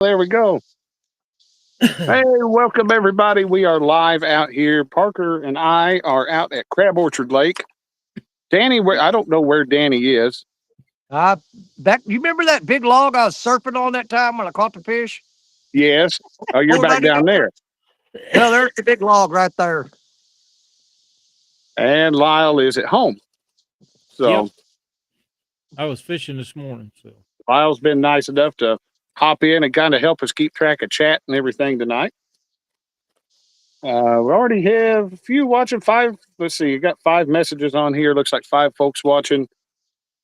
There we go. Hey, welcome everybody. We are live out here. Parker and I are out at Crab Orchard Lake. Danny, I don't know where Danny is. I back. You remember that big log I was surfing on that time when I caught the fish? Yes. Oh, you're Pulled back right in. down there. Well, there's the big log right there. And Lyle is at home. Yep. So I was fishing this morning, so Lyle's been nice enough to hop in and kind of help us keep track of chat and everything tonight. We already have a few watching. Five. Let's see. You got 5 messages on here. Looks like 5 folks watching.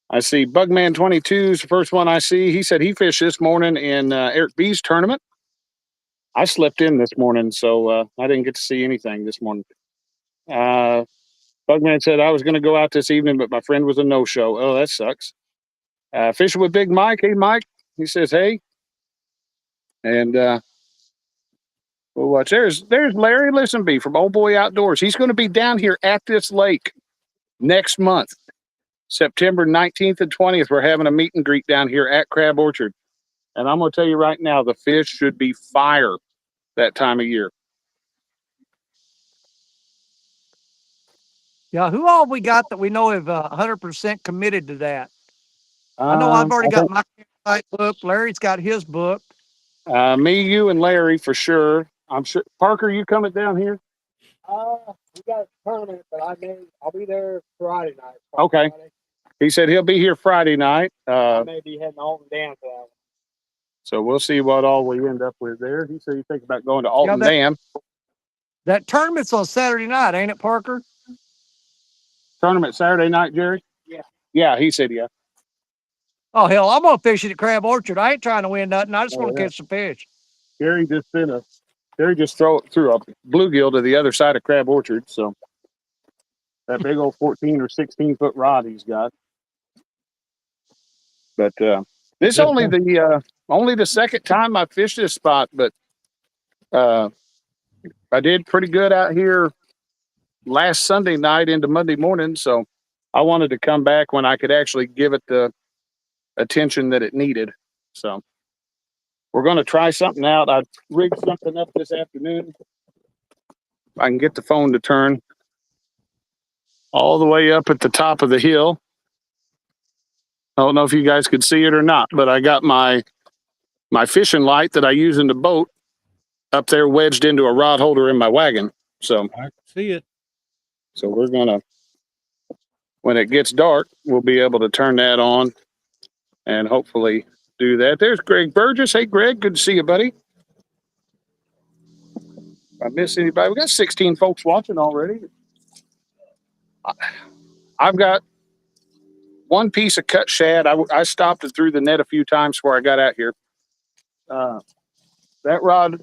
I see Bugman22 is the first one I see. He said he fished this morning in Eric B's tournament. I slept in this morning, so I didn't get to see anything this morning. Bugman said I was going to go out this evening, but my friend was a no-show. Oh, that sucks. Fishing with Big Mike. Hey, Mike. He says, hey. And we'll watch. There's Larry Listenby from Old Boy Outdoors. He's going to be down here at this lake next month. September 19th and 20th, we're having a meet and greet down here at Crab Orchard. And I'm going to tell you right now, the fish should be fire that time of year. Yeah, who all we got that we know have 100% committed to that? I know I've already got my campsite booked. Larry's got his booked. Me, you, and Larry for sure. I'm sure. Parker, you coming down here? We got a tournament, but I'll be there Friday night. Okay. Friday. He said he'll be here Friday night. I may be heading Alton Dam for that one. So we'll see what all we end up with there. He said he thinks about going to Alton Dam. That tournament's on Saturday night, ain't it, Parker? Tournament Saturday night, Jerry? Yeah. Yeah, he said yeah. Oh, hell, I'm going to fish it at Crab Orchard. I ain't trying to win nothing. I just want to catch some fish. Jerry just threw a bluegill to the other side of Crab Orchard. So that big old 14 or 16 foot rod he's got. But this only the second time I fished this spot, but I did pretty good out here last Sunday night into Monday morning. So I wanted to come back when I could actually give it the attention that it needed. So we're going to try something out. I rigged something up this afternoon. If I can get the phone to turn all the way up at the top of the hill. I don't know if you guys could see it or not, but I got my fishing light that I use in the boat up there wedged into a rod holder in my wagon. So I can see it. So we're gonna, when it gets dark, we'll be able to turn that on and hopefully do that. There's Greg Burgess. Hey, Greg, good to see you, buddy. If I miss anybody, we got 16 folks watching already. I've got one piece of cut shad. I stopped it through the net a few times before I got out here. That rod,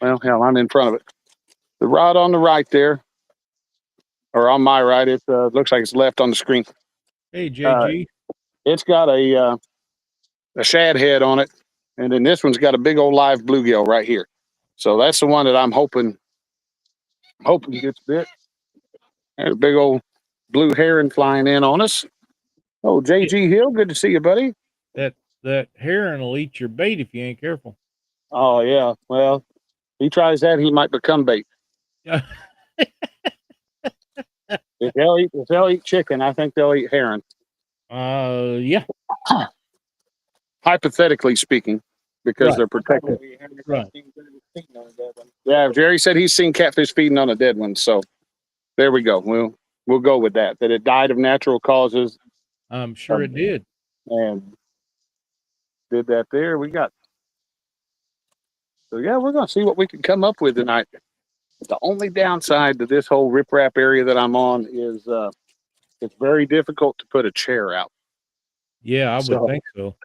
well, hell, I'm in front of it. The rod on the right there, or on my right, it looks like it's left on the screen. Hey, JG. It's got a shad head on it, and then this one's got a big old live bluegill right here. So that's the one that I'm hoping gets bit. There's a big old blue heron flying in on us. Oh, JG Hill, good to see you, buddy. That heron will eat your bait if you ain't careful. Oh yeah, well, he tries that, he might become bait. Yeah. If they'll eat chicken, I think they'll eat heron. Yeah. Hypothetically speaking, because they're protected. Right. Yeah, Jerry said he's seen catfish feeding on a dead one. So there we go. We'll go with that. That it died of natural causes. I'm sure it did. And did that there. So yeah, we're gonna see what we can come up with tonight. The only downside to this whole riprap area that I'm on is it's very difficult to put a chair out. Yeah, I would think so.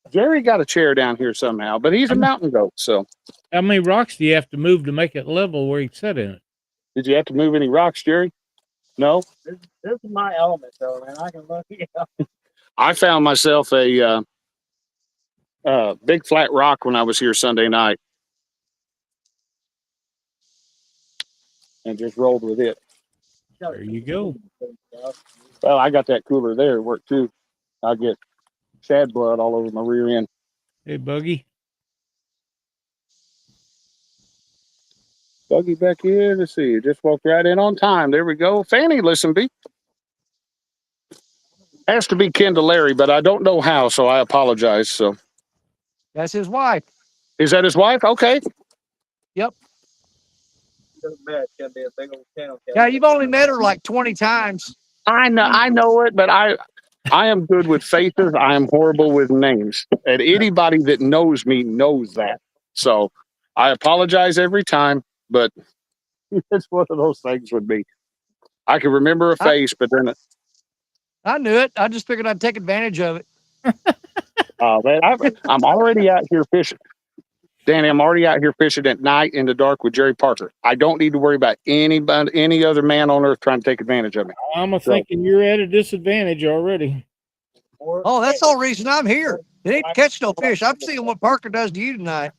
Jerry got a chair down here somehow, but he's a mountain goat. So how many rocks do you have to move to make it level where you can sit in it? Did you have to move any rocks, Jerry? No. This is my element, though, man. I can look it up. I found myself a big flat rock when I was here Sunday night, and just rolled with it. There you go. Well, I got that cooler there at work too. I get shad blood all over my rear end. Hey, Buggy. Buggy back here. Let's see. Just walked right in on time. There we go. Fanny, listen, B. Has to be Ken to Larry, but I don't know how, so I apologize. So, That's his wife. is that his wife? Okay. Yep. It's gonna be a big old channel. Yeah, you've only met her like 20 times. I know it, but I am good with faces. I am horrible with names. And anybody that knows me knows that. So I apologize every time, but it's one of those things with me. I can remember a face, but then I knew it. I just figured I'd take advantage of it. man, I'm already out here fishing. Danny, I'm already out here fishing at night in the dark with Jerry Parker. I don't need to worry about anybody, any other man on earth trying to take advantage of me. I'm thinking you're at a disadvantage already. Oh, that's the whole reason I'm here. They ain't catch no fish. I'm seeing what Parker does to you tonight.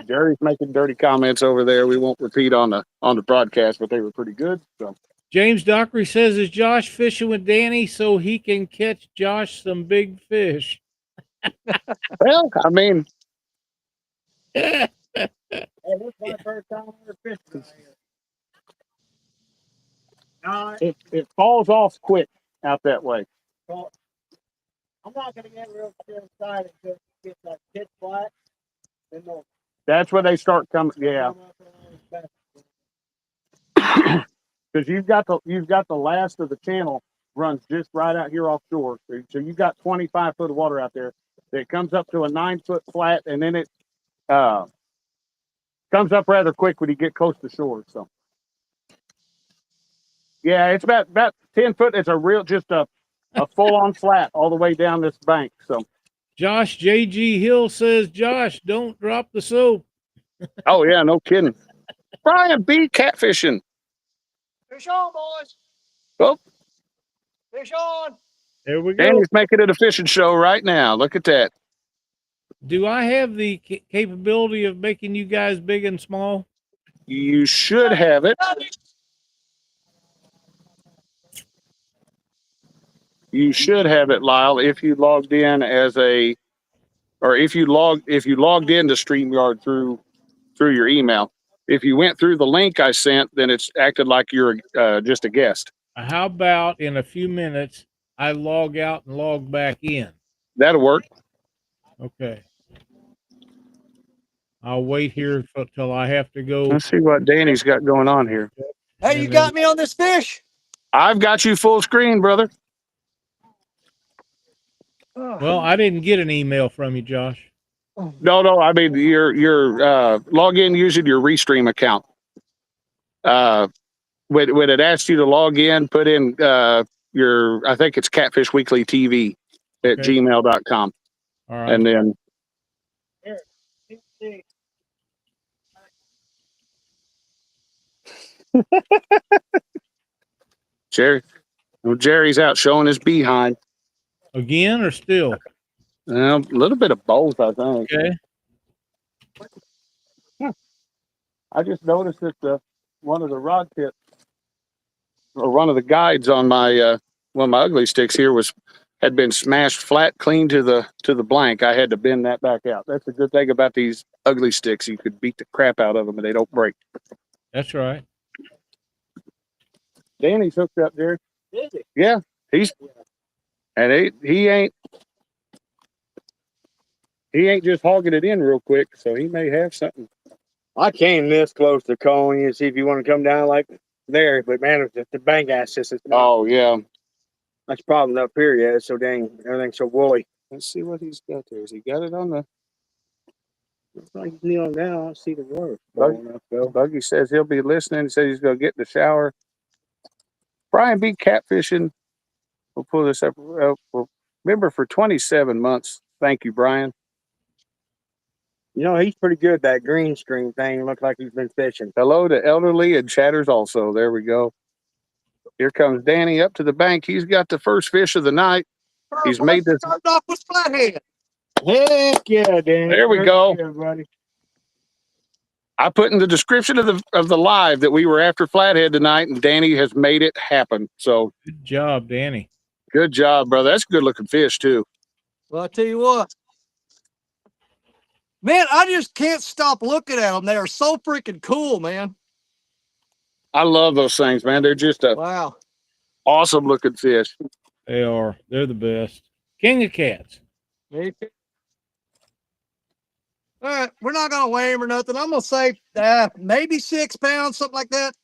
Jerry's making dirty comments over there. We won't repeat on the broadcast, but they were pretty good. So James Dockery says, is Josh fishing with Danny so he can catch Josh some big fish? well, I mean, Hey, this is my first time ever fishing out here. it falls off quick out that way. So, I'm not gonna get real excited until it gets like pitch black. Then they'll That's where they start coming. Yeah, come up and because you've got the last of the channel runs just right out here offshore. So you've got 25 foot of water out there. It comes up to a 9 foot flat, and then it comes up rather quick when you get close to shore. So yeah, it's about 10 foot. It's just a full on flat all the way down this bank. So Josh J.G. Hill says, Josh, don't drop the soap. oh yeah, no kidding. Brian B. catfishing. Fish on, boys. Oh, Fish on. There we go. Danny's making it a fishing show right now. Look at that. Do I have the capability of making you guys big and small? You should have it. You should have it, Lyle, if you logged in if you logged into StreamYard through your email. If you went through the link I sent, then it's acted like you're just a guest. How about in a few minutes, I log out and log back in? That'll work. Okay. I'll wait here till I have to go. Let's see what Danny's got going on here. Hey, you got me on this fish? I've got you full screen, brother. Well, I didn't get an email from you, Josh. No. I mean, your log in using your Restream account. When it asks you to log in, put in I think it's Catfish Weekly TV at gmail.com. All right. And then Jerry's out showing his behind. Again or still? A little bit of both, I think. Okay. I just noticed that one of the rod tips or one of the guides on my one of my ugly sticks here had been smashed flat clean to the blank. I had to bend that back out. That's a good thing about these ugly sticks. You could beat the crap out of them and they don't break. That's right. Danny's hooked up, Jerry. Is it? Yeah, he ain't just hogging it in real quick, so he may have something. I came this close to calling you and see if you want to come down like there, but man, the bank ass just Oh yeah. that's problem up here, yeah. It's so dang everything's so woolly. Let's see what he's got there. Has he got it on the It's like he's kneeling down, I see the work. Buggy says he'll be listening. He says he's gonna get in the shower. Brian B. catfishing. We'll pull this up. Remember for 27 months. Thank you, Brian. You know, he's pretty good. That green screen thing looked like he's been fishing. Hello to Elderly and Chatters also. There we go. Here comes Danny up to the bank. He's got the first fish of the night. He's made this. Started off with flathead. Heck yeah, Danny. There we go. Good, buddy. I put in the description of the live that we were after Flathead tonight, and Danny has made it happen. So Good job, Danny. good job, brother. That's a good looking fish too. Well, I tell you what. Man, I just can't stop looking at them. They are so freaking cool, man. I love those things, man. They're just a Wow. awesome looking fish. They are. They're the best. King of cats. All right, we're not gonna weigh him or nothing. I'm gonna say maybe 6 pounds, something like that.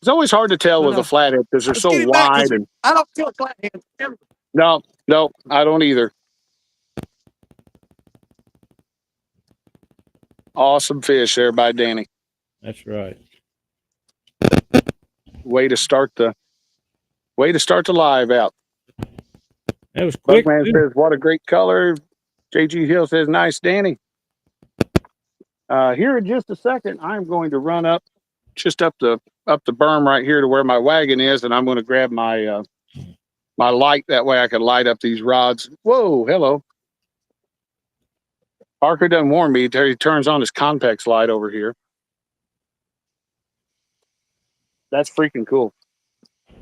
It's always hard to tell No, with no. a flathead because they're Let's so get him back wide. because And I don't feel flathead. no, I don't either. Awesome fish there by Danny. That's right. Way to start the live out. That was quick. Bugman Too. says, "What a great color." JG Hill says, "Nice, Danny." Here in just a second, I'm going to run up the berm right here to where my wagon is, and I'm going to grab my my light. That way, I can light up these rods. Whoa, hello. Parker doesn't warn me until he turns on his Convex light over here. That's freaking cool.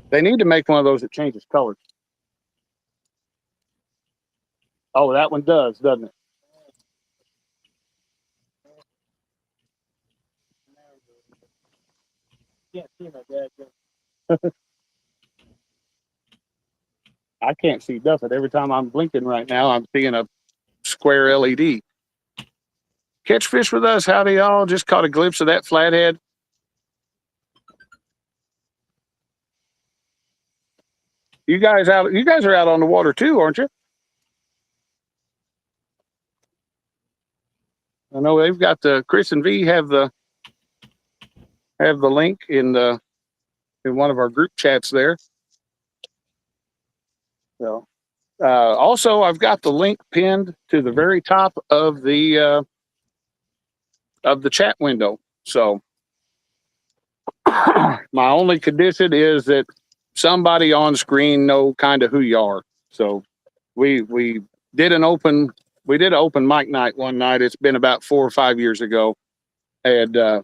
They need to make one of those that changes colors. Oh, that one does, doesn't it? Can't see my dad. I can't see nothing. Every time I'm blinking right now, I'm seeing a square LED. Catch fish with us. Howdy, y'all. Just caught a glimpse of that flathead. You guys are out on the water too, aren't you? I know they've got Chris and V have the link in one of our group chats there. So also I've got the link pinned to the very top of the chat window. So my only condition is that somebody on screen know kind of who you are. So we did an open mic night one night. It's been about 4 or 5 years ago. And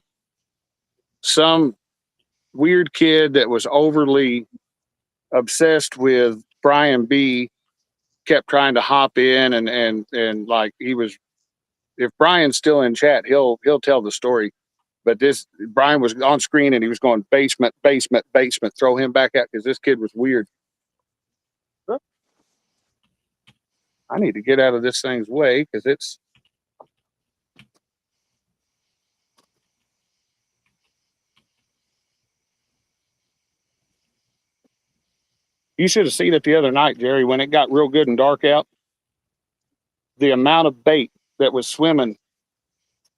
some weird kid that was overly obsessed with Brian B kept trying to hop in and like he was, if Brian's still in chat, he'll tell the story. But this Brian was on screen and he was going basement, basement, basement, throw him back out because this kid was weird. I need to get out of this thing's way because it's you should have seen it the other night, Jerry, when it got real good and dark out. The amount of bait that was swimming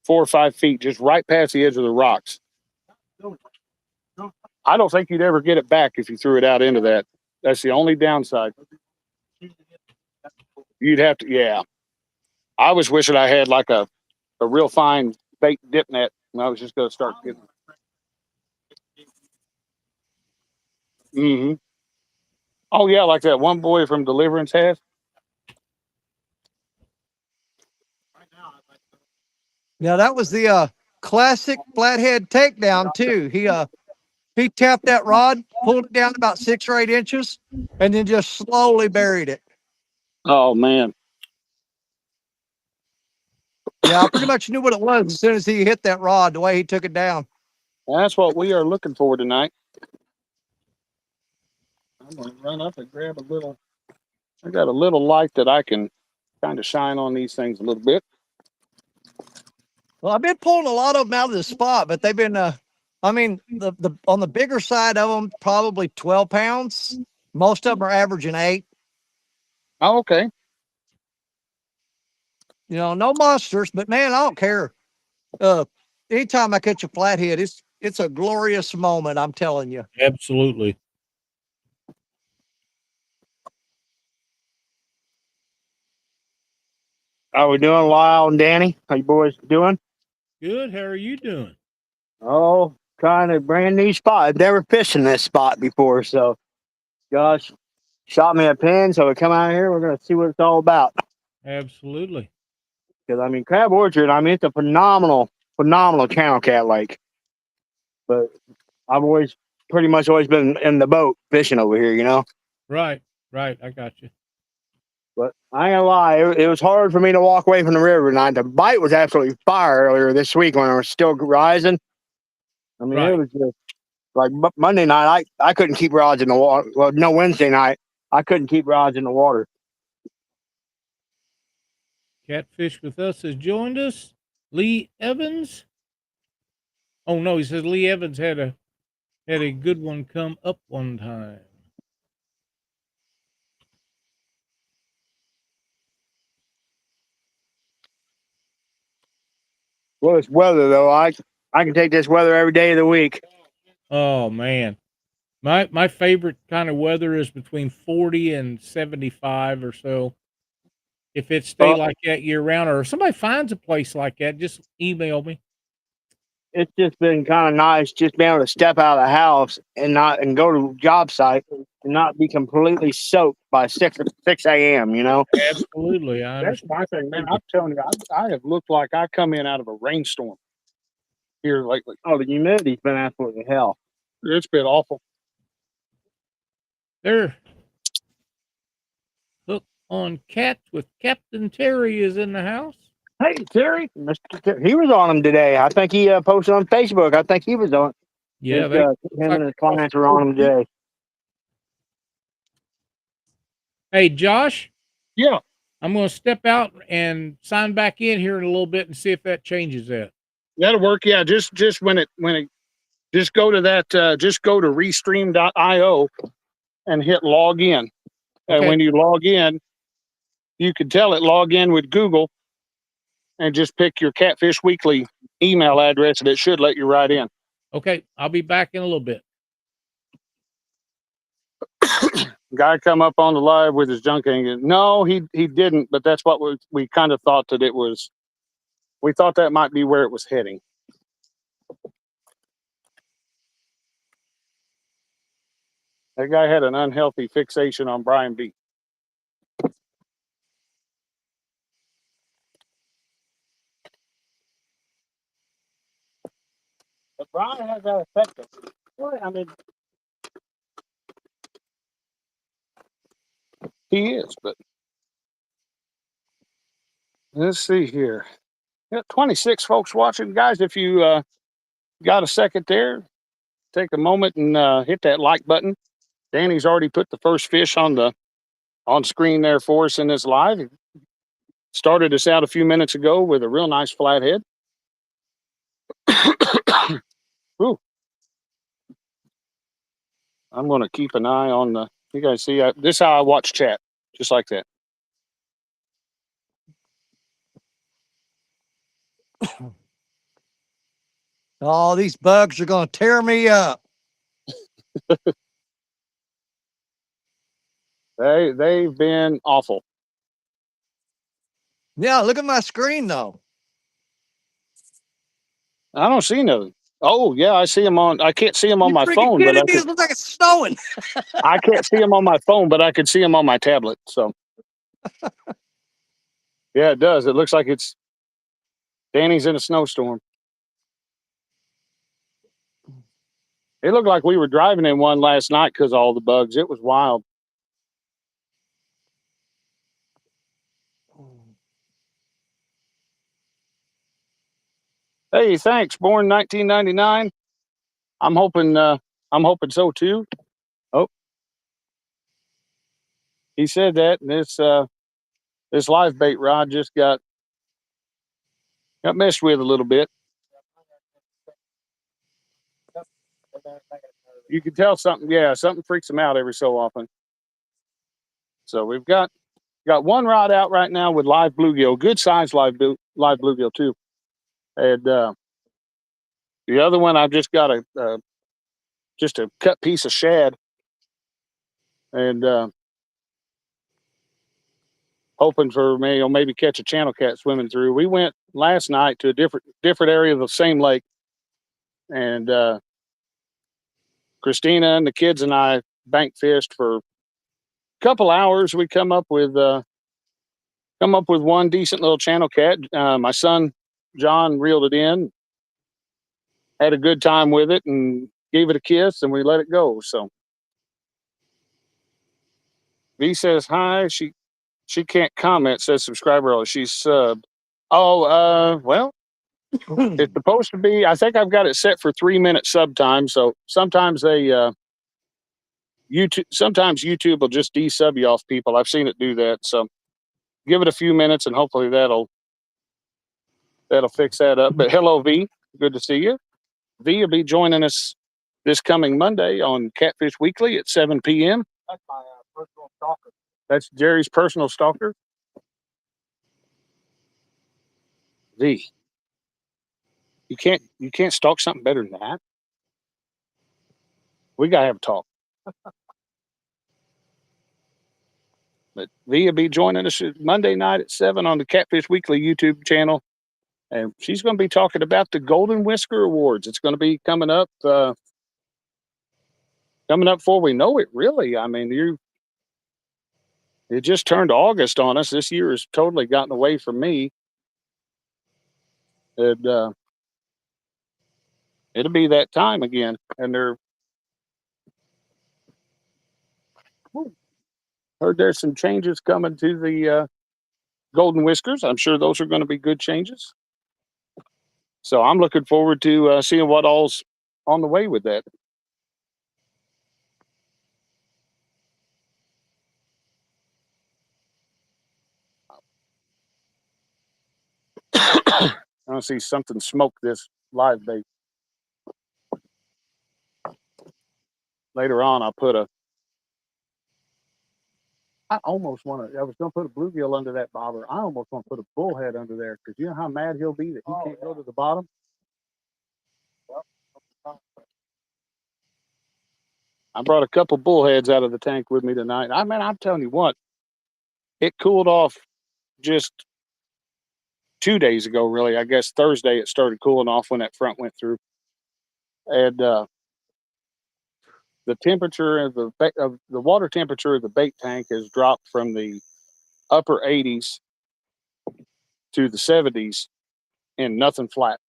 4 or 5 feet just right past the edge of the rocks. I don't think you'd ever get it back if you threw it out into that. That's the only downside. You'd have to, yeah. I was wishing I had like a real fine bait dip net, and I was just going to start getting. Mm-hmm. Oh yeah, like that one boy from Deliverance has. Yeah, that was the classic flathead takedown too. He tapped that rod, pulled it down about 6 or 8 inches, and then just slowly buried it. Oh man. Yeah, I pretty much knew what it was as soon as he hit that rod, the way he took it down. That's what we are looking for tonight. I'm going to run up and grab a little. I got a little light that I can kind of shine on these things a little bit. Well, I've been pulling a lot of them out of the spot, but they've been, I mean, the on the bigger side of them, probably 12 pounds. Most of them are averaging 8. Oh, okay. You know, no monsters, but man, I don't care. Anytime I catch a flathead, it's a glorious moment. I'm telling you. Absolutely. How we doing, Lyle and Danny? How you boys doing? Good. How are you doing? Oh, kind of brand new spot. I've never fished in this spot before, so Josh shot me a pin, so we come out here. We're gonna see what it's all about. Absolutely. Because I mean, Crab Orchard. I mean, it's a phenomenal channel cat lake. But I've pretty much always been in the boat fishing over here, you know. Right. Right. I got you. But I ain't gonna lie, it was hard for me to walk away from the river tonight. The bite was absolutely fire earlier this week when it was still rising. I mean, Right. it was just like Monday night. I couldn't keep rods in the water. Well, no, Wednesday night I couldn't keep rods in the water. Catfish with us has joined us. Lee Evans. Oh no, he says Lee Evans had a good one come up one time. Well, it's weather though. I can take this weather every day of the week. Oh man. My favorite kind of weather is between 40 and 75 or so. If it stay like that year round, or if somebody finds a place like that, just email me. It's just been kind of nice just being able to step out of the house and go to job site and not be completely soaked by 6 a.m. You know, Absolutely. I That's understand. my thing, man. I'm telling you, I have looked like I come in out of a rainstorm here lately. oh, the humidity's been absolutely hell. It's been awful. There. Hook on Cats with Captain Terry is in the house. Hey, Terry, he was on him today. I think he posted on Facebook. I think he was on. Yeah, Him and his clients were on him today. Hey, Josh. Yeah, I'm going to step out and sign back in here in a little bit and see if that changes that. that'll work. Yeah, just when it just go to that just go to restream.io and hit log in. And Okay. when you log in, you can tell it log in with Google and just pick your Catfish Weekly email address and it should let you right in. Okay. I'll be back in a little bit. Guy come up on the live with his junk hanging. No, he didn't, but that's what we kind of thought that it was. We thought that might be where it was heading. That guy had an unhealthy fixation on Brian B. But Brian has that effect. I mean, he is, but let's see here. Got 26 folks watching. Guys, if you got a second there, take a moment and hit that like button. Danny's already put the first fish on screen there for us in this live. He started us out a few minutes ago with a real nice flathead. Ooh. I'm going to keep an eye on the. You guys see, this is how I watch chat, just like that. Oh, these bugs are going to tear me up. They've been awful. Yeah, look at my screen though. I don't see nothing. Oh yeah, I see them on. I can't see them on You my freaking phone, but kidding me? It looks like it's snowing. I can't see them on my phone, but I could see them on my tablet. So yeah, it does. It looks like it's Danny's in a snowstorm. It looked like we were driving in one last night because of all the bugs. It was wild. Hey, thanks. Born 1999. I'm hoping so too. Oh, he said that. And this live bait rod just got messed with a little bit. You can tell something. Yeah, something freaks them out every so often. So we've got one rod out right now with live bluegill, good size live bluegill too. And the other one, I've just got just a cut piece of shad, and hoping for maybe catch a channel cat swimming through. We went last night to a different area of the same lake, and Christina and the kids and I bank fished for a couple hours. We come up with one decent little channel cat. My son John reeled it in, had a good time with it, and gave it a kiss, and we let it go. So V says hi. She She can't comment. Says subscriber. Oh, she's subbed. Oh, well, it's supposed to be. I think I've got it set for 3-minute sub time. So sometimes sometimes YouTube will just desub you off people. I've seen it do that. So give it a few minutes and hopefully that'll fix that up. But hello, V. Good to see you. V will be joining us this coming Monday on Catfish Weekly at 7 p.m. That's my personal stalker. That's Jerry's personal stalker. V. You can't stalk something better than that. We gotta have a talk. But V will be joining us Monday night at 7 on the Catfish Weekly YouTube channel. And she's going to be talking about the Golden Whisker Awards. It's going to be coming up before we know it, really. I mean, it just turned August on us. This year has totally gotten away from me. And it'll be that time again. And heard there's some changes coming to the Golden Whiskers. I'm sure those are going to be good changes. So I'm looking forward to seeing what all's on the way with that. I want to see something smoke this live bait. Later on, I'll put I almost want to. I was going to put a bluegill under that bobber. I almost want to put a bullhead under there because you know how mad he'll be that he can't go to the bottom. I brought a couple bullheads out of the tank with me tonight. I'm telling you what, it cooled off just 2 days ago. Really, I guess Thursday it started cooling off when that front went through, and the temperature of the water temperature of the bait tank has dropped from the upper 80s to the 70s and nothing flat.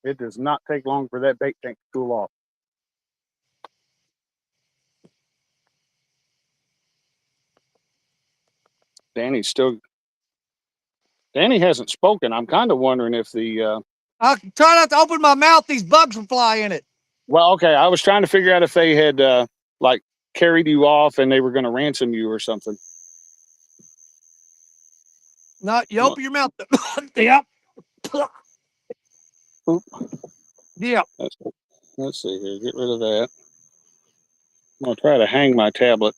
It does not take long for that bait tank to cool off. Danny hasn't spoken. I'm kind of wondering if I try not to open my mouth. These bugs will fly in it. well, okay, I was trying to figure out if they had like carried you off and they were going to ransom you or something. No, you open your mouth. Yep. Oop. Yep. Let's see here. Get rid of that. I'm going to try to hang my tablet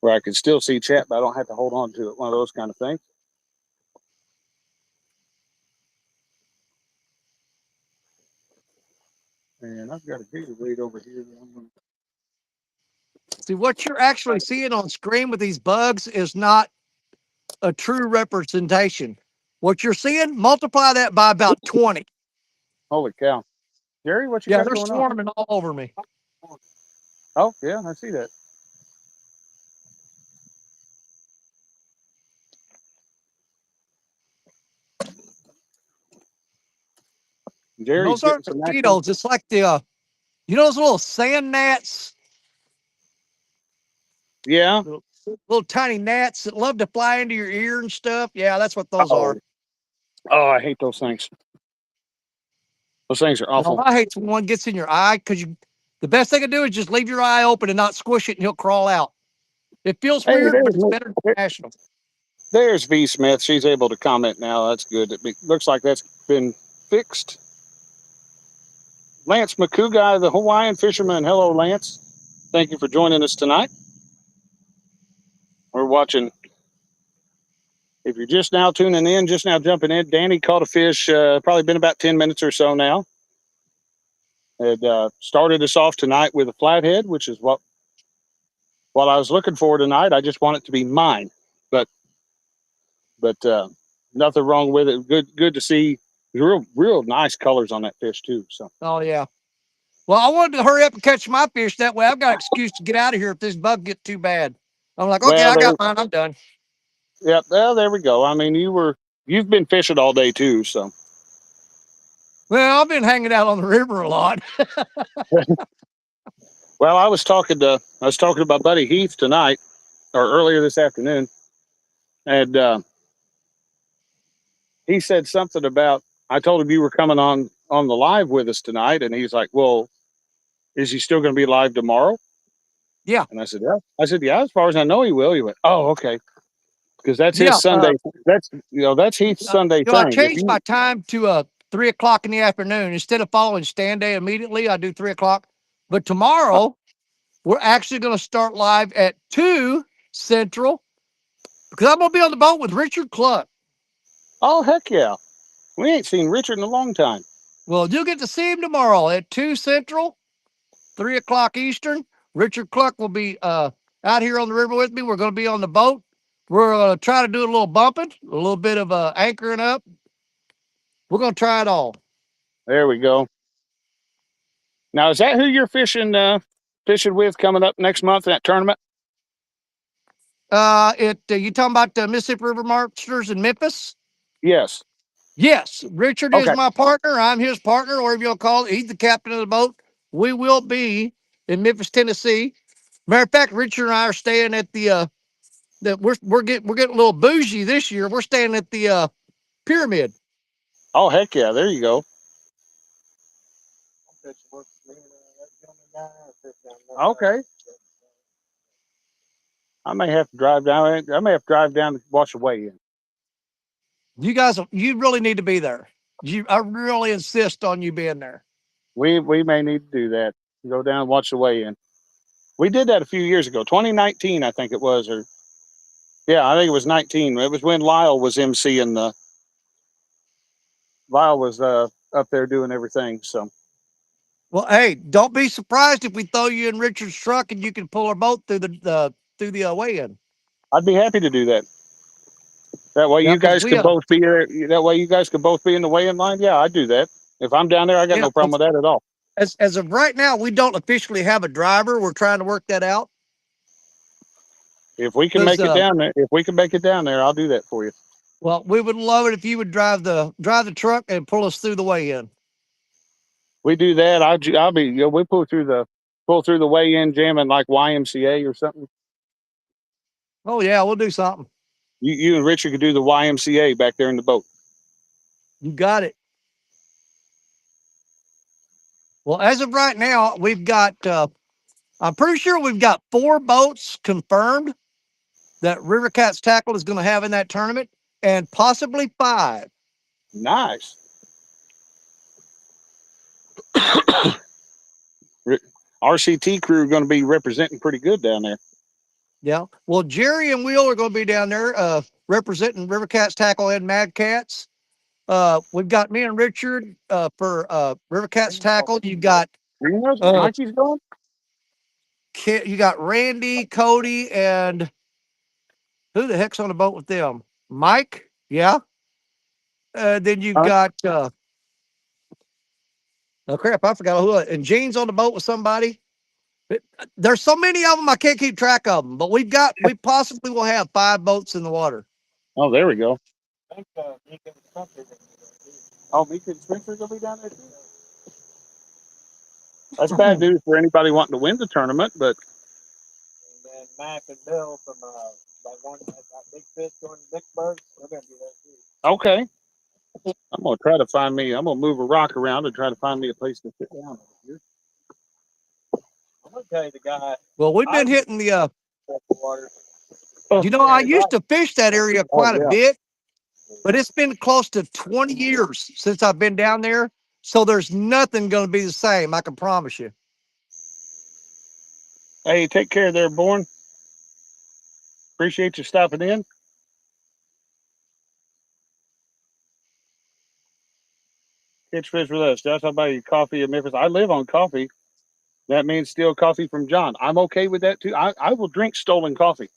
where I can still see chat, but I don't have to hold on to it. One of those kind of things. And I've got a Gatorade over here. See, what you're actually seeing on screen with these bugs is not a true representation. What you're seeing, multiply that by about 20. Holy cow. Jerry, what you Yeah, got they're going on? swarming all over me. Oh, yeah, I see that. Jerry's Those aren't getting some action. mosquitoes. It's like the, you know, those little sand gnats, Yeah. little tiny gnats that love to fly into your ear and stuff. Yeah, that's what those are. Oh, I hate those things. Those things are awful. No, I hate when one gets in your eye because the best thing to do is just leave your eye open and not squish it and he'll crawl out. It feels Hey, weird, but there's it's me. better than mashing them. There's V Smith. She's able to comment now. That's good. Looks like that's been fixed. Lance McCougai, the Hawaiian fisherman. Hello, Lance. Thank you for joining us tonight. We're watching. If you're just now tuning in, just now jumping in, Danny caught a fish. Probably been about 10 minutes or so now. It started us off tonight with a flathead, which is what I was looking for tonight. I just want it to be mine, but nothing wrong with it. Good to see real nice colors on that fish too. So. Oh, yeah. Well, I wanted to hurry up and catch my fish. That way I've got an excuse to get out of here if this bug gets too bad. I'm like, okay, Well, I got mine. I'm done. Yep. Well, there we go. I mean, you've been fishing all day too, so. Well, I've been hanging out on the river a lot. Well, I was talking to my buddy Heath tonight, or earlier this afternoon, and he said something about. I told him you were coming on the live with us tonight, and he's like, "Well, is he still going to be live tomorrow?" Yeah. And I said, "Yeah." I said, "Yeah, as far as I know, he will." He went, "Oh, okay," because that's Yeah. his Sunday. That's Heath's Sunday I thing. If changed you, my time to 3 o'clock in the afternoon instead of following stand day immediately. I do 3 o'clock. But tomorrow we're actually going to start live at 2 Central because I'm going to be on the boat with Richard Cluck. oh heck yeah, we ain't seen Richard in a long time. Well, you'll get to see him tomorrow at 2 Central, 3 o'clock Eastern. Richard Cluck will be out here on the river with me. We're going to be on the boat. We're going to try to do a little bumping, a little bit of anchoring up. We're going to try it all. There we go. Now, is that who you're fishing with coming up next month in that tournament? You talking about the Mississippi River Monsters in Memphis? Yes. Yes, Richard is Okay. my partner. I'm his partner, whatever you'll call it. He's the captain of the boat. We will be in Memphis, Tennessee. Matter of fact, Richard and I are staying at the we're getting a little bougie this year. We're staying at the Pyramid. Oh heck yeah, there you go. Okay. I may have to drive down. I may have to drive down to watch the weigh in. You really need to be there. I really insist on you being there. We may need to do that. Go down and watch the weigh in. We did that a few years ago, 2019, I think it was, or yeah, I think it was 19. It was when Lyle was emceeing the. Lyle was up there doing everything. So Well, hey, don't be surprised if we throw you in Richard's truck and you can pull our boat through the weigh-in. I'd be happy to do that. That way Yeah, you because guys could both be there. That way you guys could both be in the weigh-in line. Yeah, I'd do that. If I'm down there, I got no problem with that at all. As of right now, we don't officially have a driver. We're trying to work that out. If we can make it down there, I'll do that for you. Well, we would love it if you would drive the truck and pull us through the weigh-in. We do that. I'll be. We pull through the weigh-in jamming like YMCA or something. Oh yeah, we'll do something. You and Richard could do the YMCA back there in the boat. You got it. Well, as of right now, we've got. I'm pretty sure we've got 4 boats confirmed that River Cats Tackle is going to have in that tournament, and possibly 5. Nice. RCT crew are going to be representing pretty good down there. Yeah. Well, Jerry and Will are going to be down there representing River Cats Tackle and Mad Cats. We've got me and Richard for River Cats Tackle. You got Mikey's going. You got Randy, Cody, and who the heck's on the boat with them? Mike. Yeah. Then you've got oh crap, I forgot who. And Gene's on the boat with somebody. There's so many of them, I can't keep track of them. But we possibly will have 5 boats in the water. Oh, there we go. I think Mika and Spencer are going to be there too. Oh, Mika and Spencer are going to be down there too. That's bad news for anybody wanting to win the tournament, but. And then Mac and Bill from that big fish going to Vicksburg, they're going to be there too. Okay. I'm going to try to find me. I'm going to move a rock around and try to find me a place to sit down over here. I'm going to tell you the guy. Well, we've been hitting the water. I used to fish that area quite a bit, but it's been close to 20 years since I've been down there. So there's nothing going to be the same. I can promise you. Hey, take care there, Born. Appreciate you stopping in. Catch fish with us. Josh, I'll buy you coffee in Memphis. I live on coffee. That means steal coffee from John. I'm okay with that too. I will drink stolen coffee.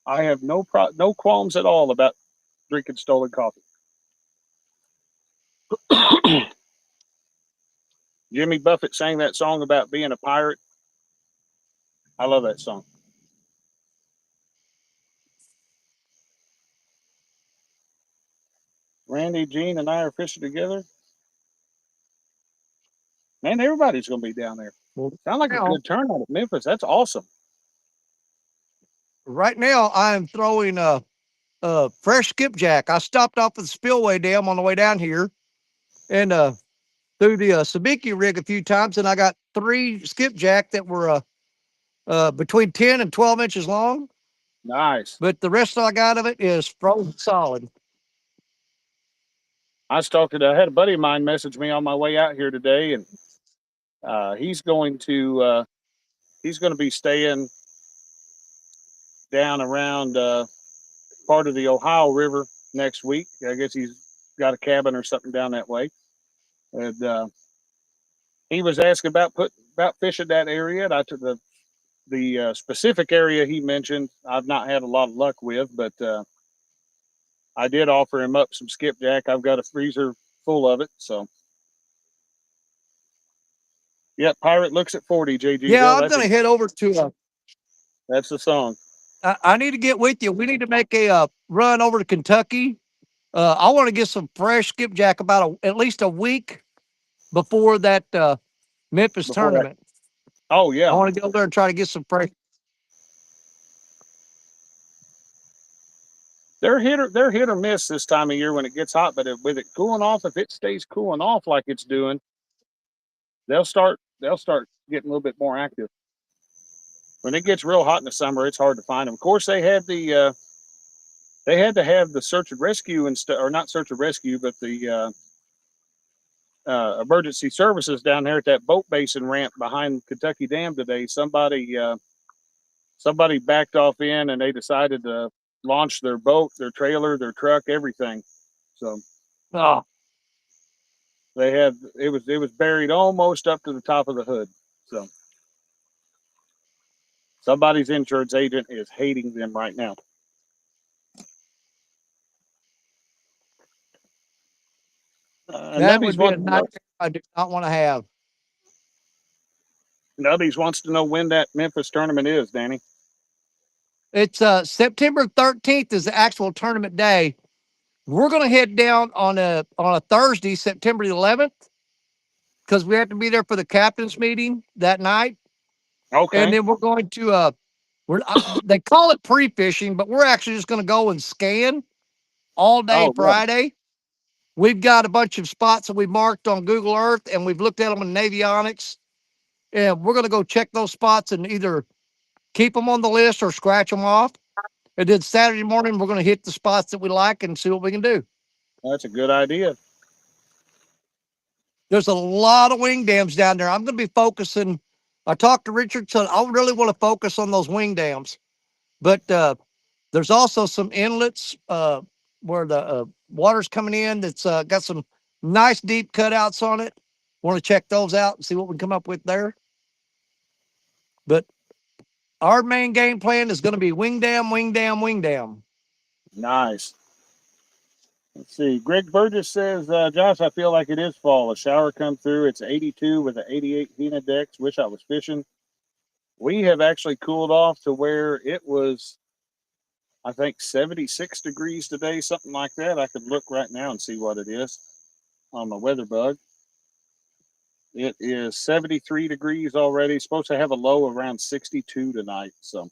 I have no qualms at all about drinking stolen coffee. Jimmy Buffett sang that song about being a pirate. I love that song. Randy, Gene, and I are fishing together. Man, everybody's going to be down there. Sound like a good turnout at Memphis. That's awesome. right now I'm throwing fresh skipjack. I stopped off at the spillway dam on the way down here and threw the sabiki rig a few times, and I got 3 skipjack that were between 10 and 12 inches long. Nice. But the rest I got of it is frozen solid. I had a buddy of mine message me on my way out here today, and he's going to be staying down around part of the Ohio River next week. I guess he's got a cabin or something down that way, and he was asking about fishing that area. And I took the specific area he mentioned. I've not had a lot of luck with, but I did offer him up some skipjack. I've got a freezer full of it, so. Yep, Pirate looks at 40, JG. Yeah, I'm going to head over to. That's the song. I need to get with you. We need to make a run over to Kentucky. I want to get some fresh skipjack about at least a week before that Memphis tournament. Oh yeah. I want to go there and try to get some fresh. They're hit or miss this time of year when it gets hot, but with it cooling off, if it stays cooling off like it's doing, they'll start getting a little bit more active. When it gets real hot in the summer, it's hard to find them. Of course, they had to have the search and rescue or not search and rescue, but the emergency services down there at that boat basin ramp behind Kentucky Dam today. Somebody backed off in, and they decided to launch their boat, their trailer, their truck, everything. So it was buried almost up to the top of the hood. So somebody's insurance agent is hating them right now. That would be a nightmare I do not want to have. Nubbies wants to know when that Memphis tournament is, Danny. It's September 13th is the actual tournament day. We're going to head down on a Thursday, September 11th, because we have to be there for the captain's meeting that night. Okay. And then we're going to they call it pre-fishing, but we're actually just going to go and scan all day Friday. Yeah. We've got a bunch of spots that we marked on Google Earth, and we've looked at them in Navionics. And we're going to go check those spots and either keep them on the list or scratch them off. And then Saturday morning, we're going to hit the spots that we like and see what we can do. That's a good idea. There's a lot of wing dams down there. I'm going to be focusing. I talked to Richard, so I really want to focus on those wing dams. But there's also some inlets where the water's coming in that's got some nice deep cutouts on it. Want to check those out and see what we can come up with there. But our main game plan is going to be wing dam, wing dam, wing dam. Nice. Let's see. Greg Burgess says, Josh, I feel like it is fall. A shower come through. It's 82 with an 88 Hina decks. Wish I was fishing. We have actually cooled off to where it was, I think, 76 degrees today, something like that. I could look right now and see what it is on my weather bug. It is 73 degrees already. Supposed to have a low around 62 tonight. So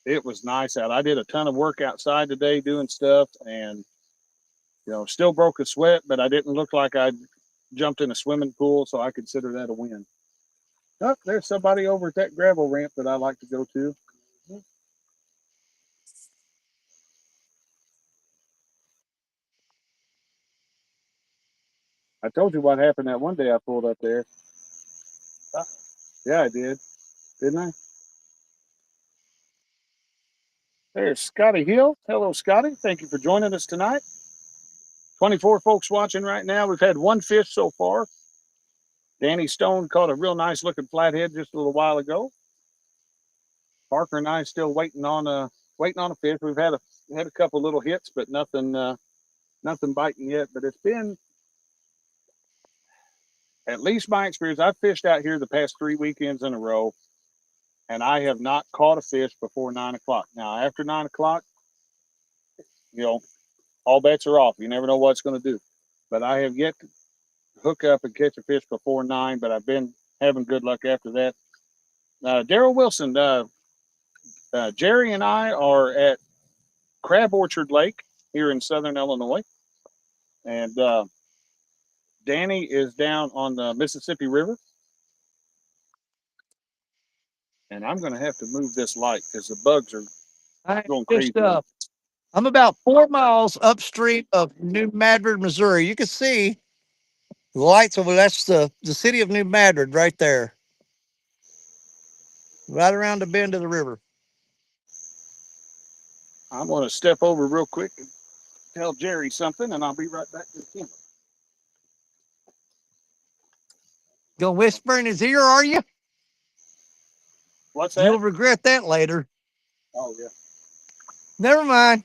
it was nice out. I did a ton of work outside today doing stuff, and still broke a sweat, but I didn't look like I jumped in a swimming pool, so I consider that a win. Oh, there's somebody over at that gravel ramp that I like to go to. I told you what happened that one day I pulled up there. Yeah, I did. Didn't I? There's Scotty Hill. Hello, Scotty. Thank you for joining us tonight. 24 folks watching right now. We've had one fish so far. Danny Stone caught a real nice looking flathead just a little while ago. Parker and I still waiting on a fish. We've had a couple little hits, but nothing biting yet. But it's been, at least my experience, I've fished out here the past 3 weekends in a row, and I have not caught a fish before 9 o'clock. Now, after 9 o'clock, all bets are off. You never know what it's going to do. But I have yet to hook up and catch a fish before 9, but I've been having good luck after that. Daryl Wilson, Jerry and I are at Crab Orchard Lake here in southern Illinois. And Danny is down on the Mississippi River. And I'm going to have to move this light because the bugs are going crazy. I'm about 4 miles upstream of New Madrid, Missouri. You can see the lights over. That's the city of New Madrid right there, right around the bend of the river. I'm going to step over real quick and tell Jerry something, and I'll be right back to the camera. Gonna whisper in his ear, are you? What's that? You'll regret that later. Oh, yeah. Never mind.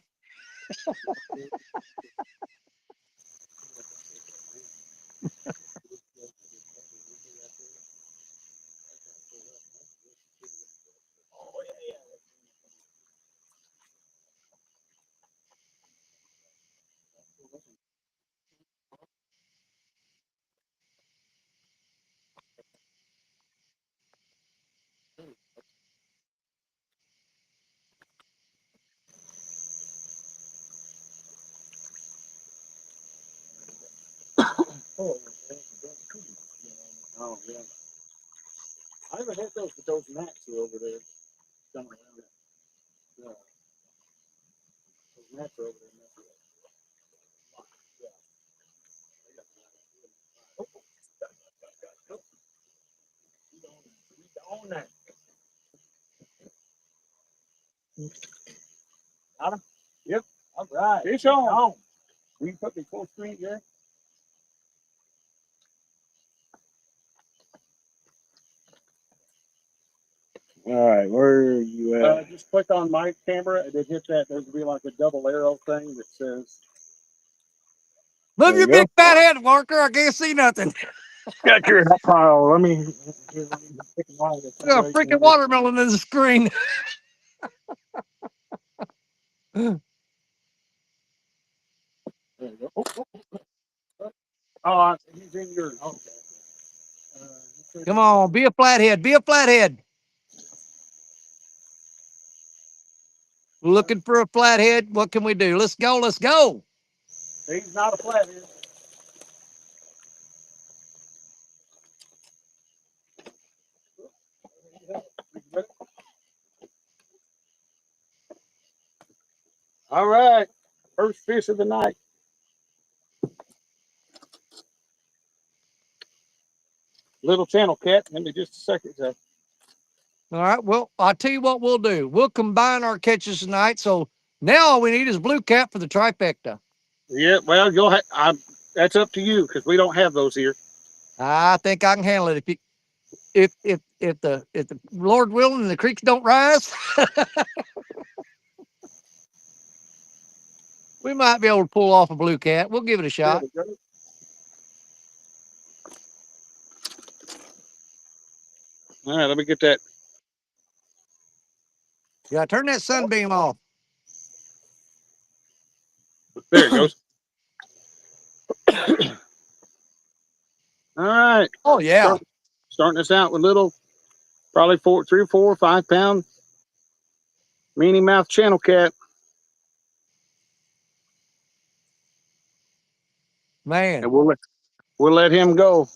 Oh, yeah. I haven't had those, but those gnats are over there. Coming around it. Yeah. Those gnats are over there. On that. Got him? Yep. All right. Fish on. Will you put me full screen, Jerry? All right, where are you at? Just click on my camera and then hit that. There's be like a double arrow thing that says. Move There your you go. big fat head, Walker. I can't see nothing. Got your pile. Let me pick a line. I got a freaking watermelon in the screen. There you go. Oh, he's in yours. Okay. Come on, be a flathead. Be a flathead. Looking for a flathead. What can we do? Let's go. Let's go. He's not a flathead. All right. First fish of the night. Little channel cat. Give me just a second, Jeff. All right. Well, I'll tell you what we'll do. We'll combine our catches tonight. So now all we need is blue cap for the trifecta. Yeah, well, that's up to you because we don't have those here. I think I can handle it if the Lord willing the creeks don't rise. We might be able to pull off a blue cat. We'll give it a shot. All right, let me get that. Yeah, turn that sunbeam off. There it goes. All right. Oh yeah. Starting us out with little, probably 3 or 4 or 5 pound meanie mouth channel cat. Man. And we'll let him go.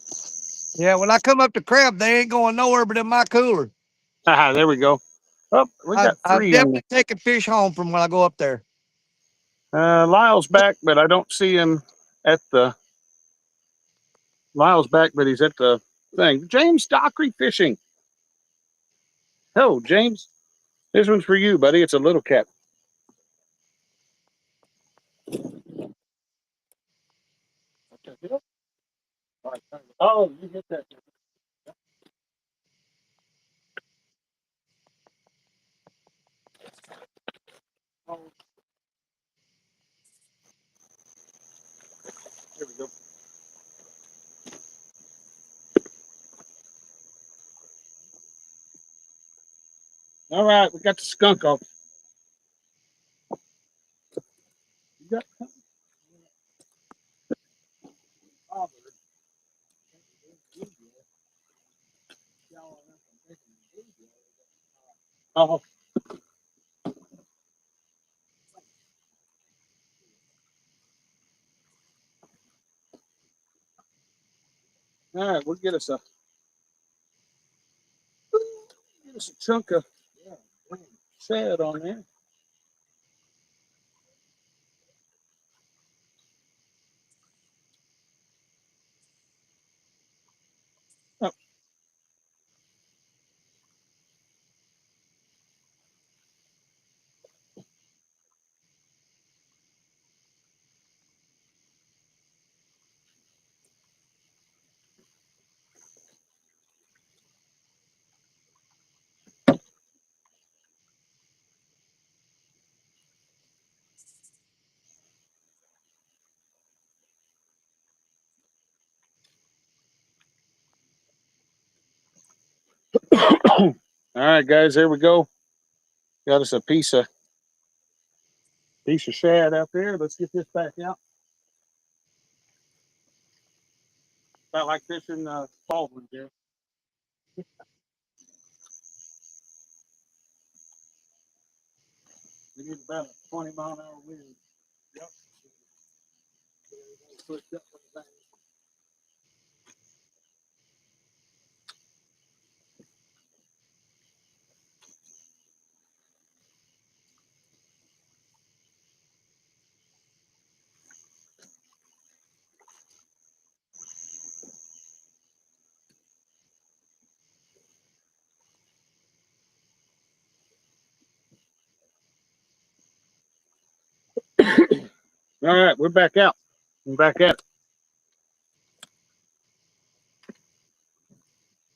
Yeah, when I come up to crab, they ain't going nowhere but in my cooler. There we go. Oh, we got I've 3 in definitely taken fish home from when I go up there. there. Lyle's back, but I don't see him at the. Lyle's back, but he's at the thing. James Dockery Fishing. Hello, James. This one's for you, buddy. It's a little cat. Oh, you hit that. Here we go. All right, we got the skunk off. You got Oh. All right, we'll get us a chunk of shad on there. Oh. All right, guys, there we go. Got us a piece of shad out there. Let's get this back out. About like fishing Baldwin there. We need about a 20-mile-an-hour wind. Yep. All right, we're back out. We're back at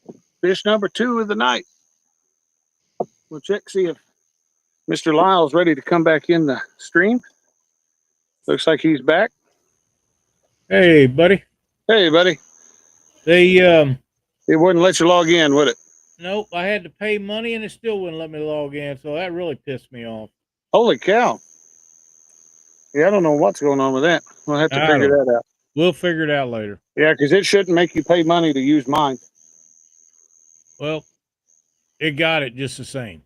it. Fish number 2 of the night. We'll check, see if Mr. Lyle's ready to come back in the stream. Looks like he's back. Hey, buddy. Hey, buddy. They It wouldn't let you log in, would it? nope. I had to pay money and it still wouldn't let me log in. So that really pissed me off. Holy cow. Yeah, I don't know what's going on with that. We'll have to figure that out. We'll figure it out later. Yeah, because it shouldn't make you pay money to use mine. Well, it got it just the same.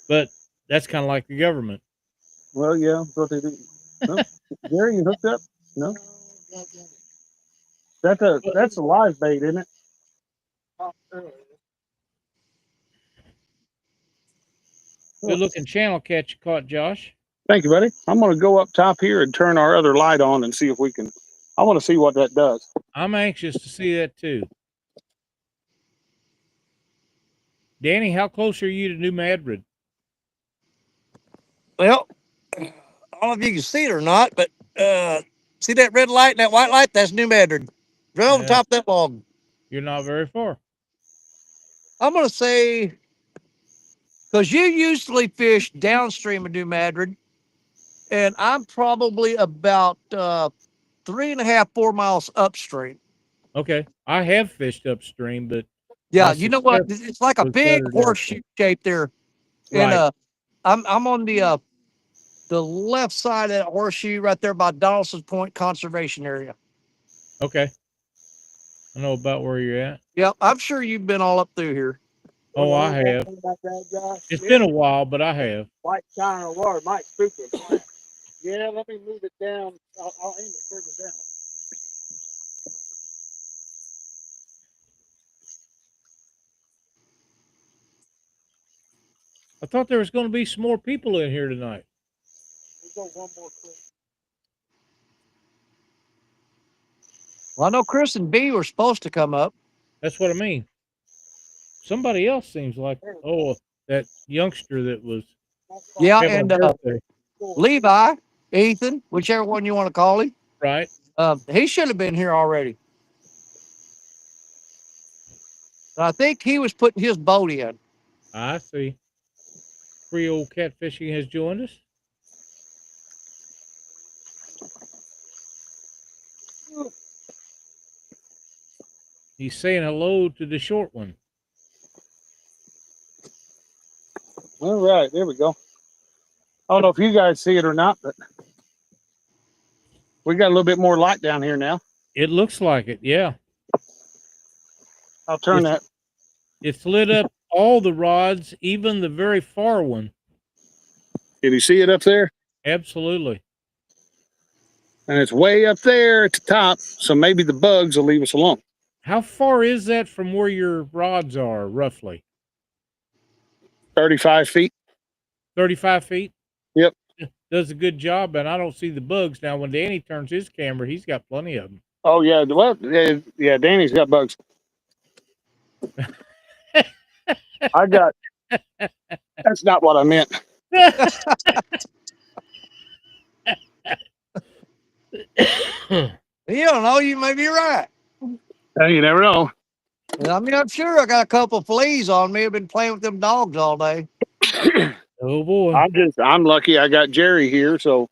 But that's kind of like the government. Well, yeah, that's what they do. No? Gary, you hooked up? No? That's a live bait, isn't it? Good looking channel catch you caught, Josh. Thank you, buddy. I'm going to go up top here and turn our other light on and see if we can. I want to see what that does. I'm anxious to see that too. Danny, how close are you to New Madrid? Well, I don't know if you can see it or not, but see that red light and that white light? That's New Madrid. Right on top of that log. You're not very far. I'm going to say, because you usually fish downstream of New Madrid, and I'm probably about 3.5, 4 miles upstream. Okay. I have fished upstream, but Yeah, you know what? It's like a big horseshoe shape there. Right. And I'm on the left side of that horseshoe right there by Donaldson's Point Conservation Area. Okay. I know about where you're at. Yeah, I'm sure you've been all up through here. Oh, I have. It's been a while, but I have. White shine of water might spook it. Yeah, let me move it down. I'll aim it further down. I thought there was going to be some more people in here tonight. We'll go one more clip. Well, I know Chris and B were supposed to come up. That's what I mean. Somebody else seems like, that youngster that was. Yeah, having and a birthday. Levi, Ethan, whichever one you want to call him. Right. He should have been here already. I think he was putting his boat in. I see. Free old catfishing has joined us. He's saying hello to the short one. All right, there we go. I don't know if you guys see it or not, but we got a little bit more light down here now. It looks like it, yeah. I'll turn that. It's lit up all the rods, even the very far one. Can you see it up there? Absolutely. And it's way up there at the top, so maybe the bugs will leave us alone. How far is that from where your rods are, roughly? 35 feet. 35 feet? Yep. Does a good job, and I don't see the bugs. Now, when Danny turns his camera, he's got plenty of them. Oh, yeah. Well, yeah, Danny's got bugs. I got, that's not what I meant. You don't know. You may be right. Hey, you never know. I mean, I'm sure I got a couple of fleas on me. I've been playing with them dogs all day. Oh boy. I'm lucky I got Jerry here, so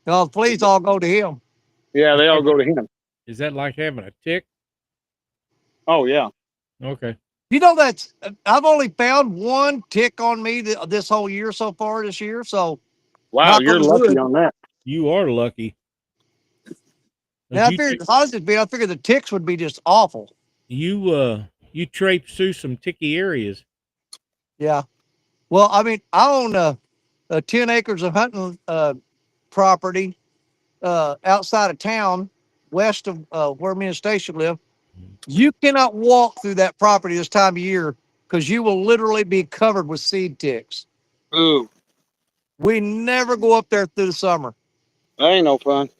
The fleas all go to him. yeah, they all go to him. Is that like having a tick? Oh, yeah. Okay. You know, I've only found one tick on me this whole year so far this year. So, Wow, knock you're on lucky wood. on that. You are lucky. And I figured, I figured the ticks would be just awful. You traipse through some ticky areas. Yeah. Well, I mean, I own 10 acres of hunting property outside of town, west of where me and Station live. You cannot walk through that property this time of year because you will literally be covered with seed ticks. Ooh, We We never go up there through the summer. that ain't no fun.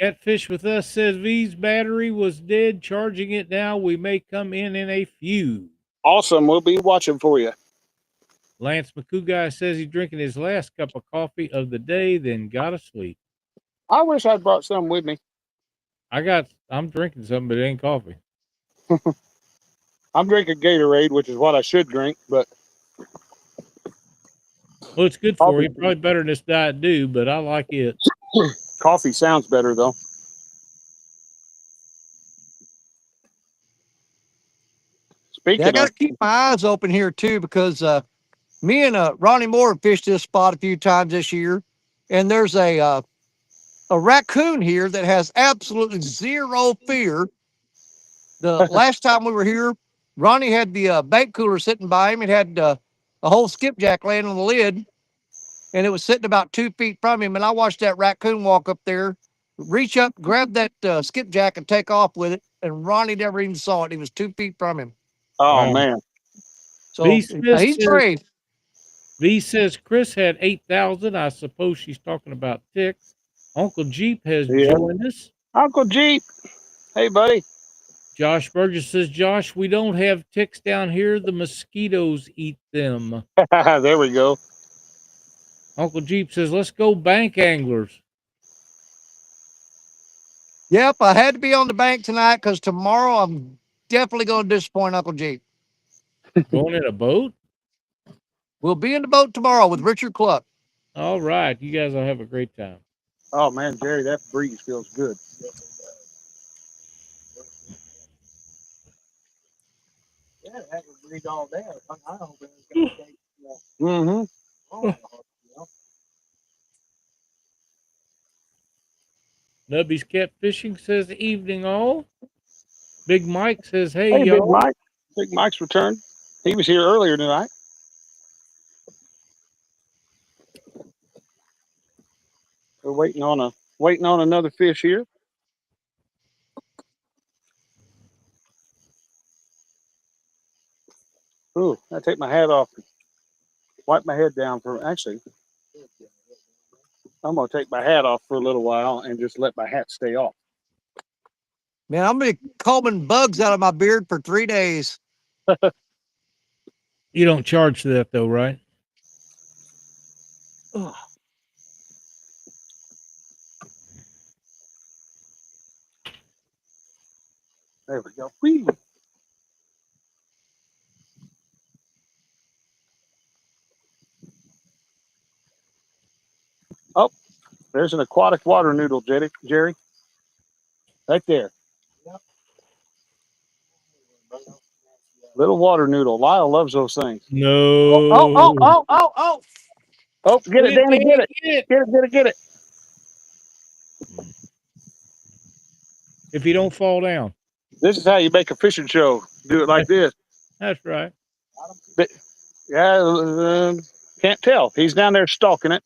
Catfish with us says V's battery was dead. Charging it now. We may come in a few. Awesome. We'll be watching for you. Lance McCouguy says he's drinking his last cup of coffee of the day, then got to sleep. I wish I'd brought some with me. I'm drinking something, but it ain't coffee. I'm drinking Gatorade, which is what I should drink, but Well, it's good for you. Probably better than this Diet Dew, but I like it. coffee sounds better, though. Speaking Yeah, I got of, to keep my eyes open here too because me and Ronnie Moore have fished this spot a few times this year, and there's a raccoon here that has absolutely zero fear. The last time we were here, Ronnie had the bait cooler sitting by him. It had a whole skipjack laying on the lid, and it was sitting about 2 feet from him. And I watched that raccoon walk up there, reach up, grab that skipjack, and take off with it. And Ronnie never even saw it. He was 2 feet from him. oh, Wow. man. So V Smith he's says- brave. V says Chris had 8,000. I suppose she's talking about ticks. Uncle Jeep has Yeah. joined us. Uncle Jeep. Hey, buddy. Josh Burgess says, Josh, we don't have ticks down here. The mosquitoes eat them. There we go. Uncle Jeep says, let's go bank anglers. Yep, I had to be on the bank tonight because tomorrow I'm definitely going to disappoint Uncle Jeep. Going in a boat? We'll be in the boat tomorrow with Richard Cluck. All right. You guys will have a great time. Oh, man, Jerry, that breeze feels good. Yeah, that would breathe all day. I hope it's going to take Mm-hmm. Nubby's Catfishing says, evening all. Big Mike says, hey, Hey, Big y'all. Mike. Big Mike's returned. He was here earlier tonight. We're waiting on another fish here. Ooh, I take my hat off. Wipe my head down for actually. I'm gonna take my hat off for a little while and just let my hat stay off. Man, I'm going to be combing bugs out of my beard for 3 days. You don't charge for that, though, right? Ugh. There we go. Whee. Oh, there's an aquatic water noodle, Jerry. Right there. Little water noodle. Lyle loves those things. No. Oh, get it, Danny, get it. Get it. If you don't fall down. This is how you make a fishing show. Do it like this. That's right. But, yeah, can't tell. He's down there stalking it.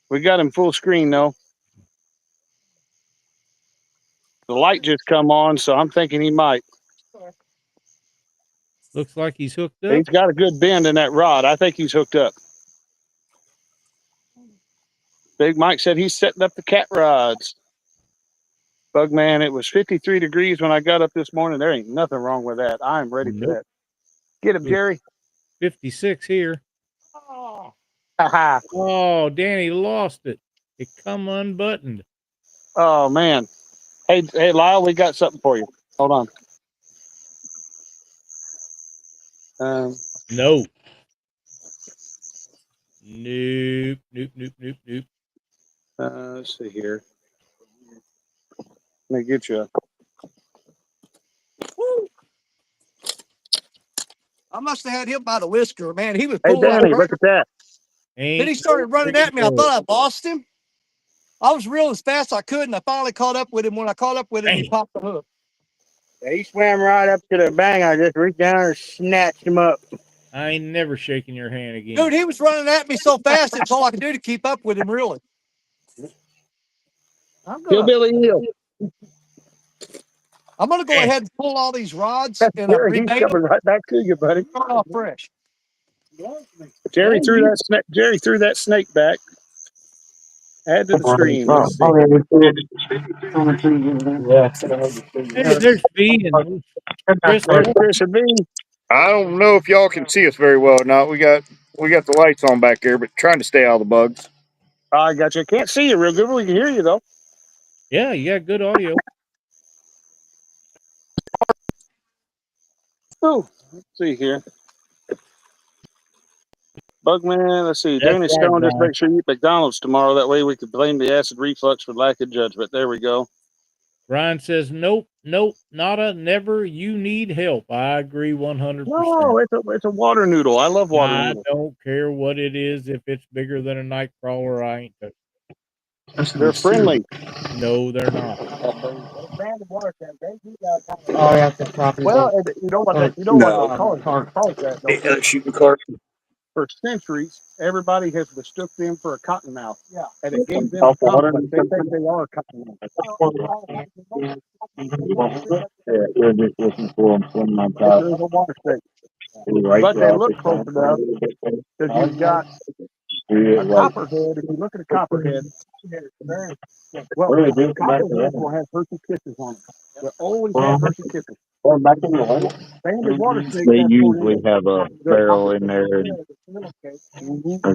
We got him full screen though. The light just come on, so I'm thinking he might. Looks like he's hooked up. He's got a good bend in that rod. I think he's hooked up. Big Mike said he's setting up the cat rods. Bugman, it was 53 degrees when I got up this morning. There ain't nothing wrong with that. I'm ready for that. Get him, Jerry. 56 here. Haha. Oh, Danny lost it. It come unbuttoned. Oh man. Hey, Lyle, we got something for you. Hold on. No. Nope. Nope. Let's see here. Let me get you. I must have had him by the whisker, man. He was Hey, pulling. Danny, look at that. Then he started running at me. I thought I lost him. I was reeling as fast as I could, and I finally caught up with him. When I caught up with him, he popped the hook. Yeah, he swam right up to the bank. I just reached down and snatched him up. I ain't never shaking your hand again. Dude, he was running at me so fast, it's all I could do to keep up with him, really. Hillbilly Hill. I'm going to go ahead and pull all these rods and Jerry, he's remake coming them. right back to you, buddy. All fresh. Jerry threw that snake back. Add to the stream. Let's see. Hey, there's V and Chris. There's Chris and me. I don't know if y'all can see us very well or not. We got the lights on back there, but trying to stay out of the bugs. I got you. Can't see you real good, but we can hear you though. Yeah, you got good audio. Oh, let's see here. Bugman, let's see. That's Danny right, Stone, just Brian. make sure you eat McDonald's tomorrow. That way we can blame the acid reflux for lack of judgment. There we go. Brian says, nope, nada, never. You need help. I agree 100%. No, it's a water noodle. I love water I noodles. don't care what it is. If it's bigger than a night crawler, I ain't touching. They're friendly. No, they're not. Oh, yeah, the property. Well, you know what they call it that though. Shooting cart. For centuries, everybody has mistook them for a cottonmouth. Yeah. And it gave them a complex. They think they are cottonmouth. There's a water snake. But they look close enough because you've got a copperhead. If you look at a copperhead, well, copperheads will have Hershey kisses on them. They always have Hershey kisses. Banded water snake. They usually have a barrel in there and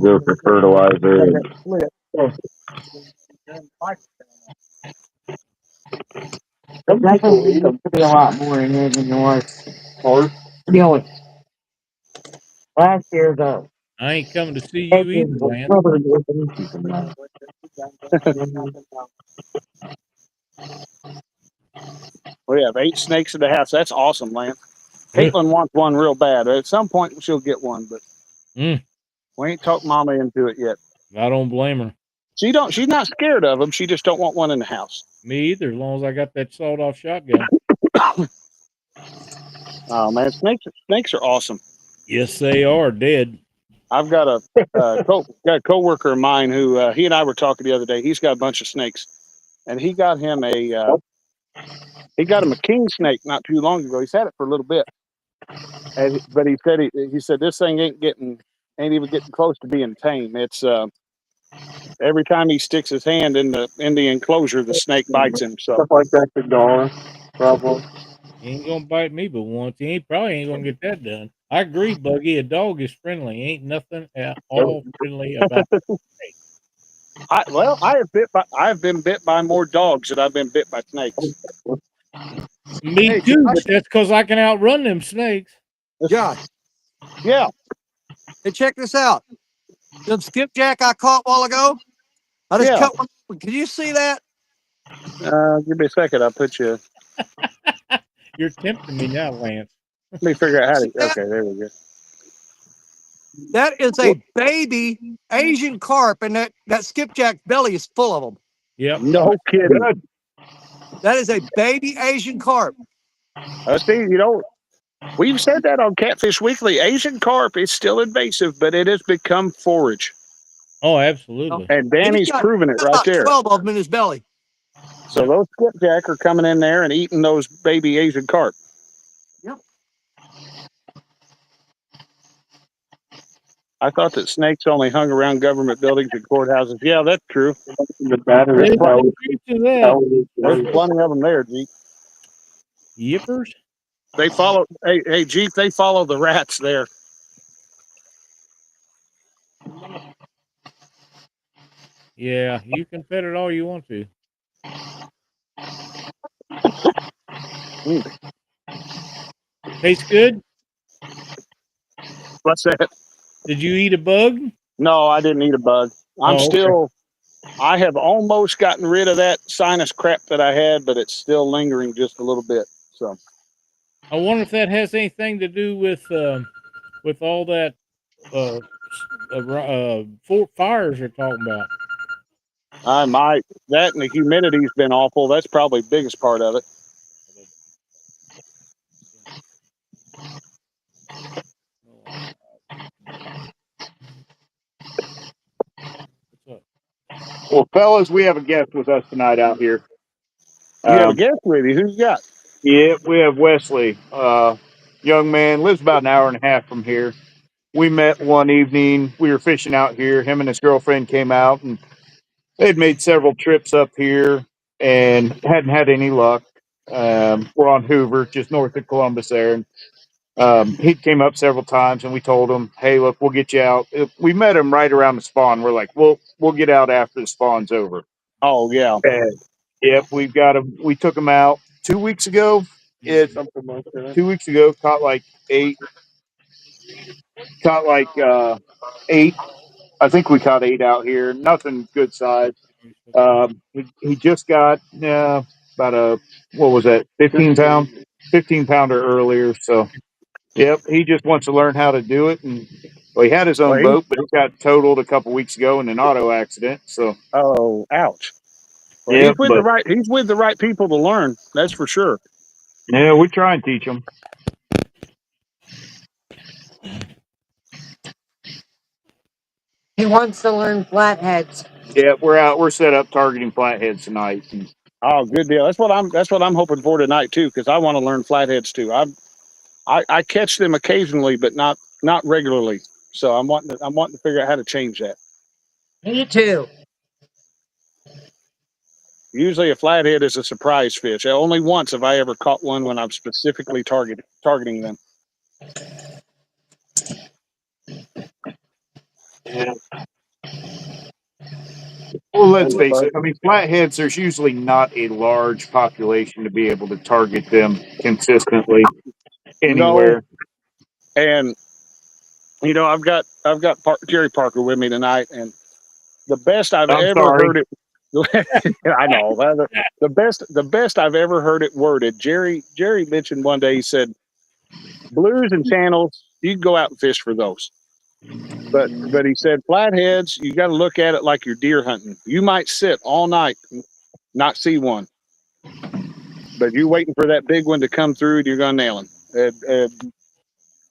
go for fertilizer. There's definitely could be a lot more in here than there was. You know, last year the I ain't coming to see you either, Lance. We have 8 snakes in the house. That's awesome, Lance. Caitlin wants one real bad. At some point, she'll get one, but we ain't talked Mama into it yet. I don't blame her. She's not scared of them. She just don't want one in the house. Me either, as long as I got that sawed-off shotgun. Oh man, snakes are awesome. Yes, they are dead. I've got a coworker of mine who he and I were talking the other day. He's got a bunch of snakes, and he got him a king snake not too long ago. He's had it for a little bit, but he said this thing ain't even getting close to being tame. It's every time he sticks his hand in the enclosure, the snake bites him. So Stuff like that could go on. Probably. He ain't gonna bite me but once. He probably ain't gonna get that done. I agree, Buggy. A dog is friendly. Ain't nothing at all friendly about it. I have been bit by more dogs than I've been bit by snakes. Me too, but that's because I can outrun them snakes. Josh. Yeah. Hey, check this out. The skipjack I caught a while ago. I just cut one. Can you see that? Give me a second. I'll put you. You're tempting me now, Lance. Let me figure out how to. Okay, there we go. That is a baby Asian carp, and that skipjack belly is full of them. Yep. No kidding. That is a baby Asian carp. See, We've said that on Catfish Weekly. Asian carp is still invasive, but it has become forage. Oh, absolutely. And Danny's proven it right About there. 12 of them in his belly. So those skipjack are coming in there and eating those baby Asian carp. Yep. I thought that snakes only hung around government buildings and courthouses. Yeah, that's true. The battery. There's some truth to that. There's plenty of them there, Jeep. Yippers. They follow. Hey, Jeep. They follow the rats there. Yeah, you can pet it all you want to. Tastes good. What's that? Did you eat a bug? No, I didn't eat a bug. I'm Oh, okay. still. I have almost gotten rid of that sinus crap that I had, but it's still lingering just a little bit. So I wonder if that has anything to do with all that fires they're talking about. I might. That and the humidity's been awful. That's probably the biggest part of it. Well, fellas, we have a guest with us tonight out here. You have a guest with you. Who you got? Yeah, we have Wesley. Young man, lives about an hour and a half from here. We met one evening. We were fishing out here. Him and his girlfriend came out, and they'd made several trips up here and hadn't had any luck. We're on Hoover, just north of Columbus there. And he came up several times, and we told him, "Hey, look, we'll get you out." We met him right around the spawn. We're like, "We'll get out after the spawn's over." Oh yeah. And yep, we've got him. We took him out 2 weeks ago. It 2 weeks ago caught like eight. Caught like eight. I think we caught eight out here. Nothing good size. He just got about a what was that 15 pounder earlier. So yep, he just wants to learn how to do it. And well, he had his own Well, boat, but it got totaled a couple weeks ago in an auto accident. So oh, ouch. Well, yep, but he's with the right people to learn. That's for sure. yeah, we try and teach him. He wants to learn flatheads. Yeah, we're set up targeting flatheads tonight. And Oh, good deal. That's what I'm hoping for tonight too, because I want to learn flatheads too. I catch them occasionally, but not regularly. So I'm wanting to figure out how to change that. Me too. Usually a flathead is a surprise fish. Only once have I ever caught one when I'm specifically targeting them. yeah. Well, let's face it. I mean, flatheads. There's usually not a large population to be able to target them consistently No, anywhere. and I've got Jerry Parker with me tonight, and the best I've I'm ever sorry. heard it. I know the best I've ever heard it worded. Jerry mentioned one day. He said, "Blues and channels, you can go out and fish for those." But he said flatheads, you got to look at it like you're deer hunting. You might sit all night and not see one, but you waiting for that big one to come through, and you're gonna nail him.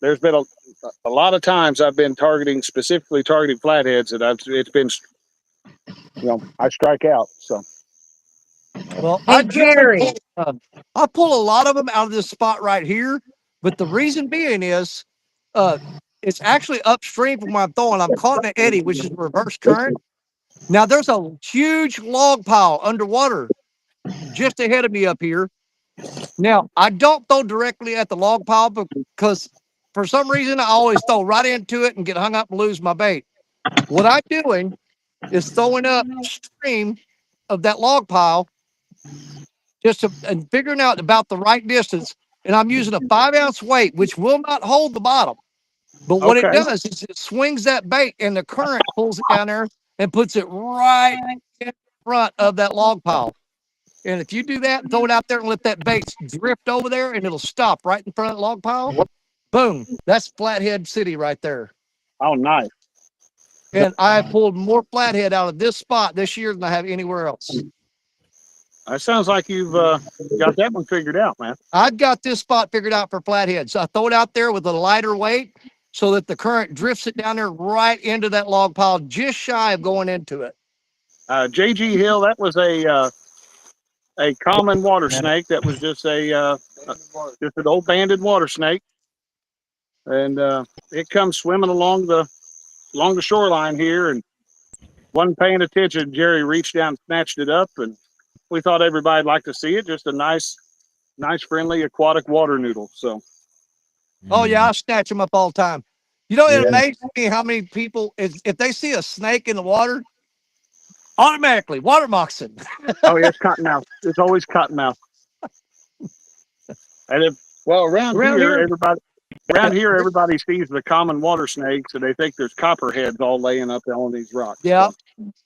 There's been a lot of times I've been specifically targeting flatheads, and it's been I strike out. So Well, Hey, Jerry. I pull a lot of them out of this spot right here, but the reason being is, it's actually upstream from where I'm throwing. I'm caught in an eddy, which is reverse current. Now there's a huge log pile underwater just ahead of me up here. Now I don't throw directly at the log pile because for some reason I always throw right into it and get hung up and lose my bait. What I'm doing is throwing upstream of that log pile and figuring out about the right distance. And I'm using a 5-ounce weight, which will not hold the bottom. But what it okay, does is it swings that bait and the current pulls it down there and puts it right in front of that log pile. And if you do that and throw it out there and let that bait drift over there and it'll stop right in front of the log pile, boom, that's Flathead City right there. oh nice. And I have pulled more flathead out of this spot this year than I have anywhere else. That sounds like you've got that one figured out, man. I've got this spot figured out for flathead. So I throw it out there with a lighter weight so that the current drifts it down there right into that log pile, just shy of going into it. JG Hill, that was a common water snake. That was just just an old banded water snake, and it comes swimming along the shoreline here, and wasn't paying attention. Jerry reached down and snatched it up, and we thought everybody'd like to see it. Just a nice, friendly aquatic water noodle. So, Oh yeah, I snatch them up all the time. You know, it Yeah. amazes me how many people, if they see a snake in the water, automatically water moccasin. oh yeah, it's cottonmouth. It's always cottonmouth. And around here, everybody sees the common water snakes, and they think there's copperheads all laying up on these rocks. Yeah.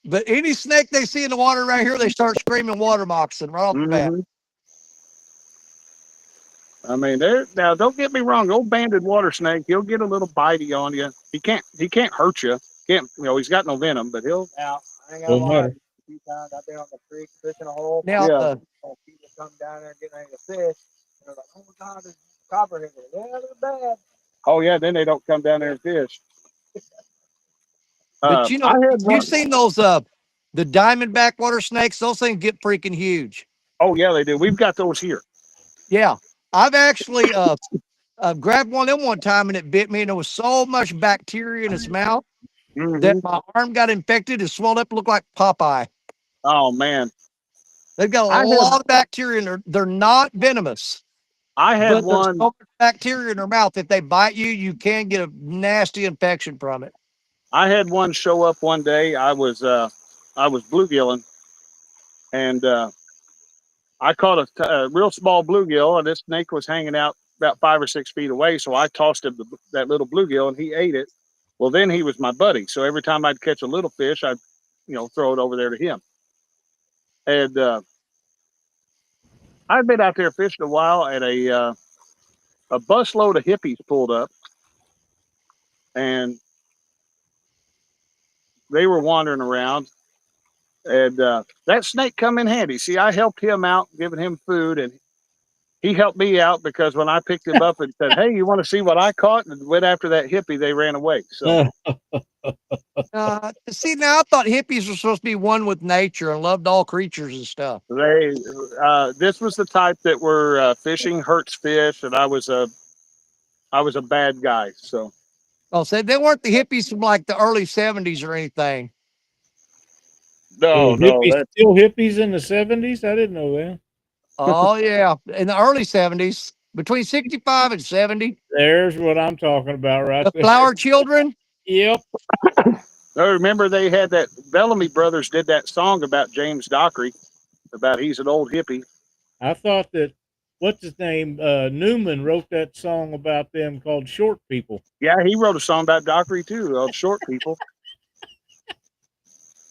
But any snake they see in the water right here, they start screaming water moccasin right off the bat. Mhm. I mean, now. Don't get me wrong. Old banded water snake, he'll get a little bitey on you. He can't hurt you. He's got no venom, but he'll. Now, I ain't Well, gonna lie. no. A few times I've been on the creek fishing a hole. Now, Yeah. People come down there getting ready to fish. And they're like, oh my God, there's copperhead. Yeah, they're bad. Oh yeah, then they don't come down there and fish. but you know, I had one. you've seen those the diamondback water snakes, those things get freaking huge. Oh yeah, they do. We've got those here. Yeah. I've actually grabbed one of them one time and it bit me, and there was so much bacteria in its mouth Mhm. that my arm got infected and swelled up, looked like Popeye. Oh man, They've got I a had- lot of bacteria and they're not venomous. I had But there's one. so much bacteria in their mouth. If they bite you, you can get a nasty infection from it. I had one show up one day. I was bluegilling, and I caught a real small bluegill, and this snake was hanging out about 5 or 6 feet away. So I tossed him that little bluegill, and he ate it. Well, then he was my buddy. So every time I'd catch a little fish, I'd throw it over there to him. And I'd been out there fishing a while, and a busload of hippies pulled up, and they were wandering around. And that snake come in handy. See, I helped him out, giving him food, and he helped me out because when I picked him up and said, "Hey, you want to see what I caught?" and went after that hippie, they ran away. So See, now I thought hippies were supposed to be one with nature and loved all creatures and stuff. this was the type that were fishing hurts fish, and I was a bad guy. So Oh, so they weren't the hippies from like the early 70s or anything. no, Hippies, still hippies in the 70s? I didn't know that. Oh, yeah. In the early 70s, between 65 and 70, There's what I'm talking about right the there. flower children. Yep. I remember they had that Bellamy Brothers did that song about James Dockery, about he's an old hippie. I thought that, what's his name? Newman wrote that song about them called Short People. Yeah, he wrote a song about Dockery too, of short people.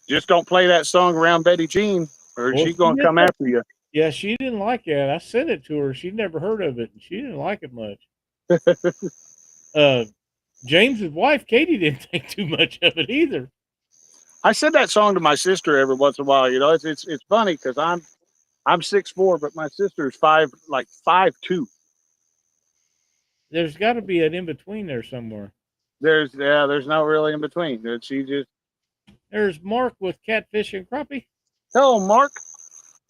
Just don't play that song around Betty Jean, or Well, she's gonna she come did. after you. Yeah, she didn't like that. I sent it to her. She'd never heard of it, and she didn't like it much. James's wife, Katie, didn't think too much of it either. I send that song to my sister every once in a while. It's funny because I'm 6'4", but my sister's 5'2". There's got to be an in between there somewhere. There's no really in between. There's Mark with Catfish and Crappie. Hello, Mark.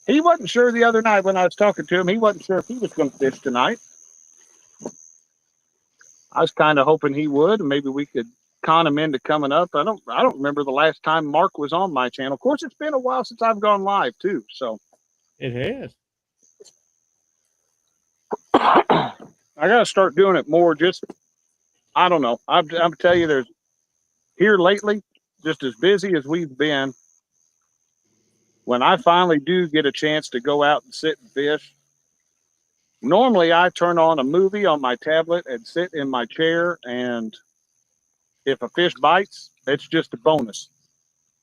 He wasn't sure the other night when I was talking to him. He wasn't sure if he was going to fish tonight. I was kind of hoping he would, and maybe we could con him into coming up. I don't remember the last time Mark was on my channel. Of course, it's been a while since I've gone live too. So It has. I got to start doing it more. Just I don't know. I'm tell you, there's here lately, just as busy as we've been. When I finally do get a chance to go out and sit and fish, normally I turn on a movie on my tablet and sit in my chair, and if a fish bites, it's just a bonus.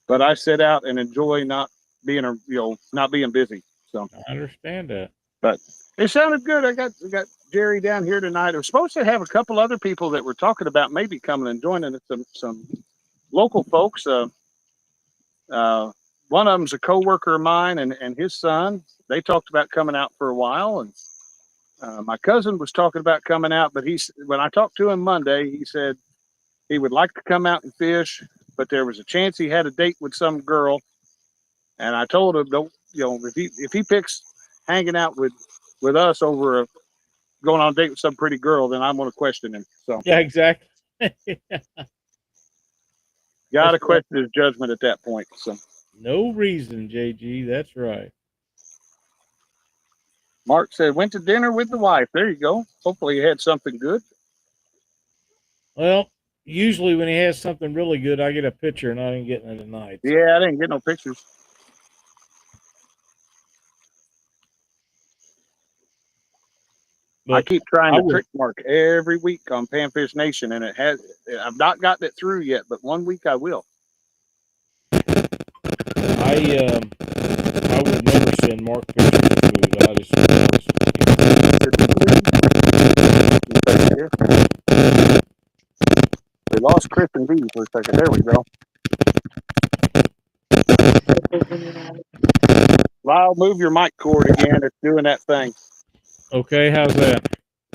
But I sit out and enjoy not being busy. So I understand that. but it sounded good. I got Jerry down here tonight. I was supposed to have a couple other people that were talking about maybe coming and joining us, some local folks. one of them's a coworker of mine, and his son. They talked about coming out for a while, and my cousin was talking about coming out, but when I talked to him Monday, he said he would like to come out and fish, but there was a chance he had a date with some girl, and I told him, don't, if he picks hanging out with us over going on a date with some pretty girl, then I'm going to question him. So Yeah, exactly. got to question his judgment at that point. So no reason, JG. That's right. Mark said went to dinner with the wife. There you go. Hopefully he had something good. Well, usually when he has something really good, I get a picture, and I didn't get it tonight. So. Yeah, I didn't get no pictures. But I keep trying to trick Mark every week on Panfish Nation, and I've not gotten it through yet, but one week I will. I would never send Mark pictures of food. I just we lost Chris and V for a second. There we go. Lyle, move your mic cord again. It's doing that thing. Okay, how's that?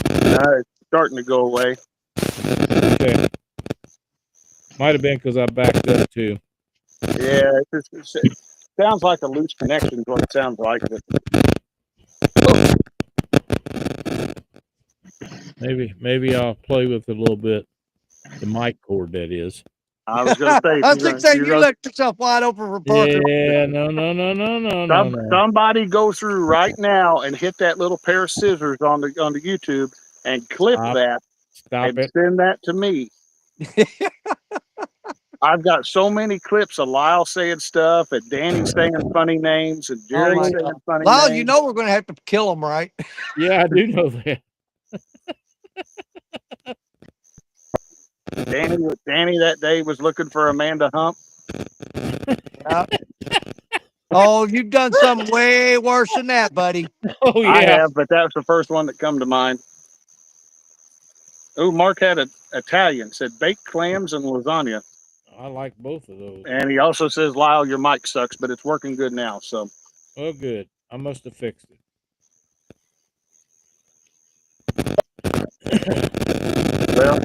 It's starting to go away. Okay. Might have been because I backed up too. Yeah, it sounds like a loose connection is what it sounds like. But Maybe I'll play with it a little bit. The mic cord, that is. I was going to say, I think that you left yourself wide open for Parker. Yeah, no. Somebody go through right now and hit that little pair of scissors on the YouTube and clip that. Stop it. Send that to me. I've got so many clips of Lyle saying stuff and Danny saying funny names and Jerry saying funny Lyle, names. you know we're going to have to kill him, right? Yeah, I do know that. Danny that day was looking for Amanda Hump. Oh, you've done something way worse than that, buddy. Oh, yeah. I have, but that was the first one that come to mind. Oh, Mark had an Italian, said baked clams and lasagna. I like both of those. And he also says, Lyle, your mic sucks, but it's working good now. So, oh, good. I must have fixed it. Well,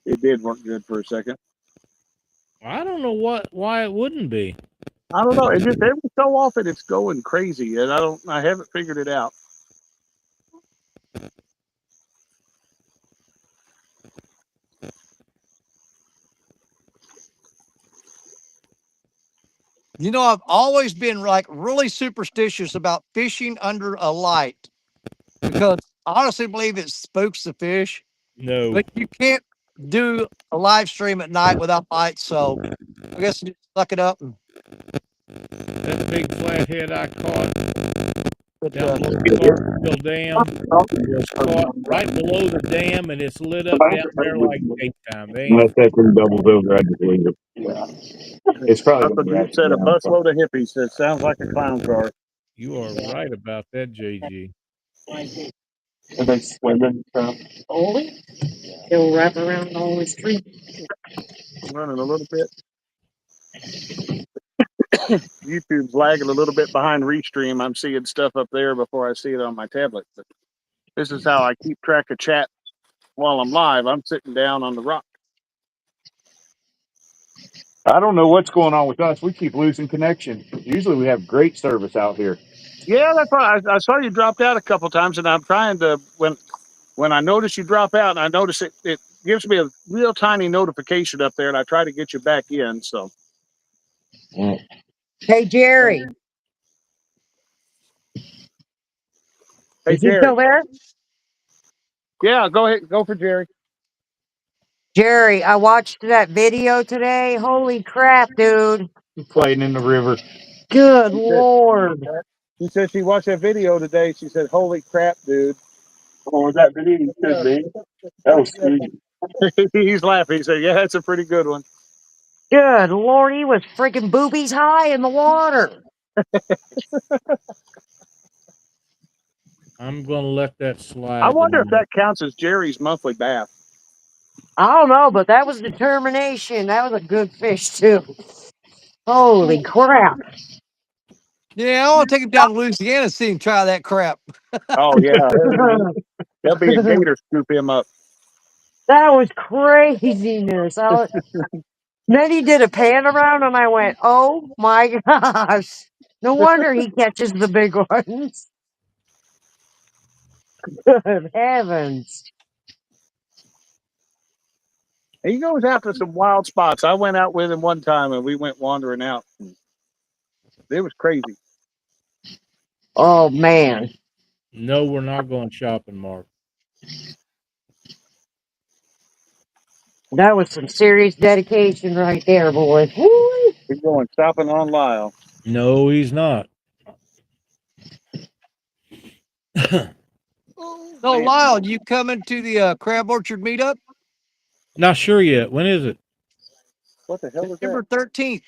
it did work good for a second. I don't know why it wouldn't be. I don't know. It just every so often it's going crazy, and I haven't figured it out. You know, I've always been like really superstitious about fishing under a light because I honestly believe it spooks the fish. No. But you can't do a live stream at night without lights, so I guess you suck it up. That big flathead I caught down below the Clarksville Dam was caught right below the dam, and it's lit up down there like daytime. Unless that thing doubles over, I just leave it. It's probably Up a dude said a busload of hippies. That sounds like a clown car. You are right about that, JG. Are they swimming from Only? They'll wrap around the whole street. Running a little bit. YouTube's lagging a little bit behind Restream. I'm seeing stuff up there before I see it on my tablet. But this is how I keep track of chat while I'm live. I'm sitting down on the rock. I don't know what's going on with us. We keep losing connection. Usually we have great service out here. Yeah, that's right. I saw you dropped out a couple times, and I'm trying to when I notice you drop out, and I notice it gives me a real tiny notification up there, and I try to get you back in. So, Hey, Jerry. hey, Is he Jerry. still there? Yeah, go ahead. Go for Jerry. Jerry, I watched that video today. Holy crap, dude. Playing in the river. Good Lord. She said she watched that video today. She said, "Holy crap, dude!" Oh, was that video you showed me? That was sweet. He's laughing. He said, "Yeah, that's a pretty good one." Good Lord, he was freaking boobies high in the water. I'm going to let that slide. I wonder if that counts as Jerry's monthly bath. I don't know, but that was determination. That was a good fish too. Holy crap! Yeah, I want to take him down to Louisiana and see him try that crap. Oh yeah, there'll be a gator scoop him up. That was craziness. Then he did a pan around, and I went, "Oh my gosh! No wonder he catches the big ones." Good heavens! He goes out to some wild spots. I went out with him one time, and we went wandering out. It was crazy. Oh man, No, we're not going shopping, Mark. that was some serious dedication right there, boy. Woo. He's going shopping on Lyle. No, he's not. So, Lyle, you coming to the Crab Orchard meetup? Not sure yet. When is it? What the hell is September that? 13th.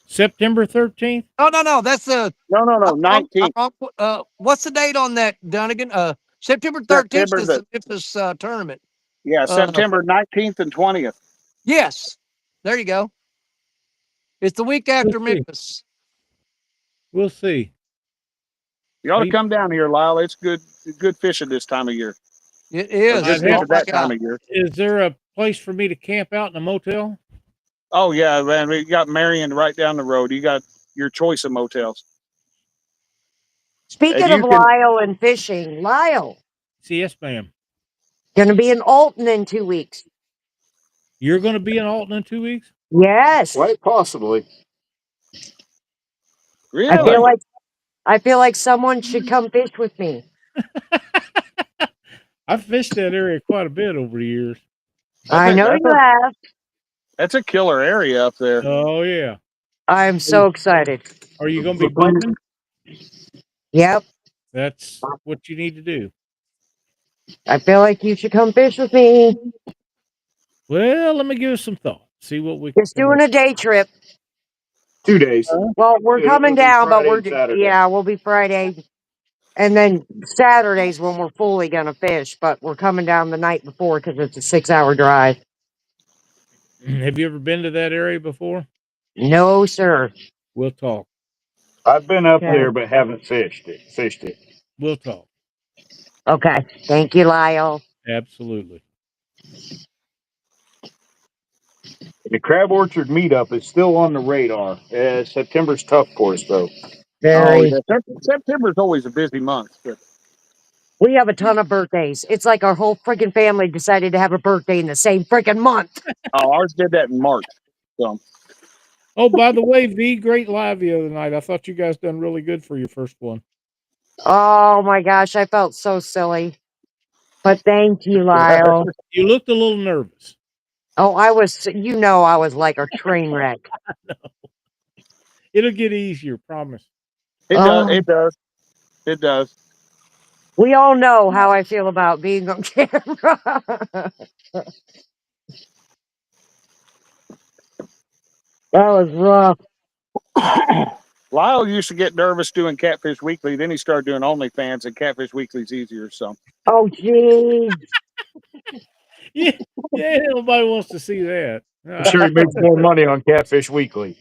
September 13th? Oh, no. That's the. No, 19th. What's the date on that, Dunnigan? September 13th September is the the Memphis tournament. yeah, September 19th and 20th. Yes. There you go. It's the week after We'll see. Memphis. We'll see. You ought to come down here, Lyle. It's good fishing this time of year. It Or is. good I'd have fishing that time of year. Is there a place for me to camp out in a motel? Oh yeah, man. We got Marion right down the road. You got your choice of motels. Speaking And of you can Lyle and fishing, Lyle Yes, ma'am. gonna be in Alton in 2 weeks. You're going to be in Alton in 2 weeks? Yes, Quite possibly. I really. feel like someone should come fish with me. I've fished that area quite a bit over the years. I know you have. That's a killer area up there. Oh, yeah. I'm so excited. Are you going to be bumping? Yep, That's what you need to do. I feel like you should come fish with me. Well, let me give it some thought. See what we Just can doing a day trip. 2 days. Well, we're It'll coming be down, but Friday and Saturday. we'll be Friday, and then Saturdays when we're fully gonna fish. But we're coming down the night before because it's a 6-hour drive. Have you ever been to that area before? No, sir. We'll talk. I've been up Okay. there, but haven't fished it. We'll talk. Okay. Thank you, Lyle. Absolutely. The Crab Orchard meetup is still on the radar. September's tough for us, though. Oh Very. yeah, September's always a busy month. But We have a ton of birthdays. It's like our whole freaking family decided to have a birthday in the same freaking month. ours did that in March. So Oh, by the way, V, great live the other night. I thought you guys done really good for your first one. Oh my gosh, I felt so silly. But thank you, Lyle. You looked a little nervous. Oh, I was like a train wreck. It'll get easier, promise. it does. It does. It does. We all know how I feel about being on camera. That was rough. Lyle used to get nervous doing Catfish Weekly. Then he started doing OnlyFans, and Catfish Weekly's easier. So Oh, geez. Yeah, nobody wants to see that. Sure, he makes more money on Catfish Weekly.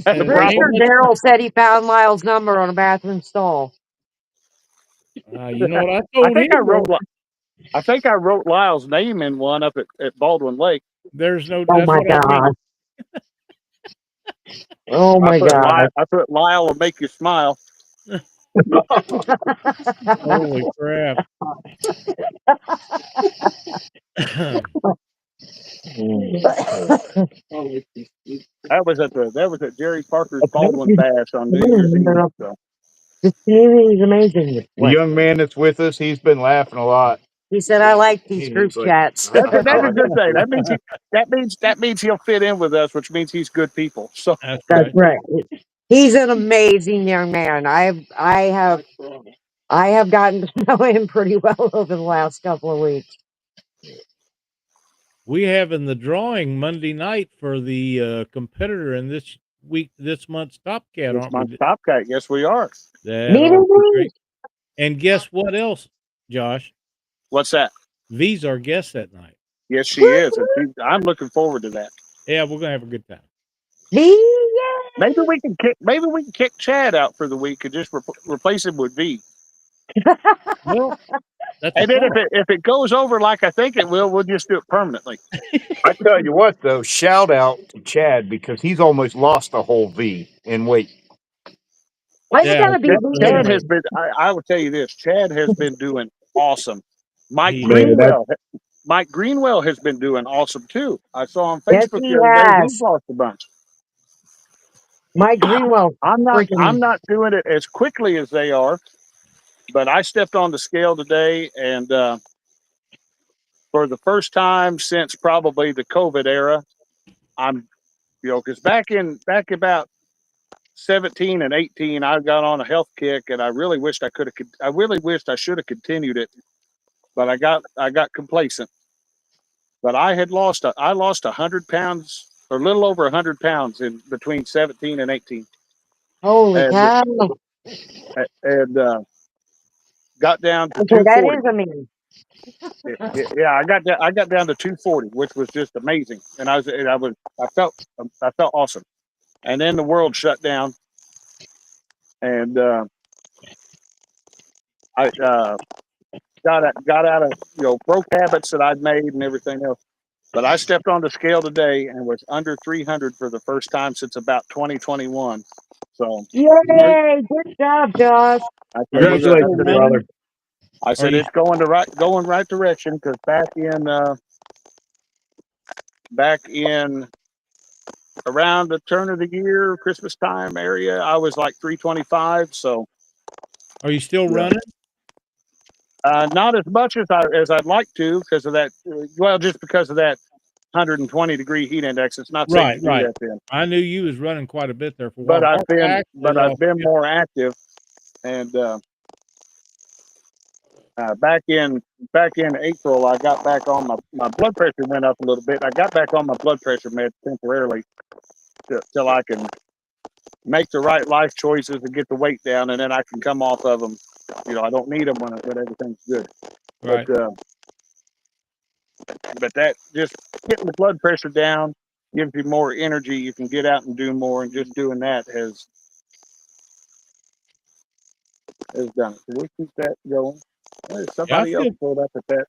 that's the And Pretty problem. sure Daryl said he found Lyle's number on a bathroom stall. You know what I I told think him? I wrote. I think I wrote Lyle's name in one up at Baldwin Lake. There's no. Oh That's my what I god. mean. Oh my god. I put Lyle will make you smile. Holy crap! That was at Jerry Parker's Baldwin Bass on New Year's Eve. So. This TV is amazing. The young man that's with us, he's been laughing a lot. He said, I like these group He's like, chats. That's a good thing. That means he'll fit in with us, which means he's good people. So That's That's right. right. He's an amazing young man. I have gotten to know him pretty well over the last couple of weeks. We have in the drawing Monday night for the competitor in this month's Top Cat, aren't we? Top Cat, yes, we are. That Meeting ought to be me? great. And guess what else, Josh? What's that? V's our guest that night. Yes, she is. And I'm looking forward to that. Yeah, we're gonna have a good time. Maybe we can kick Chad out for the week and just replace him with V. Well, that's a And then thought. if it goes over like I think it will, we'll just do it permanently. I tell you what, though, shout out to Chad because he's almost lost a whole V in weight. Why's it Yeah, gotta be Chad vegan? has been. I will tell you this. Chad has been doing awesome. Mike he Man, that Greenwell. Mike Greenwell has been doing awesome too. I saw on Yes, Facebook he the other day he's has. lost a bunch. Mike Greenwell I'm freaking. not doing it as quickly as they are, but I stepped on the scale today, and for the first time since probably the COVID era, I'm because back about 17 and 18, I got on a health kick, and I really wished I could have. I really wished I should have continued it, but I got complacent. But I lost 100 pounds, or a little over 100 pounds in between 17 and 18, Holy and cow. and got down to Okay, that 240. is amazing. Yeah, I got down to 240, which was just amazing, and I felt awesome. And then the world shut down, and I got out of broke habits that I'd made and everything else. But I stepped on the scale today and was under 300 for the first time since about 2021. So are, Yay! Good job, Josh. I said are you we're gonna. I still congratulations, said it, brother. running? I Are said you it's going right direction because back in around the turn of the year, Christmas time area, I was like 325. So still yeah, running? not as much as I'd like to because of that. Well, just because of that 120-degree heat index, it's not safe Right, to do right. that then. I knew you was running quite a bit there for a But while. I actually I've lost been 50. more active, and back in April, I got back on my blood pressure went up a little bit. I got back on my blood pressure meds temporarily till I can make the right life choices and get the weight down, and then I can come off of them. I don't need them when everything's good. Right. But that just getting the blood pressure down gives you more energy. You can get out and do more, and just doing that has done it. So we'll keep that going. There's Yeah, somebody else pulled up at that.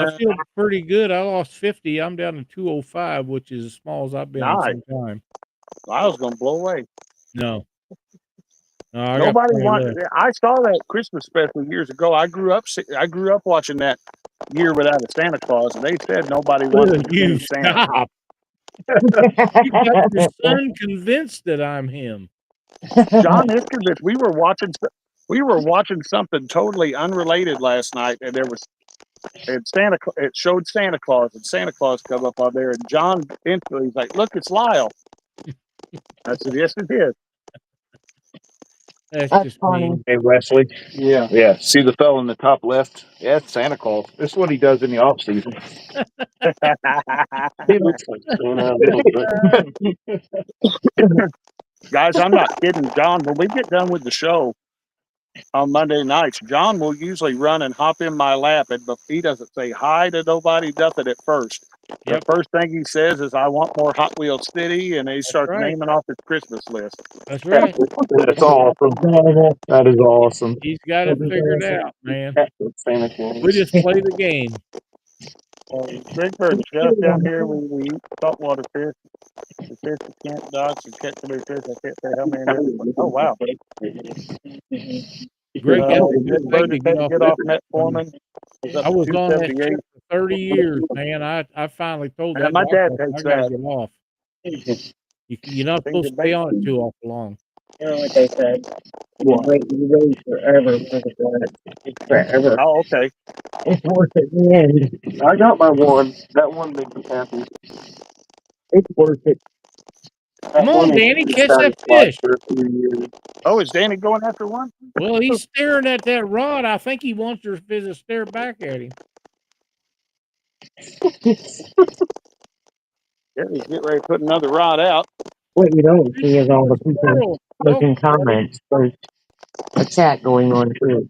I feel pretty good. I lost 50. I'm down to 205, which is as small as I've been in Nice. some time. I was going to blow away. No. No, I got Nobody plenty wanted. left. I saw that Christmas special years ago. I grew up watching that Year Without a Santa Claus, and they said nobody wanted to You sing Santa. stop. You got your son convinced that I'm him. John Iskovich, we were watching something totally unrelated last night, and it showed Santa Claus, and Santa Claus come up on there, and John instantly was like, "Look, it's Lyle." I said, "Yes, it is." That's That's just funny. mean. Hey, Wesley. Yeah. Yeah, see the fellow in the top left? Yeah, it's Santa Claus. This is what he does in the off season. He looks like Santa a little bit. Guys, I'm not kidding. John, when we get done with the show on Monday nights, John will usually run and hop in my lap, but he doesn't say hi to nobody, nothing at first. Yep. The first thing he says is, "I want more Hot Wheels City," and he starts right. naming off his Christmas list. That's right. That's awesome. That is awesome. He's got it figured out, man. Santa Claus. We just play the game. Big Bird, us down here, we eat saltwater fish. The fish the camp docks and catch so many fish. I can't say how many there is. Oh, wow. Greg, that's a Big good thing Bird to just had get to off get that. off metformin. It's up I to was on that 278. ship for 30 years, man. I finally told And that my dad doctor, I takes got to that. get off. You're not Things supposed are to stay bait. on it too awful long. You know what they said? You wait forever for the blood. Forever. Oh, okay. It's worth it in the end. I got my one. That one makes me happy. It's worth it. Come on, Danny, catch that fish. For 3 years. Oh, is Danny going after one? Well, he's staring at that rod. I think he wants your fish to stare back at him. Yeah, he's getting ready to put another rod out. What you don't see is all the people Squirrel. looking Welcome, buddy. comments. There's a chat going on too.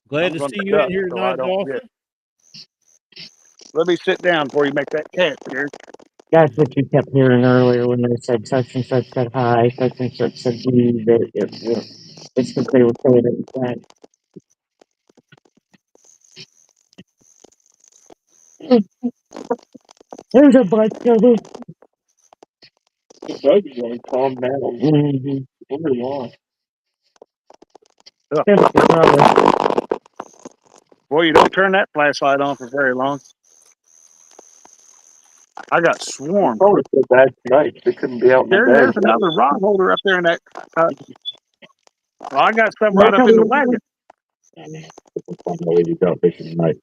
Glad I'm to going see to you in duck here so I tonight, don't Dawson. get. Let me sit down before you make that catch, Gary. That's what you kept hearing earlier when they said such and such said hi, such and such said you. It's because they were saying it back. There's a bunch of them. Calm down. Moving on. Ugh. That's your brother. Boy, you don't turn that flashlight on for very long. I got swarmed. Probably so bad tonight. They couldn't be out in the Gary, day. there's another rod holder up there in that. Well, I got some right up in the wagon. You go fishing tonight.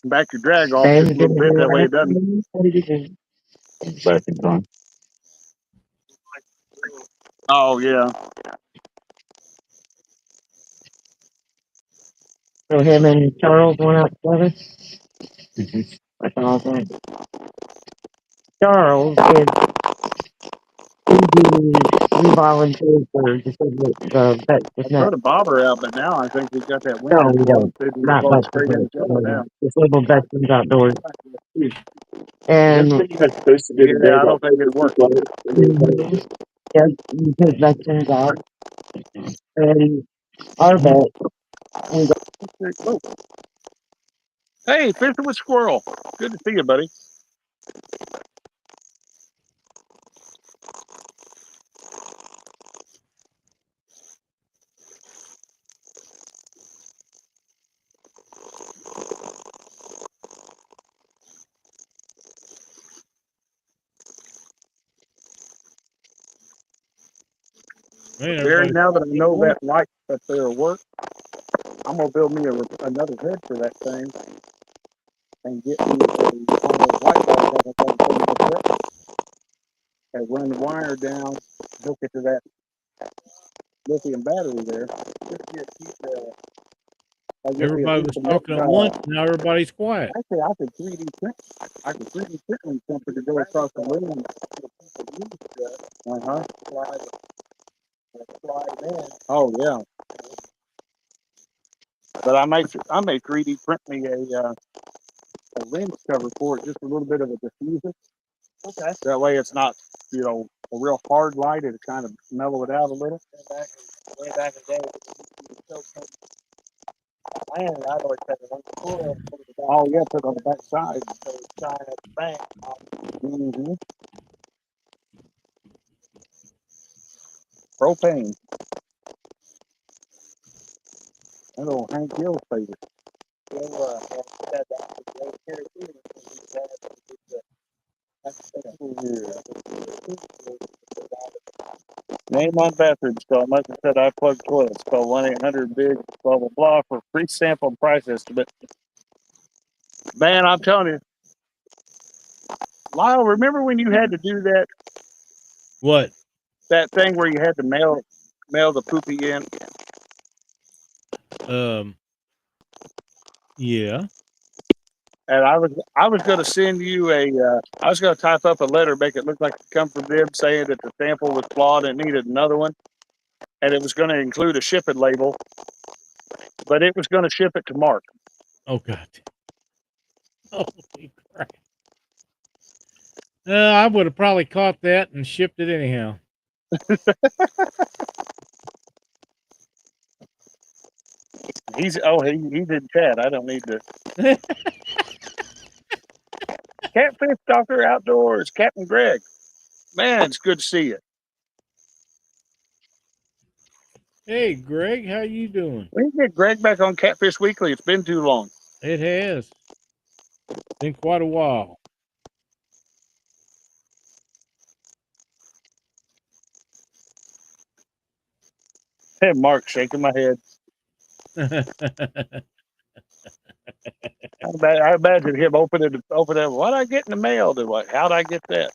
Back your drag off just a little bit. That way it doesn't. Back in time. Oh, yeah. So him and Charles went out together. That's awesome. Charles is he volunteered for the vet I net. put a bobber out, but now I think we've got that wind No, that's we blowing. don't. Maybe we'll Not blow much straight in each other now. disabled veterans outdoors. And Yeah, I don't think it'll work. yes, you take veterans out. And our vet, we Oh. Hey, fishing with squirrel. Good to see you, buddy. Man, Gary, everybody. now that I know that light up there will work, I'm going to build me another head for that thing and get me one of those light bulbs and run the wire down, hook it to that lithium battery there. Everybody was talking at once. Now everybody's quiet. Actually, I could 3D print. I could 3D print me something to go across the room. Oh yeah. But I may 3D print me a lens cover for it, just a little bit of a diffuser. Okay. That way it's not, a real hard light. It'll kind of mellow it out a little. Way back in the day, I'd always had one coil. Oh yeah, put it on the back side. So it's shine at the bank. Mm-hmm. Propane. That old Hank Gill's favorite. Name on bathroom stall. Must have said I plugged toilets. Call 1-800-BIG blah blah blah for free sample and price estimate. Man, I'm telling you, Lyle. Remember when you had to do What? that thing where you had to mail the poopy in? Yeah. And I was going to send you I was going to type up a letter, make it look like it come from them, saying that the sample was flawed and needed another one, and it was going to include a shipping label, but it was going to ship it to Mark. Oh God. Holy crap. I would have probably caught that and shipped it anyhow. He's in chat. I don't need to. Catfish Doctor Outdoors, Captain Greg. Man, it's good to see you. Hey, Greg, how you doing? We can get Greg back on Catfish Weekly. It's been too long. It has been quite a while. Hey, Mark, shaking my head. I imagine him opening it. What I get in the mail? How'd I get that?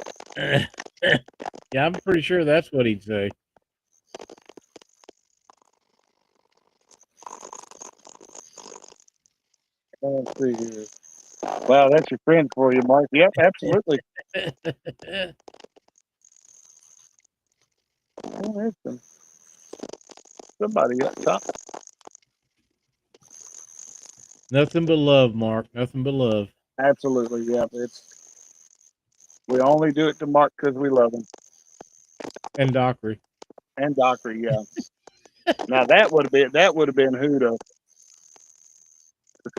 Yeah, I'm pretty sure that's what he'd say. Let's see here. Wow, that's your friend for you, Mark. Yep, absolutely. Oh, there's somebody up top. Nothing but love, Mark. Nothing but love. Absolutely, yeah. We only do it to Mark because we love him. And Dockery. And Dockery, yeah. Now that would have been who to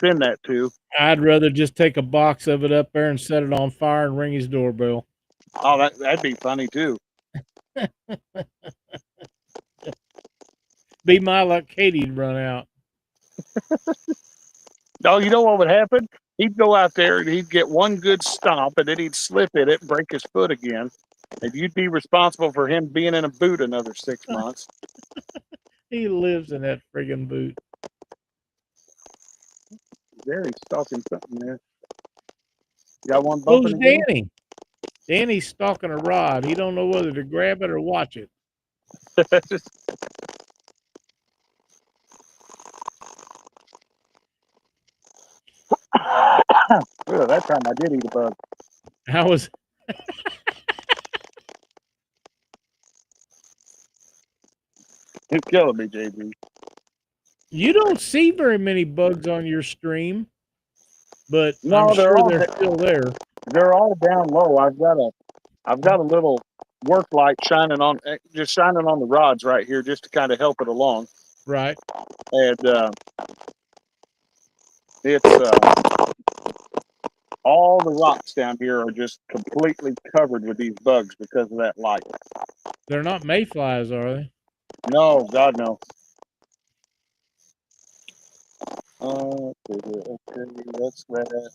send that to. I'd rather just take a box of it up there and set it on fire and ring his doorbell. Oh, that'd be funny too. Be my luck, Katie'd run out. No, you know what would happen? He'd go out there and he'd get one good stomp, and then he'd slip in it and break his foot again. And you'd be responsible for him being in a boot another 6 months. He lives in that friggin' boot. Gary's stalking something there. You got one Who's bumping again? Danny? Danny's stalking a rod. He don't know whether to grab it or watch it. Well, that time I did eat a bug. How was It's killing me, JB. you don't see very many bugs on your stream, but No, I'm they're sure all they're still there. they're all down low. I've got a little work light shining on the rods right here just to kind of help it along. Right. And it's all the rocks down here are just completely covered with these bugs because of that light. They're not mayflies, are they? No, God no. Okay, that's that.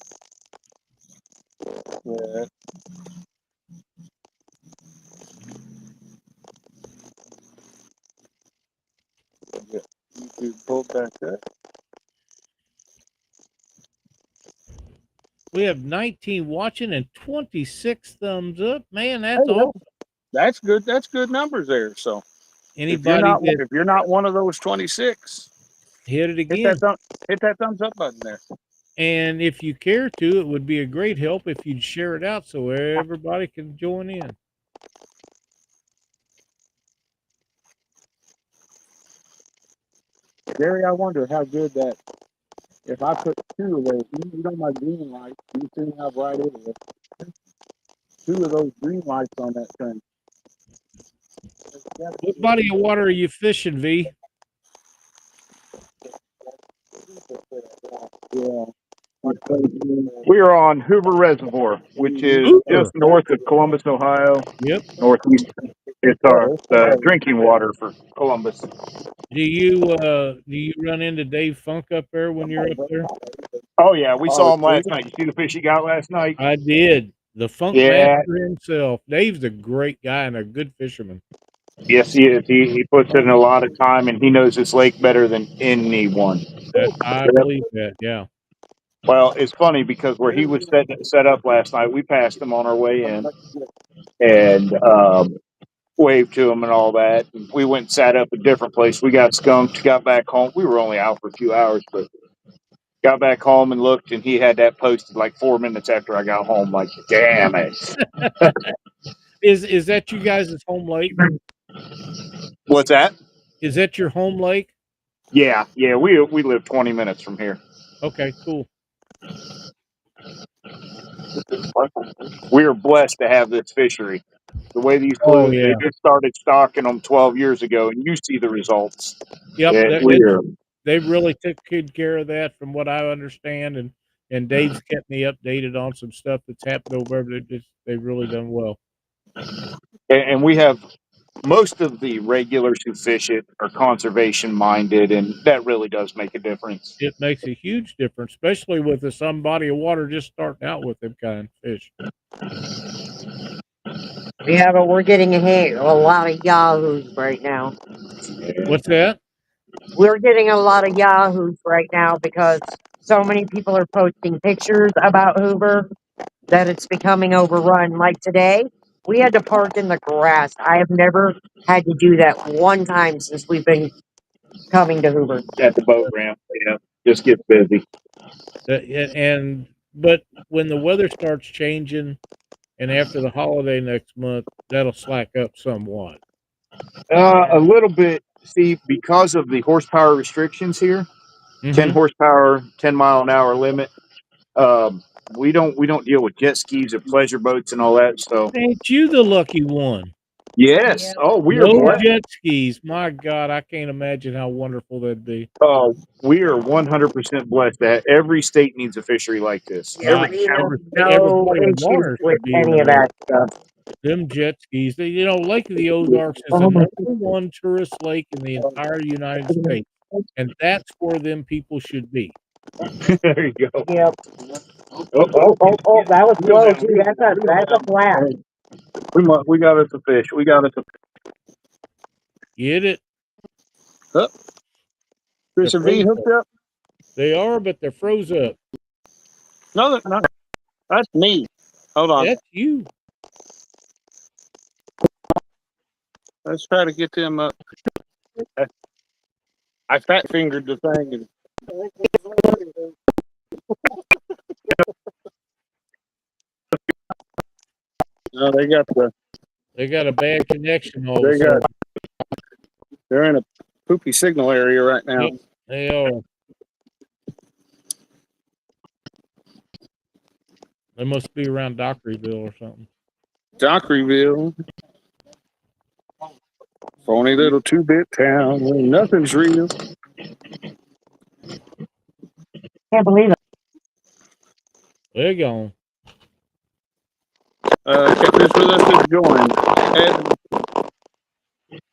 That. Get YouTube pulled back up. We have 19 watching and 26 thumbs up. Man, Hey, that's awesome. that's good. That's good numbers there. So Anybody that if you're not one of those 26, hit it hit again. hit that thumbs up button there. And if you care to, it would be a great help if you'd share it out so everybody can join in. Gary, I wonder how good that if I put two of those, you know my green light, you see how bright it is. Two of those green lights on that thing. What body of water are you fishing, V? Yeah. We are on Hoover Reservoir, which is just north of Columbus, Ohio, Yep. northeast. It's our drinking water for Columbus. Do you run into Dave Funk up there when you're up there? Oh yeah, we saw him last night. You see the fish he got last night? I did. The Funk Yeah. Master himself. Dave's a great guy and a good fisherman. Yes, he is. He puts in a lot of time, and he knows this lake better than anyone. I believe that. Yeah. Well, it's funny because where he was set up last night, we passed him on our way in and waved to him and all that. And we went and sat up a different place. We got skunked, got back home. We were only out for a few hours, but got back home and looked, and he had that posted like 4 minutes after I got home. Like, damn it. Is that you guys' home lake? What's that? Is that your home lake? Yeah. We live 20 minutes from here. Okay, cool. We are blessed to have this fishery. The way these Oh, flues, they yeah. just started stocking them 12 years ago, and you see the results. Yep. We're They really took good care of that from what I understand. And Dave's kept me updated on some stuff that's happened over there. They've really done well. and we have most of the regulars who fish it are conservation minded, and that really does make a difference. It makes a huge difference, especially with some body of water just starting out with them kind of fish. Yeah, but we're getting a lot of yahoos right now. What's that? We're getting a lot of yahoos right now because so many people are posting pictures about Hoover that it's becoming overrun. Like today, we had to park in the grass. I have never had to do that one time since we've been coming to Hoover. At the boat ramp, yeah, just gets busy. But when the weather starts changing, and after the holiday next month, that'll slack up somewhat. A little bit. See, because of the horsepower restrictions here, 10 Mhm. horsepower, 10-mile-an-hour limit. We don't deal with jet skis or pleasure boats and all that. So Ain't you the lucky one? yes, oh, we are No blessed. jet skis. My God, I can't imagine how wonderful that'd be. We are 100% blessed that every state needs a fishery like this. Yeah, Every Not we have county. every no body of issues water with should be any able of to that stuff. them jet skis. Lake of the Ozarks is the Oh my number one tourist lake in the entire United goodness. States, and that's where them people should be. There you go. Yep. Oh, Oh, that was reel slow down, too. reel That's down, a reel that's a down. flat. We got us a fish. We got us a Get it? Oh, They're Chris and V froze hooked up. up. They are, but they're froze up. No, that's me. Hold on. That's you. Let's try to get them up. I fat fingered the thing and they got the They got a bad connection all of a they got sudden. they're in a poopy signal area right now. Yep, they are. They must be around Dockeryville or something. Dockeryville, phony little 2-bit town where nothing's real. Can't believe it. They're gone. Catfish with us is joined. And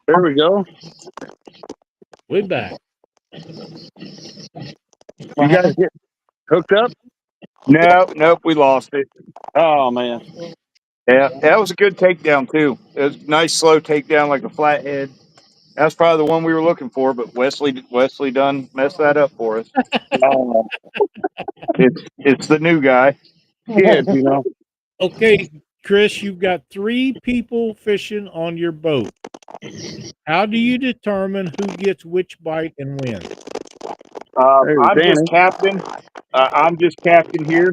there we go. We back. You guys get hooked up? Nope, we lost it. Oh man. Yeah, that was a good takedown too. It was a nice slow takedown like a flathead. That's probably the one we were looking for, but Wesley done messed that up for us. Oh, It's the new guy. kids, you know. Okay, Chris, you've got 3 people fishing on your boat. How do you determine who gets which bite and when? There's I'm just Danny. captain. I'm just captain here.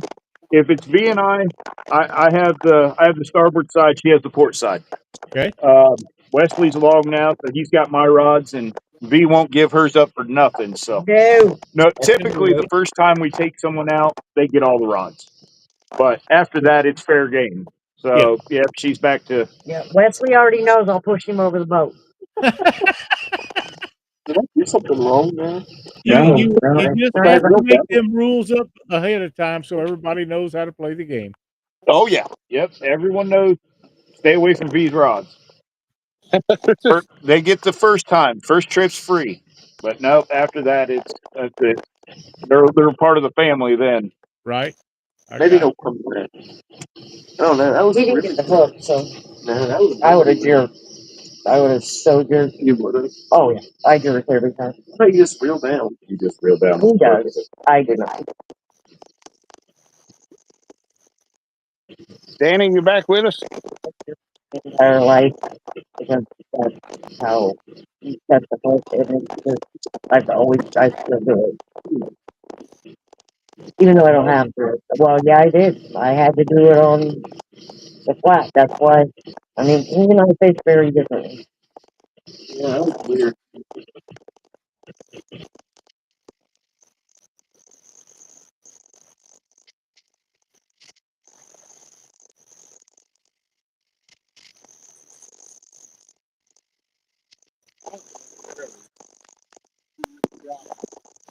If it's V and I have the starboard side. She has the port side. Okay. Wesley's along now, so he's got my rods, and V won't give hers up for nothing. So No. no, typically the first time we take someone out, they get all the rods, but after that, it's fair game. Yeah. So yep, she's back to. Yeah, Wesley already knows I'll push him over the boat. Did I do something wrong, man? You just Not have ever. to make them rules up ahead of time so everybody knows how to play the game. Oh yeah, yep. Everyone knows. Stay away from V's rods. They get the first time. First trip's free, but no. After that, that's it. They're part of the family then. Right? I Maybe got he'll come back. Oh no, that was He didn't get the hook, so I would have jerked. I would have so jerked. You would have. Oh yeah, I jerk every time. No, you just reel down. You just reel down. He does. I do not. Danny, you back with us? Entire life because that's how you set the hook, and it's just I still do it. Even though I don't have to. Well, yeah, I did. I had to do it on the flat. That's why. I mean, even I fish very differently. Yeah, that was weird.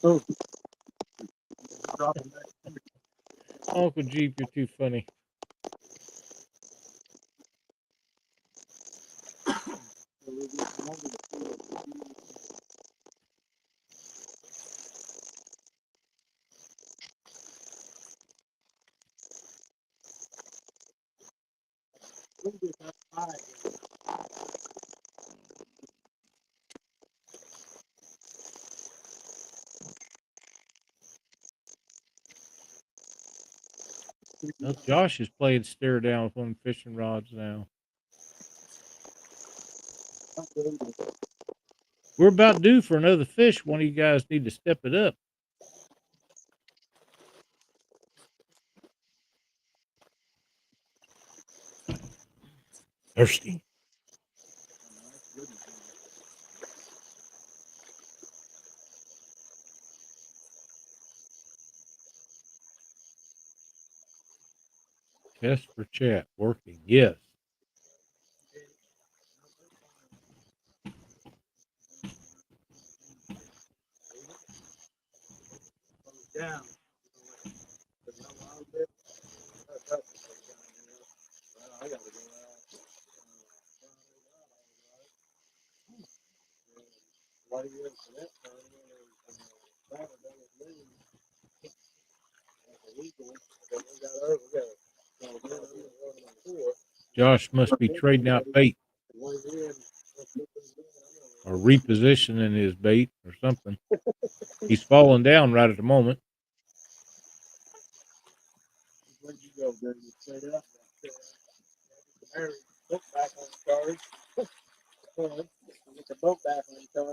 Oh, Uncle Jeep, you're too funny. Well, Josh is playing stare down with one of the fishing rods now. We're about due for another fish. One of you guys need to step it up. Thirsty. Test for chat working. Yes. Josh must be trading out bait or repositioning his bait or something. He's falling down right at the moment.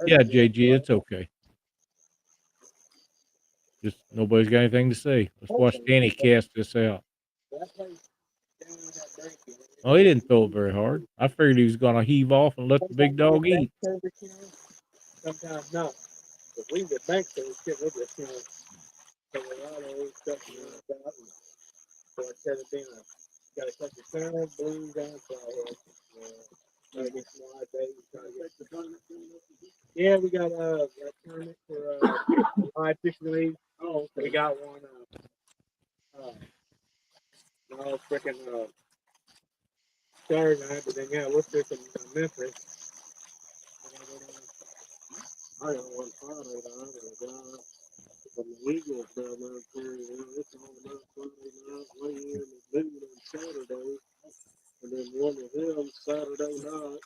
Yeah, JG, it's okay. Just nobody's got anything to say. Let's watch Danny cast this out. Oh, he didn't throw it very hard. I figured he was going to heave off and let the big dog eat. Sometimes not. But we can get bank those kids, we'll just, Colorado, stuff like that. So instead of being got a couple of salmon, blues, and flowers. Maybe some live bait. Yeah, we got a tournament for live fishing league. Oh, we got one. No, freaking Saturday night, but then we'll fish in Memphis. I got one Friday night. From the Eagles down there, it's all about Friday night, lay in and noon on Saturday, and then one of them Saturday night.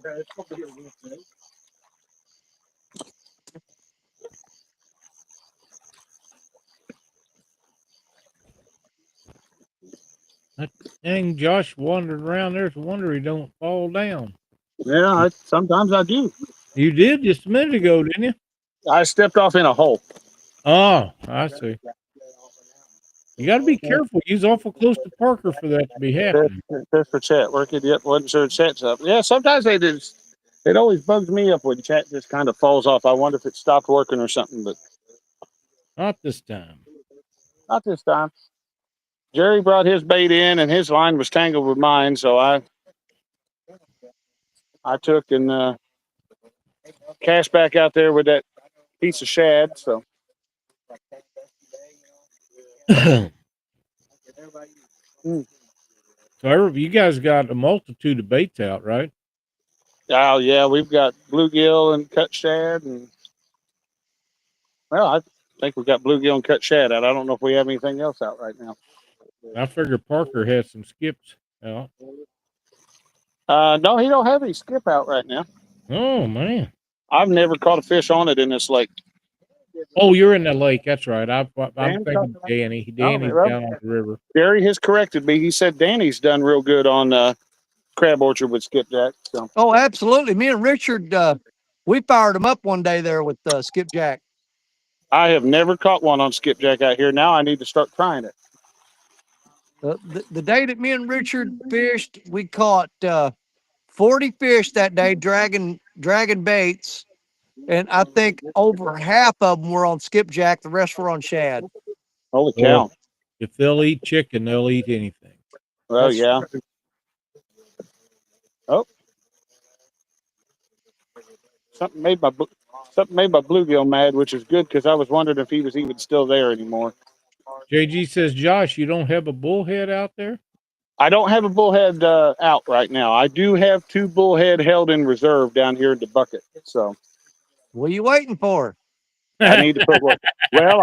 Yeah, it's gonna be a weekend. That dang Josh wandered around there. It's a wonder he don't fall down. Yeah, sometimes I do. You did just a minute ago, didn't you? I stepped off in a hole. Oh, I see. You got to be careful. He's awful close to Parker for that to be happening. Just for chat working yet. Wasn't sure chat's up. Yeah, sometimes they do. It always bugs me up when chat just kind of falls off. I wonder if it stopped working or something, but Not this time. not this time. Jerry brought his bait in, and his line was tangled with mine, so I took and cast back out there with that piece of shad. So. So you guys got a multitude of baits out, right? Oh yeah, we've got bluegill and cut shad, and well, I think we've got bluegill and cut shad out. I don't know if we have anything else out right now. I figure Parker has some skips out. No, he don't have any skip out right now. Oh man, I've never caught a fish on it in this lake. Oh, you're in the lake. That's right. I'm thinking Danny. Danny's down on the river. Gary has corrected me. He said Danny's done real good on Crab Orchard with skipjack. So. Oh, absolutely. Me and Richard, we fired him up one day there with skipjack. I have never caught one on skipjack out here. Now I need to start trying it. The day that me and Richard fished, we caught 40 fish that day, dragging baits, and I think over half of them were on skipjack. The rest were on shad. Holy cow! Well, if they'll eat chicken, they'll eat anything. Well, that's yeah. True. Oh, something made my bluegill mad, which is good because I was wondering if he was even still there anymore. JG says, Josh, you don't have a bullhead out there? I don't have a bullhead out right now. I do have 2 bullhead held in reserve down here in the bucket. So, what are you waiting for? I need to put one. Well,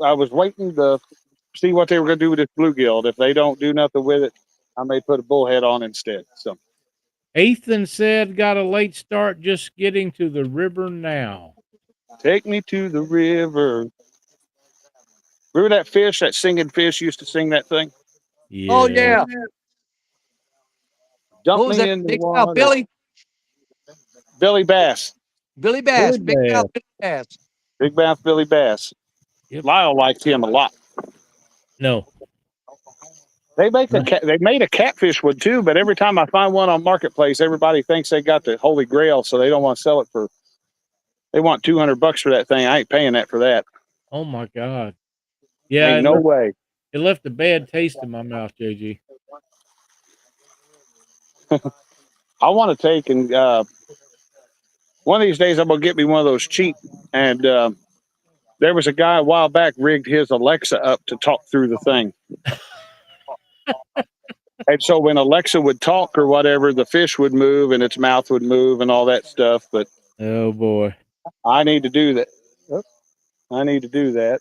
I was waiting to see what they were going to do with this bluegill. If they don't do nothing with it, I may put a bullhead on instead. So, Ethan said, got a late start, just getting to the river now. Take me to the river. Remember that fish, that singing fish used to sing that thing? Yeah. Oh, yeah. Dump me in the water. Billy Bass. Billy Bass. Big mouth Billy Bass. Big mouth Billy Bass. Yep. Lyle liked him a lot. No. They made a catfish one too, but every time I find one on Marketplace, everybody thinks they got the Holy Grail, so they don't want to sell it for. They want $200 for that thing. I ain't paying that for that. Oh my God! Yeah, ain't no way. It left a bad taste in my mouth, JG. I want to take and one of these days I'm gonna get me one of those cheap. And there was a guy a while back rigged his Alexa up to talk through the thing. And so when Alexa would talk or whatever, the fish would move and its mouth would move and all that stuff. But Oh boy. I need to do that. I need to do that.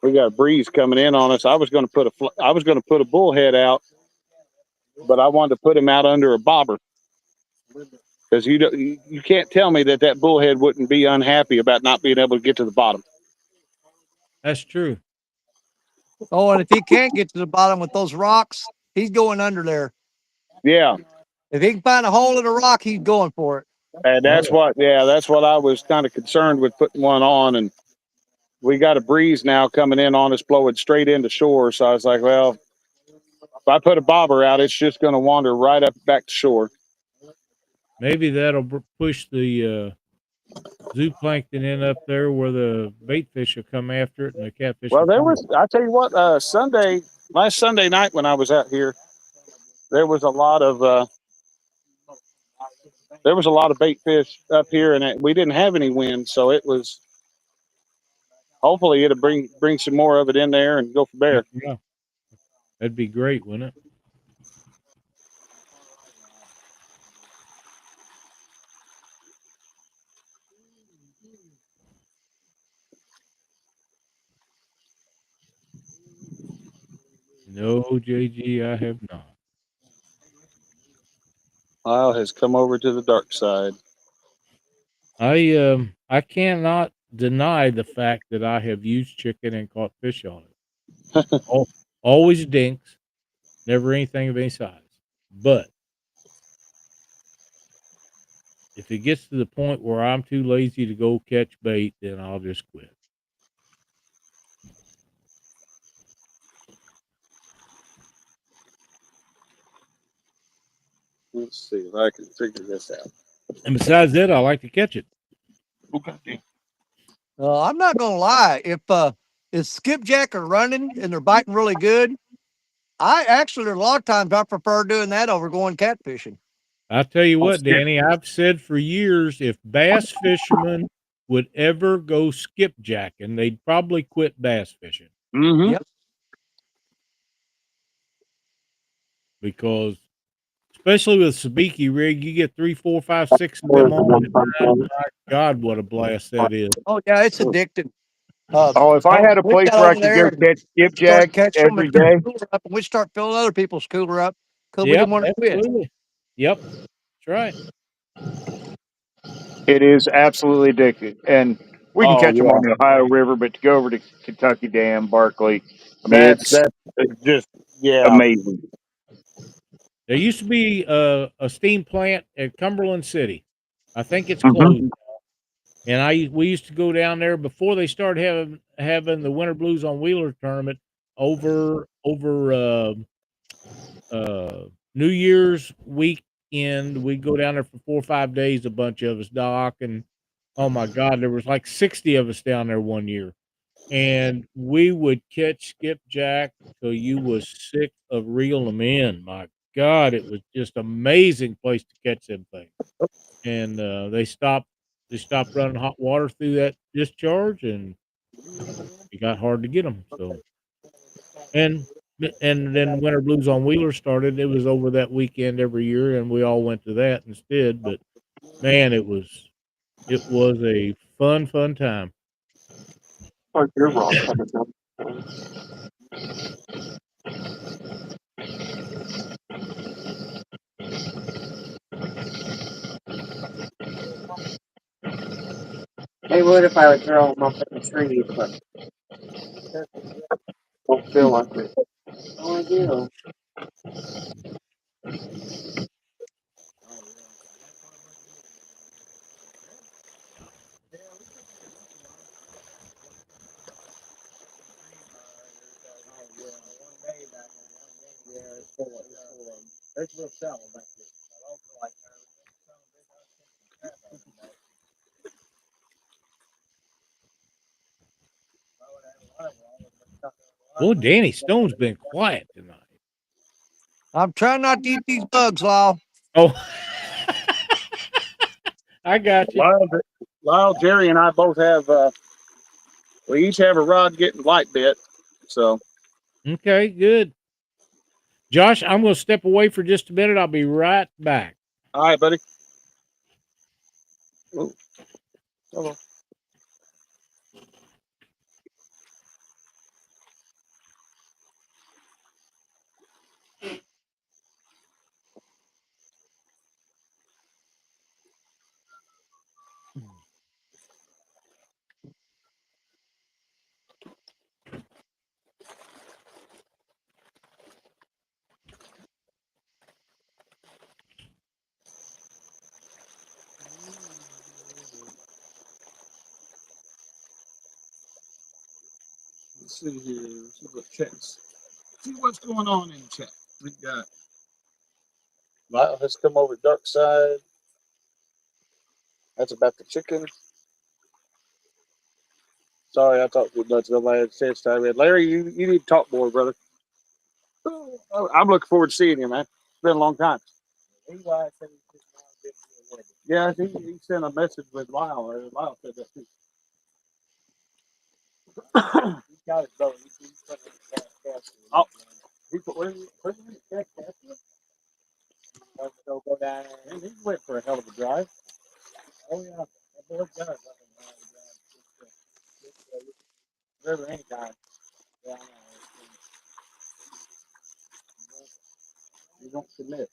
We got a breeze coming in on us. I was going to put a bullhead out, but I wanted to put him out under a bobber because you can't tell me that bullhead wouldn't be unhappy about not being able to get to the bottom. That's true. Oh, and if he can't get to the bottom with those rocks, he's going under there. Yeah, If he can find a hole in a rock, he's going for it. and that's what I was kind of concerned with putting one on. And we got a breeze now coming in on us, blowing straight into shore. So I was like, well, if I put a bobber out, it's just going to wander right up back to shore. Maybe that'll push the zooplankton in up there where the bait fish will come after it and the catfish. Well, will follow. I tell you what, last Sunday night when I was out here, there was a lot of bait fish up here, and we didn't have any wind, so it was. Hopefully, it'll bring some more of it in there and go from there. Yeah, that'd be great, wouldn't it? No, JG, I have not. Lyle has come over to the dark side. I cannot deny the fact that I have used chicken and caught fish on it. Always dinks, never anything of any size. But if it gets to the point where I'm too lazy to go catch bait, then I'll just quit. Let's see if I can figure this out. And besides that, I like to catch it. Okay. I'm not gonna lie. If skipjack are running and they're biting really good, I actually a lot of times I prefer doing that over going catfishing. I tell you what, Danny, I've said for years, if bass fishermen would ever go skipjacking, they'd probably quit bass fishing. Mm-hmm. Yep. Because especially with sabiki rig, you get 3, 4, 5, 6 of them on. My God, what a blast that is! Oh yeah, it's addictive. If I had a We place got where I over could go there and catch start skipjack catching them every and fill day, the cooler up, and we start filling other people's cooler up because we Yep, didn't want to quit. absolutely. Yep, that's right. it is absolutely addictive. And we can Oh catch them yeah, on the Ohio River, but to go over to Kentucky Dam, Barkley, I mean, that's it's just yeah. amazing. There used to be a steam plant at Cumberland City. I think it's Mm-hmm. closed. And we used to go down there before they started having the Winter Blues on Wheeler tournament over New Year's weekend. We'd go down there for 4 or 5 days, a bunch of us, Doc, and oh my God, there was like 60 of us down there one year. And we would catch skipjack till you was sick of reeling them in. My God, it was just amazing place to catch them things. And they stopped running hot water through that discharge, and it got hard to get them. So, and then Winter Blues on Wheeler started. It was over that weekend every year, and we all went to that instead. But man, it was a fun time. Oh, you're wrong. They would if I would throw them up in the trees, but don't feel like it. Oh, I do. Well, Danny Stone's been quiet tonight. I'm trying not to eat these bugs, Lyle. Oh, I got you. Lyle, Jerry, and I both have. We each have a rod getting light bit. So Okay, good. Josh, I'm going to step away for just a minute. I'll be right back. all right, buddy. Ooh. Hello. Let's see here. Let's see what chats. See what's going on in chat. We got Lyle has come over dark side. That's about the chicken. Sorry, I talked too much. Nobody had said time. Larry, you need to talk more, brother. Oh, I'm looking forward to seeing you, man. It's been a long time. Yeah, he sent a message with Lyle. Lyle said that too. He got it, though. Oh, he put where go down there. He went for a hell of a drive. Oh yeah, that boy does. River anytime. Yeah, I know. You don't submit.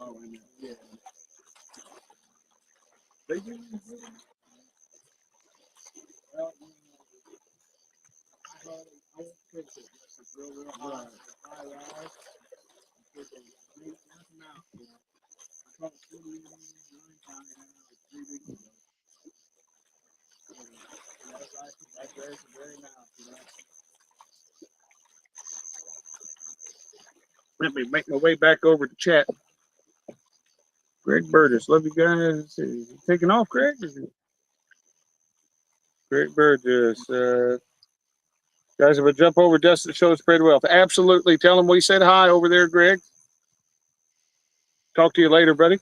Oh, yeah. They do. Well, I won't fix it. It's real high. High rise. Nothing out. I thought 49 times now. 3 weeks ago. That's right. That's very nice. Let me make my way back over to chat. Greg Burgess, love you guys. You taking off, Greg? Greg Burgess, guys, if I jump over dust to show spread wealth, absolutely. Tell them we said hi over there, Greg. Talk to you later, buddy.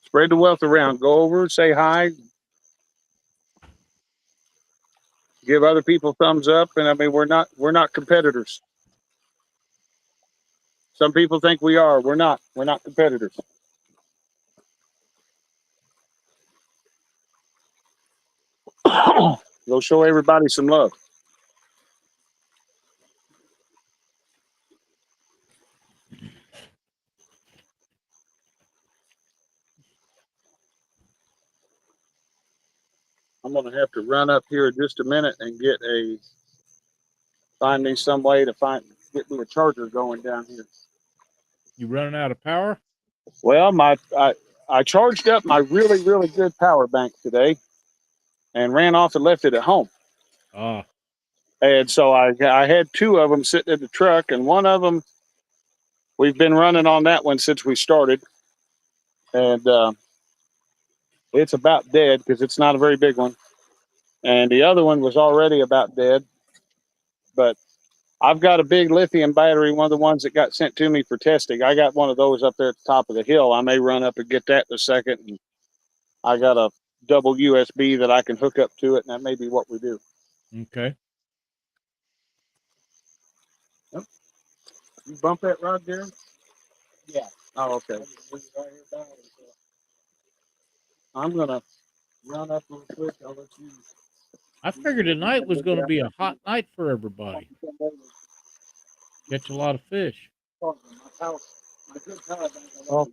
Spread the wealth around. Go over, say hi, give other people thumbs up, and I mean we're not competitors. Some people think we are. We're not. We're not competitors. Go show everybody some love. I'm gonna have to run up here in just a minute and find me some way to get me a charger going down here. You running out of power? Well, I charged up my really really good power bank today, and ran off and left it at home. Ah, And so I had 2 of them sitting in the truck, and one of them we've been running on that one since we started, and it's about dead because it's not a very big one. And the other one was already about dead, but I've got a big lithium battery, one of the ones that got sent to me for testing. I got one of those up there at the top of the hill. I may run up and get that in a second. And I got a double USB that I can hook up to it, and that may be what we do. okay. Yep. You bump that rod there? Yeah. Oh, okay. I'm gonna run up real quick. I'll let you. I figured tonight was going to be a hot night for everybody. Catch a lot of fish. Well,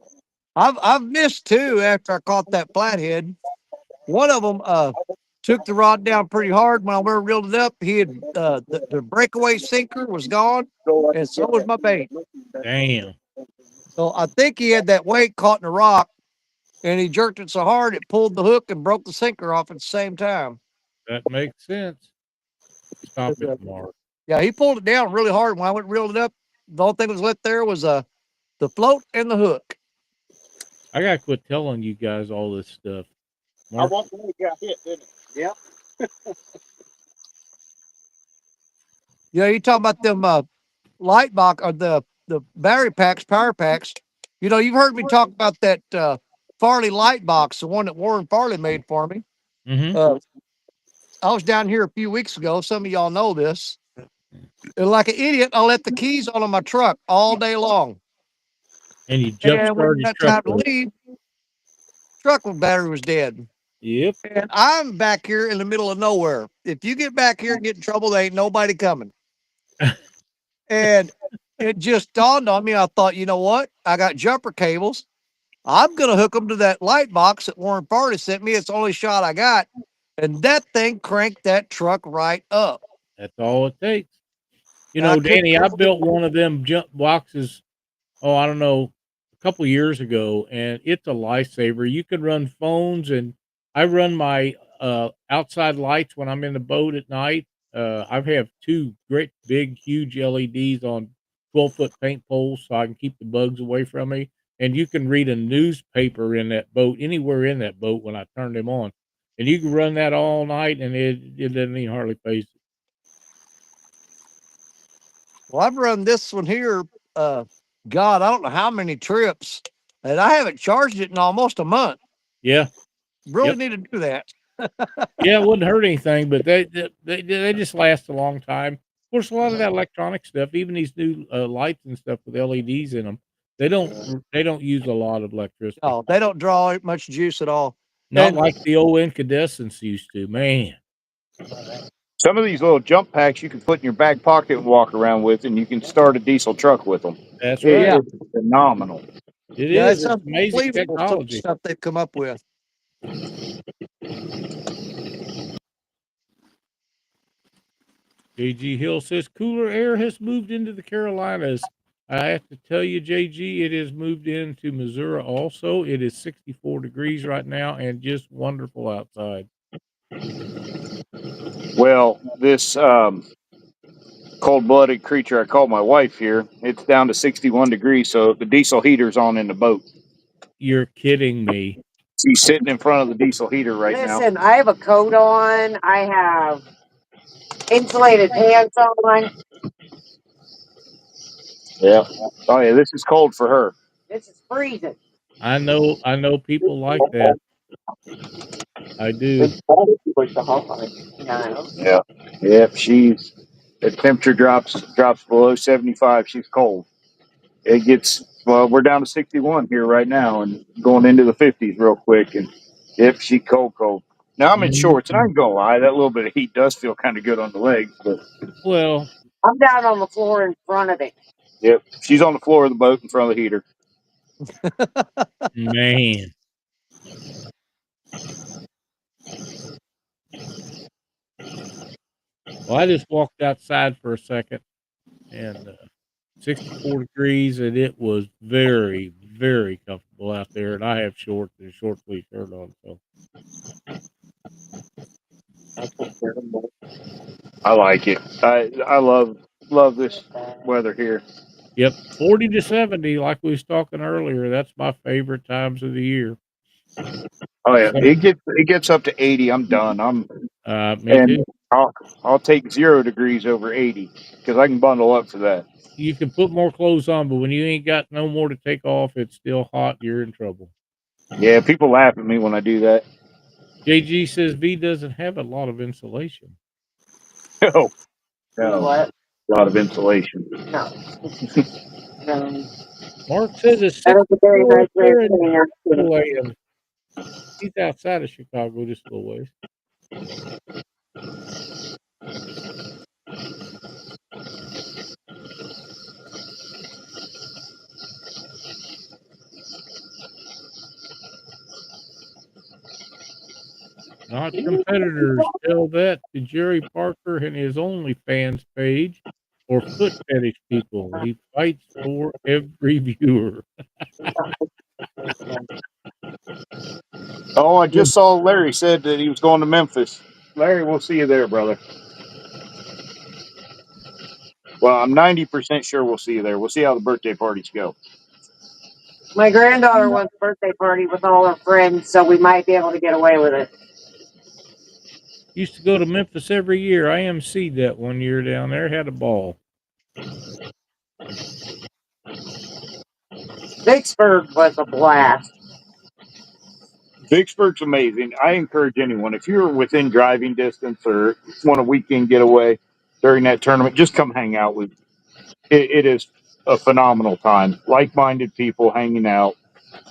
I've missed 2 after I caught that flathead. One of them took the rod down pretty hard. When I reeled it up, he had the breakaway sinker was gone, and so was my bait. Damn. So I think he had that weight caught in a rock, and he jerked it so hard it pulled the hook and broke the sinker off at the same time. That makes sense. Stop it, Mark. Yeah, he pulled it down really hard. When I went and reeled it up, the only thing that was left there was the float and the hook. I gotta quit telling you guys all this stuff. I Mark, walked away, got hit, didn't it? Yeah. Yeah, you talking about them light box or the battery packs, power packs. You know, you've heard me talk about that Farley light box, the one that Warren Farley made for me. mm-hmm. I was down here a few weeks ago. Some of y'all know this. And like an idiot, I left the keys on my truck all day long. And you jump And when started it your got truck. time to leave, truck battery was dead. Yep. And I'm back here in the middle of nowhere. If you get back here and get in trouble, there ain't nobody coming. And it just dawned on me. I thought, you know what? I got jumper cables. I'm going to hook them to that light box that Warren Farley sent me. It's the only shot I got. And that thing cranked that truck right up. That's all it takes. You And I know, couldn't Danny, I believe built it. one of them jump boxes, oh, I don't know, a couple years ago, and it's a lifesaver. You can run phones, and I run my outside lights when I'm in the boat at night. I have two great big huge LEDs on 12-foot paint poles so I can keep the bugs away from me. And you can read a newspaper in that boat, anywhere in that boat when I turn them on. And you can run that all night, and it doesn't even hardly phase it. Well, I've run this one here. God, I don't know how many trips, and I haven't charged it in almost a month. Yeah. Really Yep. need to do that. Yeah, it wouldn't hurt anything, but they just last a long time. Of course, a lot of that electronic stuff, even these new lights and stuff with LEDs in them, they don't use a lot of electricity. No, they don't draw much juice at all. Not And like the old incandescents used to. Man, Some of these little jump packs you can put in your back pocket and walk around with, and you can start a diesel truck with them. that's right. yeah, It's phenomenal. It yeah, is. it's It's amazing unbelievable some of the technology. stuff they've come up with. JG Hill says cooler air has moved into the Carolinas. I have to tell you, JG, it has moved into Missouri also. It is 64 degrees right now and just wonderful outside. Well, this cold-blooded creature I call my wife here, it's down to 61 degrees, so the diesel heater's on in the boat. You're kidding me. She's sitting in front of the diesel heater right now. Listen, I have a coat on. I have insulated pants on. Yeah. Oh yeah, this is cold for her. This is freezing. I know people like that. I do. Yeah. Yep. She's the temperature drops below 75. She's cold. It gets we're down to 61 here right now and going into the 50s real quick. And yep, she cold. Now I'm in shorts, and I Mhm. ain't gonna lie, that little bit of heat does feel kind of good on the legs. But Well, I'm down on the floor in front of it. yep, she's on the floor of the boat in front of the heater. man. Well, I just walked outside for a second and 64 degrees, and it was very, very comfortable out there. And I have shorts and a short sleeve shirt on. So, I like it. I love this weather here. yep, 40 to 70, like we was talking earlier. That's my favorite times of the year. Oh yeah, So, it gets up to 80. I'm done. me And too. I'll take 0 degrees over 80 because I can bundle up for that. You can put more clothes on, but when you ain't got no more to take off, it's still hot. You're in trouble. Yeah, people laugh at me when I do that. JG says V doesn't have a lot of insulation. No, a lot of insulation. Mark says it's That is a very 64 nice up way of there in saying it. Chicagoland. He's outside of Chicago just a little ways. Not competitors. Tell that to Jerry Parker and his OnlyFans page or foot fetish people. He fights for every viewer. Oh, I just saw Larry said that he was going to Memphis. Larry, we'll see you there, brother. Well, I'm 90% sure we'll see you there. We'll see how the birthday parties go. My granddaughter wants a birthday party with all her friends, so we might be able to get away with it. Used to go to Memphis every year. I emceed that one year down there. Had a ball. Vicksburg was a blast. Vicksburg's amazing. I encourage anyone, if you're within driving distance or want a weekend getaway during that tournament, just come hang out with it is a phenomenal time. Like-minded people hanging out.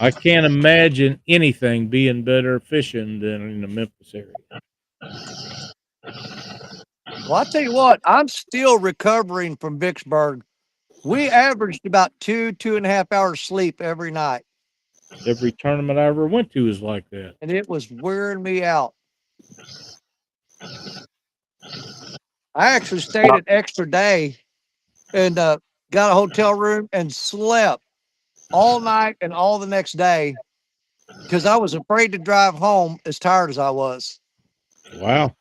I can't imagine anything being better fishing than in the Memphis area. Well, I tell you what, I'm still recovering from Vicksburg. We averaged about 2.5 hours sleep every night, Every tournament I ever went to is like that. and it was wearing me out. I actually stayed an extra day and got a hotel room and slept all night and all the next day because I was afraid to drive home as tired as I was. Wow.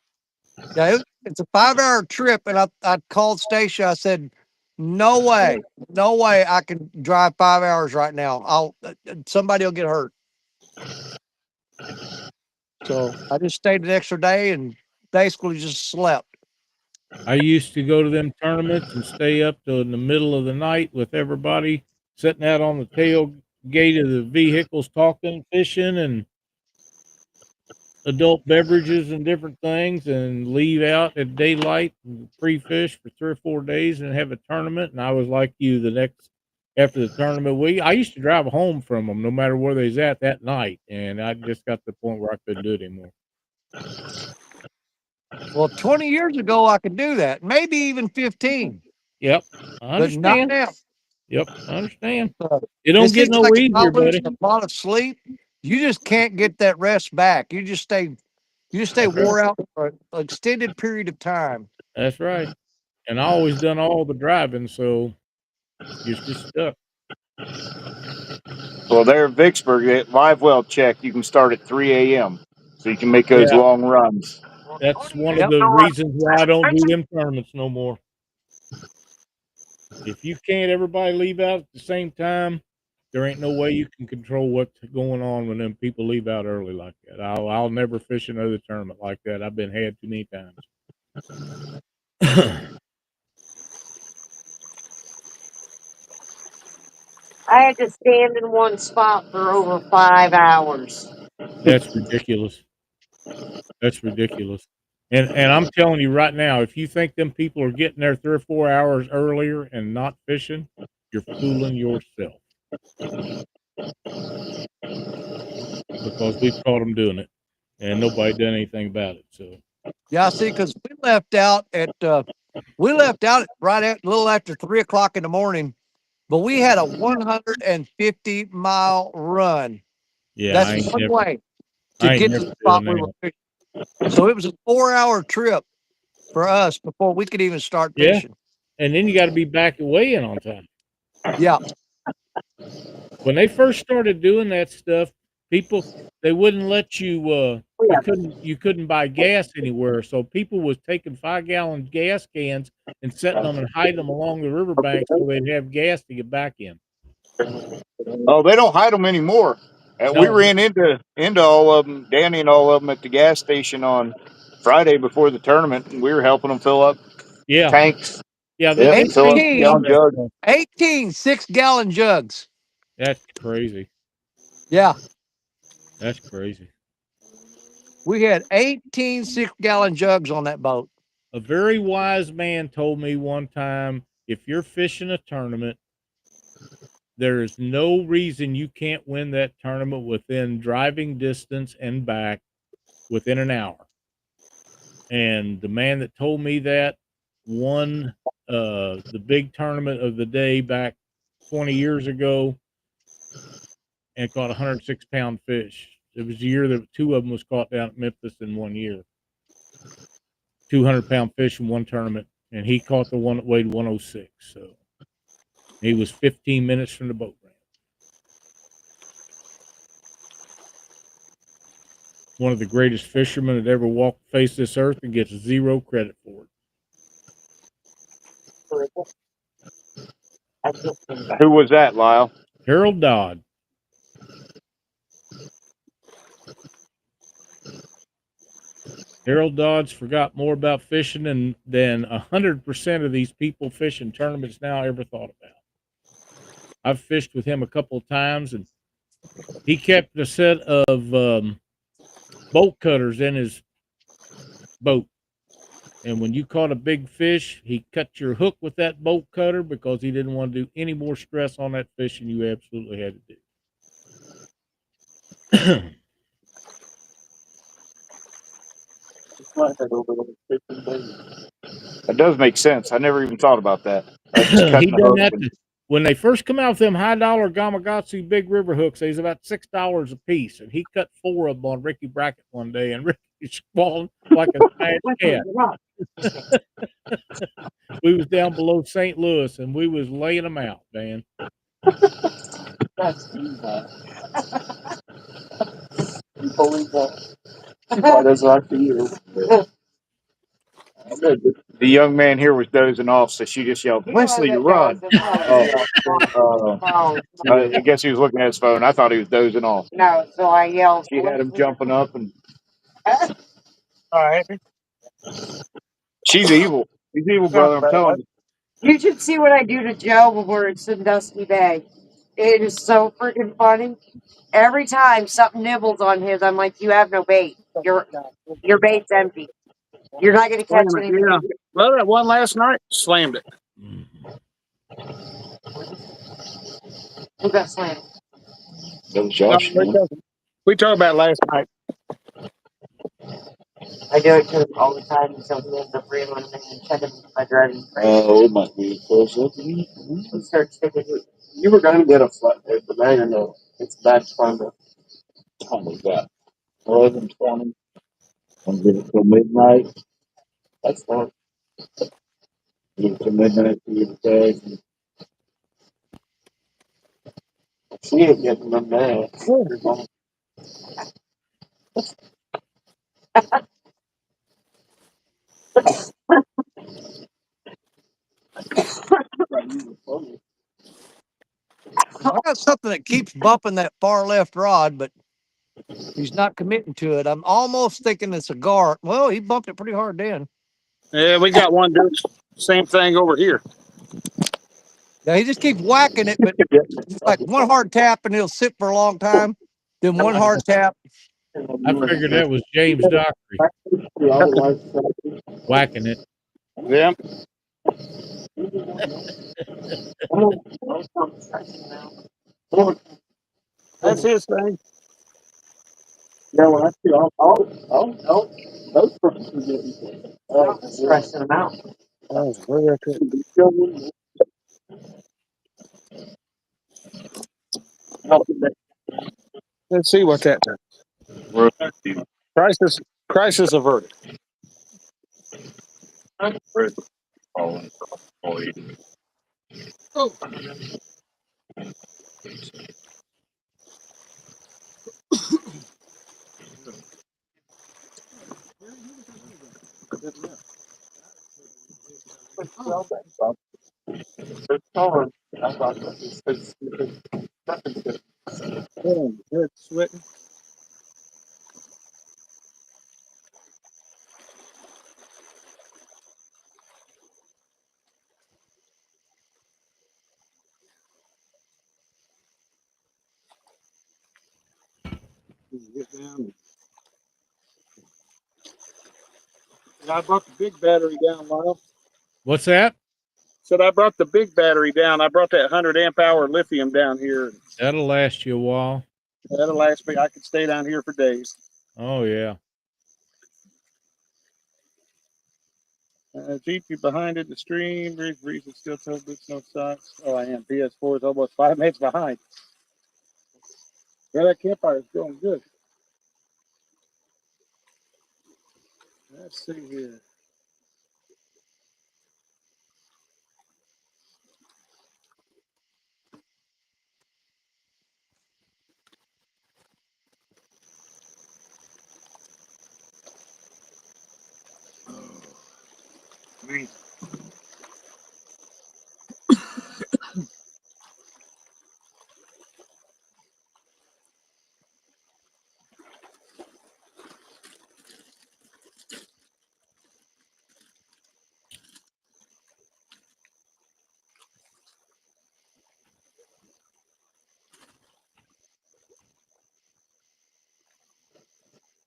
Yeah, it's a 5 hour trip, and I called Stacia. I said, no way I can drive 5 hours right now. Somebody will get hurt. So I just stayed an extra day and basically just slept. I used to go to them tournaments and stay up till in the middle of the night with everybody sitting out on the tailgate of the vehicles talking, fishing, and adult beverages and different things, and leave out at daylight and pre-fish for 3 or 4 days and have a tournament. And I was like you, after the tournament, I used to drive home from them no matter where they was at that night, and I just got to the point where I couldn't do it anymore. Well, 20 years ago, I could do that. Maybe even 15. Yep, I But not understand. now. Yep, I understand. Uh, It don't it get seems no like if I easier, lose buddy. a lot of sleep, you just can't get that rest back. You just stay That's right. wore out for an extended period of time. That's right. And I always done all the driving, so you're just stuck. Well, there in Vicksburg, that live well check, you can start at 3 a.m. So you can make those Yeah, long runs. that's one of Yep. the reasons why I don't do them tournaments no more. If you can't everybody leave out at the same time, there ain't no way you can control what's going on when them people leave out early like that. I'll never fish another tournament like that. I've been had too many times. I had to stand in one spot for over 5 hours. That's ridiculous. That's ridiculous. And I'm telling you right now, if you think them people are getting there 3 or 4 hours earlier and not fishing, you're fooling yourself. Because we've caught them doing it, and nobody done anything about it. So Yeah, see, because we left out at right at a little after 3 o'clock in the morning, but we had a 150-mile run. yeah, That's one way to I ain't get to never the spot doing we were that. fishing. So it was a 4 hour trip for us before we could even start Yeah, fishing. and then you got to be back at weigh-in on time. Yeah. When they first started doing that stuff, people they wouldn't let you. You couldn't buy gas anywhere, so people was taking 5 gallon gas cans and setting them and hiding them along the riverbank so they'd have gas to get back in. Oh, they don't hide them anymore. And we No, ran into all of them, Danny and all of them at the gas station on Friday before the tournament, and we were helping them fill up yeah, tanks. yeah, Yep, they fill still up 18, do gallon that jugs. stuff. 18 6-gallon jugs. That's crazy. Yeah. That's crazy. We had 18 6-gallon jugs on that boat. A very wise man told me one time, if you're fishing a tournament, there is no reason you can't win that tournament within driving distance and back within an hour. And the man that told me that won the big tournament of the day back 20 years ago and caught a 106-pound fish. It was a year that two of them was caught down at Memphis in 1 year. 200-pound fish in one tournament, and he caught the one that weighed 106. So he was 15 minutes from the boat ramp. One of the greatest fishermen that ever walked the face of this earth and gets zero credit for it. Who was that, Lyle? Harold Dodd. Harold Dodds forgot more about fishing than 100% of these people fishing tournaments now ever thought about. I've fished with him a couple of times, and he kept a set of bolt cutters in his boat. And when you caught a big fish, he cut your hook with that bolt cutter because he didn't want to do any more stress on that fish than you absolutely had to do. That does make sense. I never even thought about that. Just He cutting the done hook. that when they first come out with them high dollar Gamakatsu big river hooks. They was about $6 a piece, and he cut 4 of them on Ricky Brackett one day, and Ricky squalled like a smashed cat. We was down below St. Louis, and we was laying them out, man. The young man here was dozing off, so she just yelled, "Wesley, you run!" I guess he was looking at his phone. I thought he was dozing off. No, so I yelled. She had him jumping up, and All right. she's evil. She's evil, brother. I'm telling you. You should see what I do to Joe when we're in Sandusky Bay. It is so freaking funny. Every time something nibbles on his, I'm like, "You have no bait. Your bait's empty. You're not going to catch Slam it, anything." yeah. Well, that one last night, slammed it. Who got slammed? That was Josh. We talked about it last night. I do it to him all the time until he ends up reeling him and checking my driving. Oh, it might be close up. He starts thinking, You were going to get a flathead, but now you know it's bad fun to time was that 11:20. I'm give it till midnight. That's fine. Give it till midnight for you to tag. She ain't getting them there. I got something that keeps bumping that far left rod, but he's not committing to it. I'm almost thinking it's a gar. Well, he bumped it pretty hard then. Yeah, we got one doing the same thing over here. Yeah, he just keeps whacking it, but it's like one hard tap and he'll sit for a long time. Then one hard tap. I figured that was James Dockery whacking it. Yeah. That's his thing. Yeah, well, that's the those persons are getting stressing him out. Oh, where that Let's see what that does. Crisis averted. Oh. Oh, it's sweating. Get down. I brought the big battery down, Lyle. What's that? Said I brought the big battery down. I brought that 100 amp hour lithium down here. That'll last you a while. That'll last me. I could stay down here for days. Oh yeah. Jeep, you behind in the stream. Breeze is still told boots, no socks. Oh, I am. PS4 is almost 5 minutes behind. Yeah, that campfire is going good. Let's see here.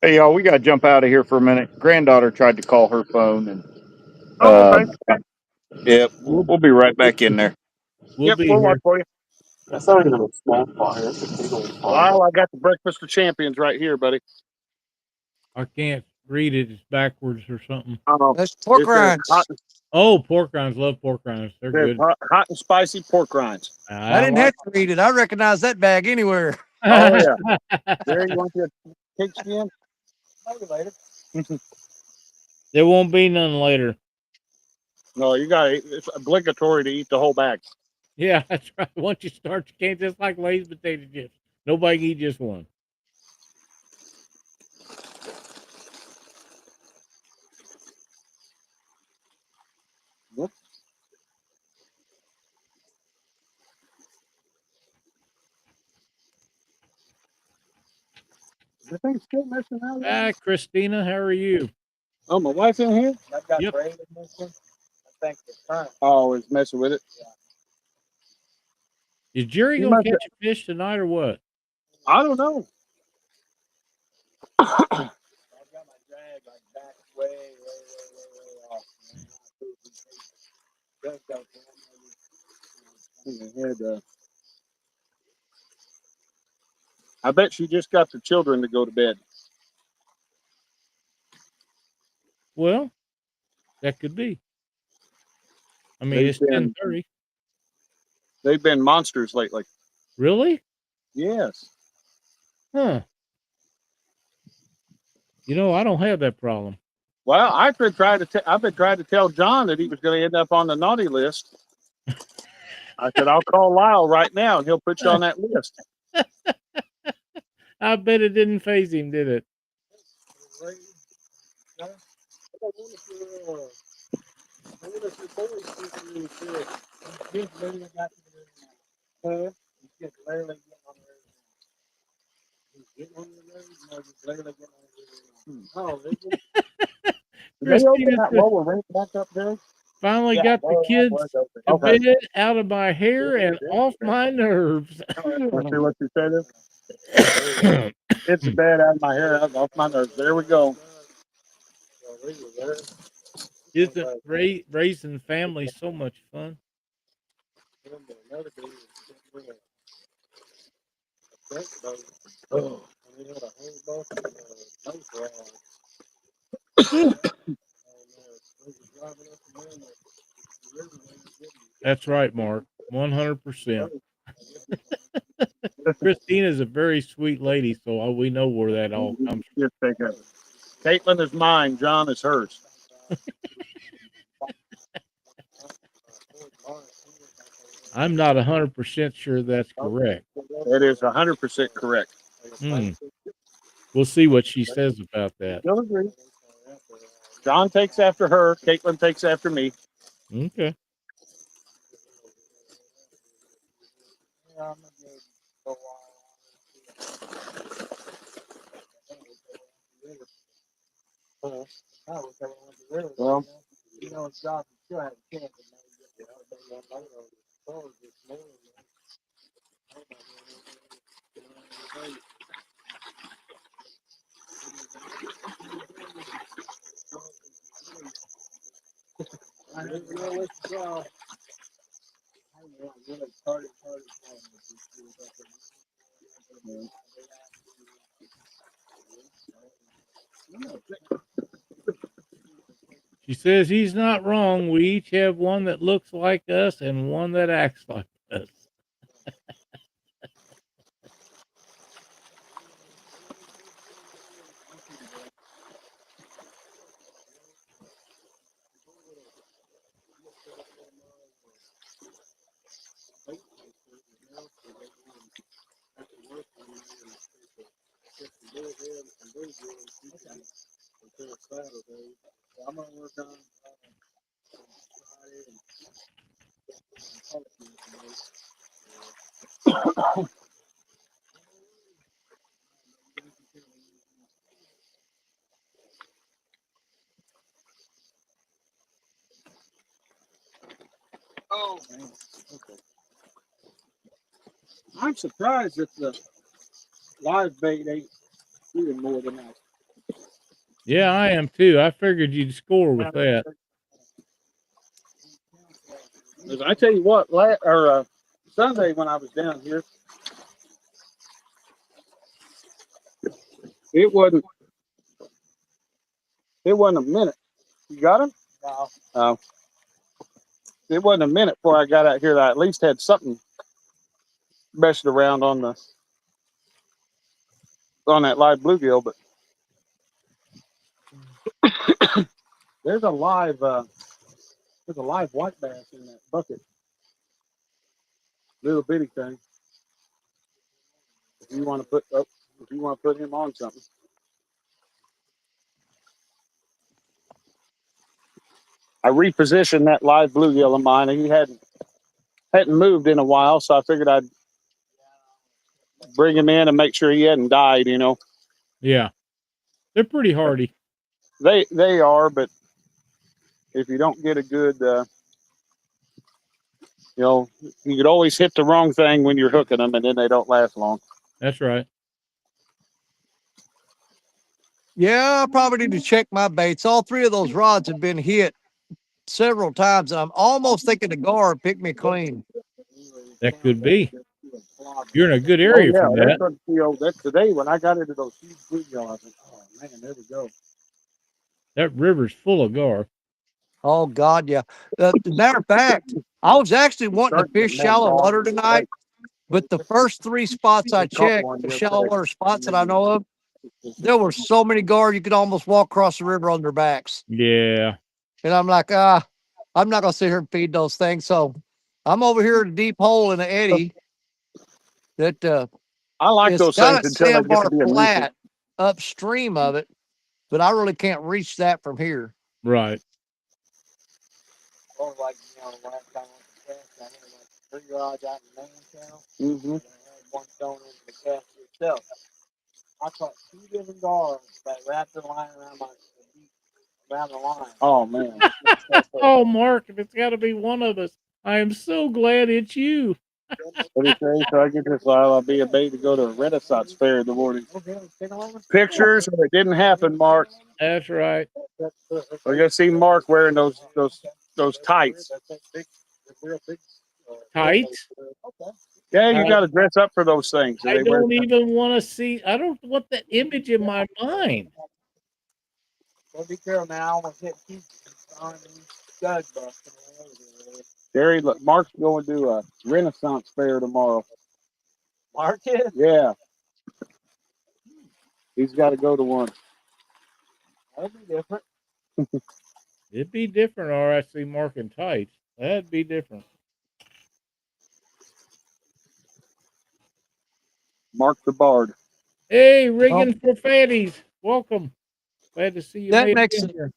Hey, y'all, we got to jump out of here for a minute. Granddaughter tried to call her phone, and Oh, okay. yep, we'll be right back in there. We'll Yep, be we'll watch here. for you. That's not even a small fire. That's a big old fire. Well, I got the breakfast of champions right here, buddy. I can't read it. It's backwards or something. That's pork It says rinds. Oh, pork rinds. Love pork rinds. They're good. hot and spicy pork rinds. I didn't have to read it. I recognize that bag anywhere. Oh yeah. There, you want your pig skin? Maybe later. There won't be none later. No, you got it's obligatory to eat the whole bag. Yeah, that's right. Once you start, you can't just like Lay's potato chips. Nobody can eat just one. Yep. The thing's still missing out. Hi, Christina. How are you? Oh, my wife in here? I've got Yep. braid missing. I think it's fine. Oh, it's messing with it. Is Jerry You gonna must catch a fish tonight or what? I don't know. I've got my drag like back way off. I bet she just got the children to go to bed. Well, that could be. I mean, They've it's been 10:30. they've been monsters lately. Really? Yes. Huh. You know, I don't have that problem. Well, I've been trying to tell John that he was going to end up on the naughty list. I said I'll call Lyle right now and he'll put you on that list. I bet it didn't phase him, did it? Did they open Christina that lower rink back up there? finally got the kids to Okay. bed, out of my hair, and off my nerves. Let's see what you said. It's the bed out of my hair, out off my nerves. There we go. Isn't raising family so much fun? That's right, Mark. 100%. Christina's a very sweet lady, so we know where that all comes from. Just take it. Caitlin is mine. John is hers. I'm not 100% sure that's correct. It is 100% correct. We'll see what she says about that. Still agree. John takes after her. Caitlin takes after me. Okay. Well, She says he's not wrong. We each have one that looks like us and one that acts like us. oh, man. Okay. I'm surprised that the live bait ain't doing more than that. Yeah, I am too. I figured you'd score with that. I tell you what, Sunday when I was down here, it wasn't a minute. You got him? No. It wasn't a minute before I got out here that I at least had something messing around on that live bluegill, but there's a live white bass in that bucket. Little bitty thing. If you want to put him on something. I repositioned that live bluegill of mine, and he hadn't moved in a while, so I figured I'd bring him in and make sure he hadn't died. Yeah, they're pretty hardy. They are, but if you don't get a good, you could always hit the wrong thing when you're hooking them, and then they don't last long. That's right. Yeah, I probably need to check my baits. All three of those rods have been hit several times, and I'm almost thinking the guard picked me clean. That could be. You're in a good Oh area yeah, for that. that's today when I got into those huge bluegill. I was like, oh man, there we go. That river's full of gar. Oh God, yeah. Matter of fact, I was actually wanting to fish shallow water tonight, but the first three spots I checked, the shallow water spots that I know of, there were so many gar you could almost walk across the river on their backs. Yeah. And I'm like, I'm not gonna sit here and feed those things. So I'm over here in a deep hole in the eddy that I like is those got things a until they get sandbar to be a nuisance. flat upstream of it, but I really can't reach that from here. Right. Or like, last time I went to cast, I had 3 rods out in the main channel. Mm-hmm. And I had one thrown into the cast itself. I caught 2 different gars that wrapped the line around the line. Oh man. Oh, Mark, if it's got to be one of us, I am so glad it's you. What do you say? So I get this while I'll be a bait to go to a Renaissance fair in the morning. Pictures, it didn't happen, Mark. That's right. We're gonna see Mark wearing those tights. Tights? Yeah, you got to dress up for those things. I don't even want to see. I don't want the image in my mind. Well, be careful now. I almost hit stud busting. Gary, look, Mark's going to a Renaissance fair tomorrow. Mark is? Yeah. He's got to go to one. That'd be different. It'd be different, or I see Mark in tights. That'd be different. Mark the Bard. Hey, rigging for fatties. Welcome. Glad to see you. That made makes it in it. here.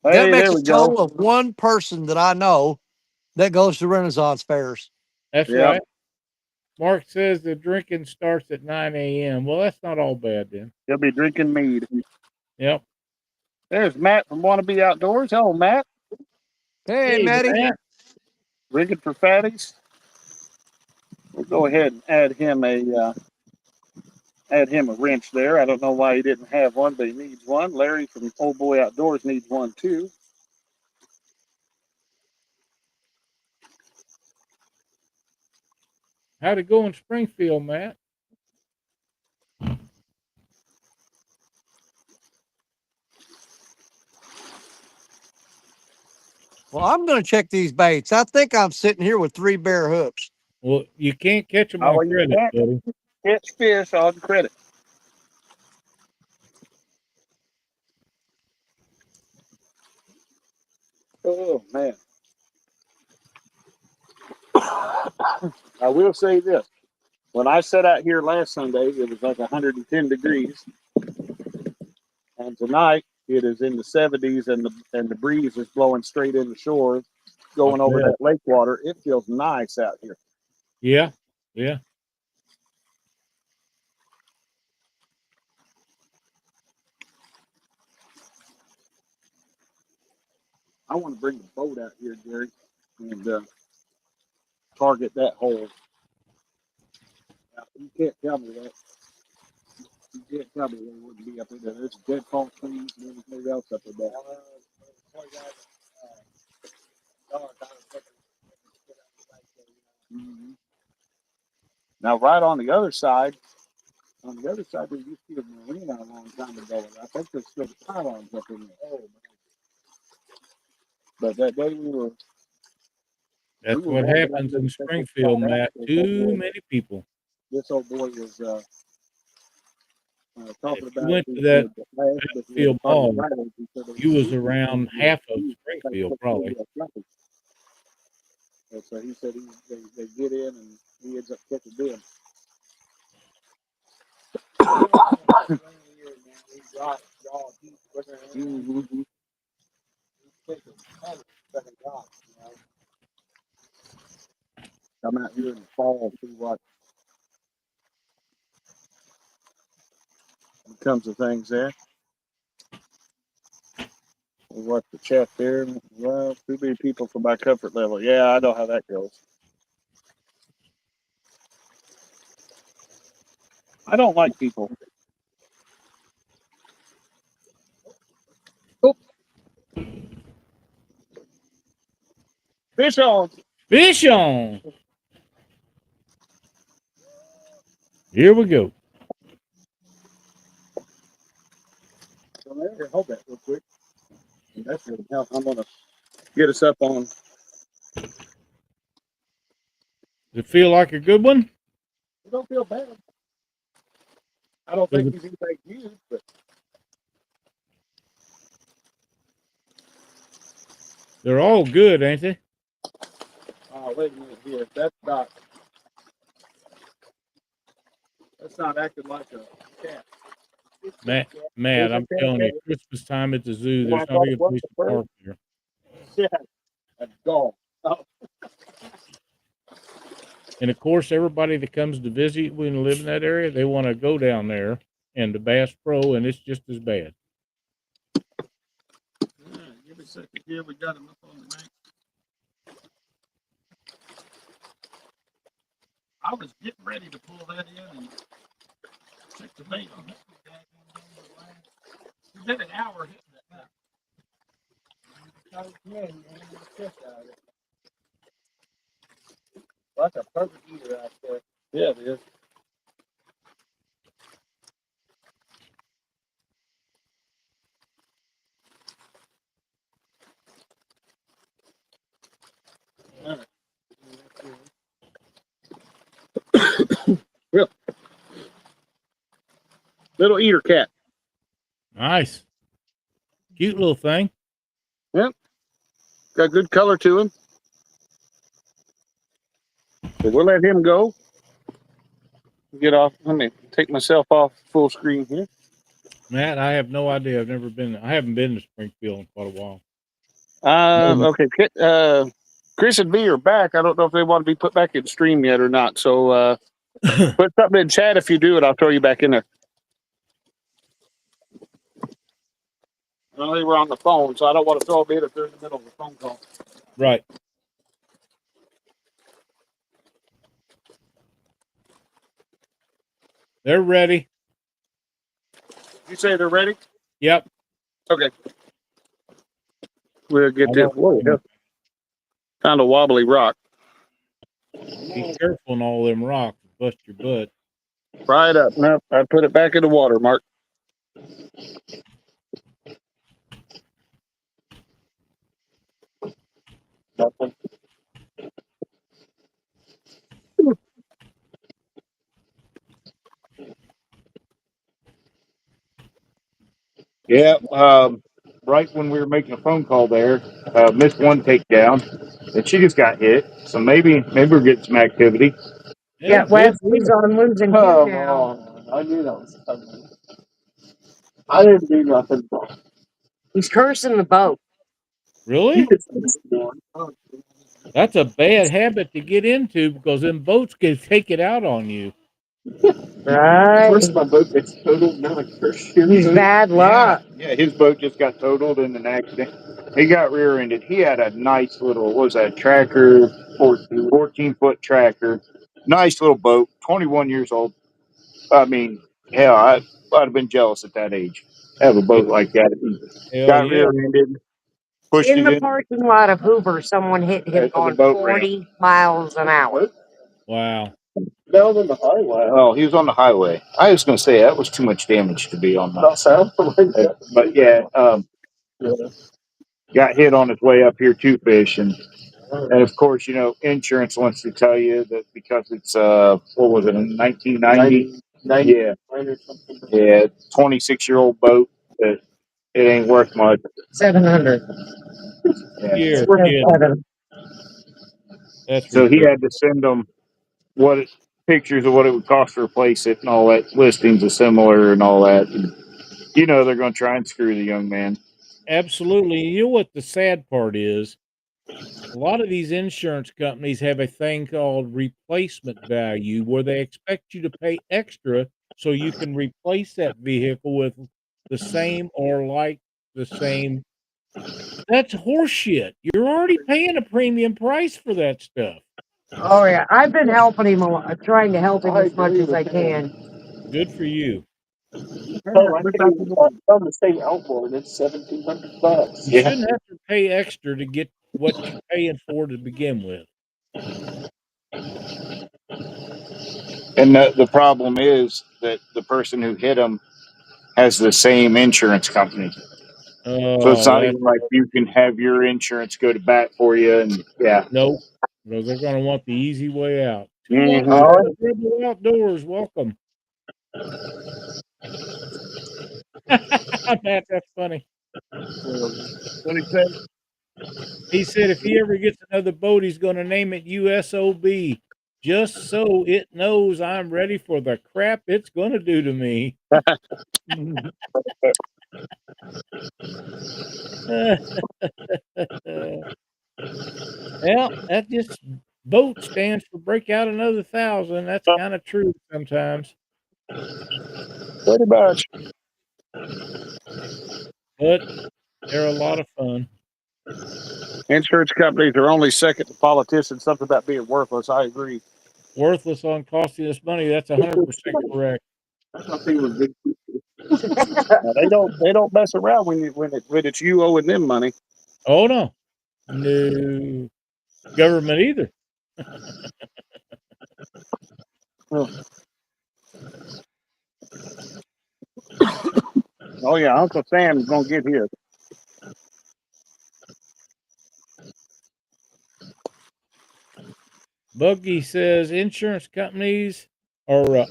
That Hey, makes there a we go. total of one person that I know that goes to Renaissance fairs. That's Yep. right. Mark says the drinking starts at 9 a.m. Well, that's not all bad then. He'll be drinking mead. Yep. There's Matt from Wannabe Outdoors. Hello, Matt. Hey, Matty. Matt. Rigging for fatties. We'll go ahead and add him a wrench there. I don't know why he didn't have one, but he needs one. Larry from Old Boy Outdoors needs one too. How'd it go in Springfield, Matt? Well, I'm going to check these baits. I think I'm sitting here with 3 bare hooks. Well, you can't catch them Oh, on you credit, can't buddy. catch fish on credit. Oh man. I will say this. When I sat out here last Sunday, it was like 110 degrees. And tonight it is in the 70s and the breeze is blowing straight in the shore, going over that lake water. It feels nice out here. Yeah. Yeah. I want to bring the boat out here, Gary, and target that hole. Now, you can't tell me that. You can't tell me they wouldn't be up in there. There's dead false trees and everything. else up with that. Mhm. Now, right on the other side, there used to be a marina a long time ago, and I think there's still pylons up in there. Oh, but that day That's we were what walking up happens to in the second spot Springfield, Matt. after Too many people. this old boy was talking If you about went he to that had the last, but he had Battlefield part of the Mall, rattles, he said you was he around half of Springfield, probably. And so he said they get in and he ends up catching them. Mhm. Come out here in the fall, see what comes of things there. We watch the chat there. Well, too many people for my comfort level. Yeah, I know how that goes. I don't like people. Oh, fish on. Fish on. Here we go. So there, hold that real quick. That's going to help. I'm going to get us up on. Does it feel like a good one? It don't feel bad. I don't Does think it- he's anything huge, but They're all good, ain't they? wait a minute here. That's not acting like a cat. Matt, There's a I'm cat telling there. you, Christmas time at the zoo, Well, I there's not thought even it a was place the to first. park there. Yeah, a dog. Oh, And of course, everybody that comes to visit when you live in that area, they want to go down there and the Bass Pro, and it's just as bad. yeah, give me a second here. We got him up on the bank. I was getting ready to pull that in and check the bait on it. We've been an hour hitting it now. Like a perfect eater out there. Yeah, it is. All right. Real little eater cat. Nice. Cute little thing. Yep. Got good color to him. So we'll let him go. Get off. Let me take myself off full screen here. Matt, I have no idea. I haven't been to Springfield in quite a while. Okay. Chris and V are back. I don't know if they want to be put back in stream yet or not. So put something in chat if you do it. I'll throw you back in there. Well, they were on the phone, so I don't want to throw them in if they're in the middle of a phone call. Right. They're ready. You say they're ready? Yep. Okay. We'll get I this. don't Whoa, know. kind of wobbly rock. Be careful on all them rocks. Bust your butt. Right up. Nope. I put it back in the water, Mark. Yeah, right when we were making a phone call there, missed one takedown, and she just got hit. So maybe we're getting some activity. Yeah, Yeah, good. Wesley's on losing two Come now. on. I knew that was coming. I didn't do nothing wrong. He's cursing the boat. You Really? could say this more. That's a bad habit to get into because them boats can take it out on you. Right. First, my boat gets totaled. Now I curse your He's boat. bad luck. Yeah, his boat just got totaled in an accident. He got rear-ended. He had a nice little, what was that, tracker, 14-foot tracker. Nice little boat, 21 years old. I mean, hell, I'd have been jealous at that age. have a boat like that. Hell Got yeah. rear-ended, pushed In it the in. parking lot of Hoover, someone hit him At the on boat ramp. 40 miles an hour. Wow. That was on the highway. Oh, he was on the highway. I was going to say that was too much damage to be on the. That sounds like that. But yeah, got hit on his way up here to fish, and of course, you know, insurance wants to tell you that because it's what was it, in 1990? 90 Yeah, or something. yeah, 26-year-old boat that it ain't worth much. 700. Yeah. You're Worth kidding. 7. That's So he ridiculous. had to send them pictures of what it would cost to replace it and all that, listings of similar and all that. And, you know, they're going to try and screw the young man. Absolutely. You know what the sad part is? A lot of these insurance companies have a thing called replacement value where they expect you to pay extra so you can replace that vehicle with the same or like the same. That's horseshit. You're already paying a premium price for that stuff. Oh, yeah. I've been helping him a lot, trying to help him as much as I can. Good for you. Oh, I think on the state outboard, it's $1,700. You shouldn't have to pay extra to get what you're paying for to begin with. And the problem is that the person who hit him has the same insurance company. So it's Oh, not that's even like you can have your insurance go to bat for you. And yeah. nope. Because they're going to want the easy way out. Mhm. Oh, Rebel Outdoors, welcome. Matt, that's funny. What he said? He said if he ever gets another boat, he's going to name it USOB, just so it knows I'm ready for the crap it's going to do to me. Well, that just boat stands for break out another 1,000. That's kind of true sometimes, Pretty much. but they're a lot of fun. Insurance companies are only second to politicians. Something about being worthless. I agree. Worthless on costing us money. That's 100% correct. I thought they were big. Now, they don't mess around when it's you owing them money. Oh no, no government either. Oh yeah, Uncle Sam's gonna get his. Buggy says insurance companies or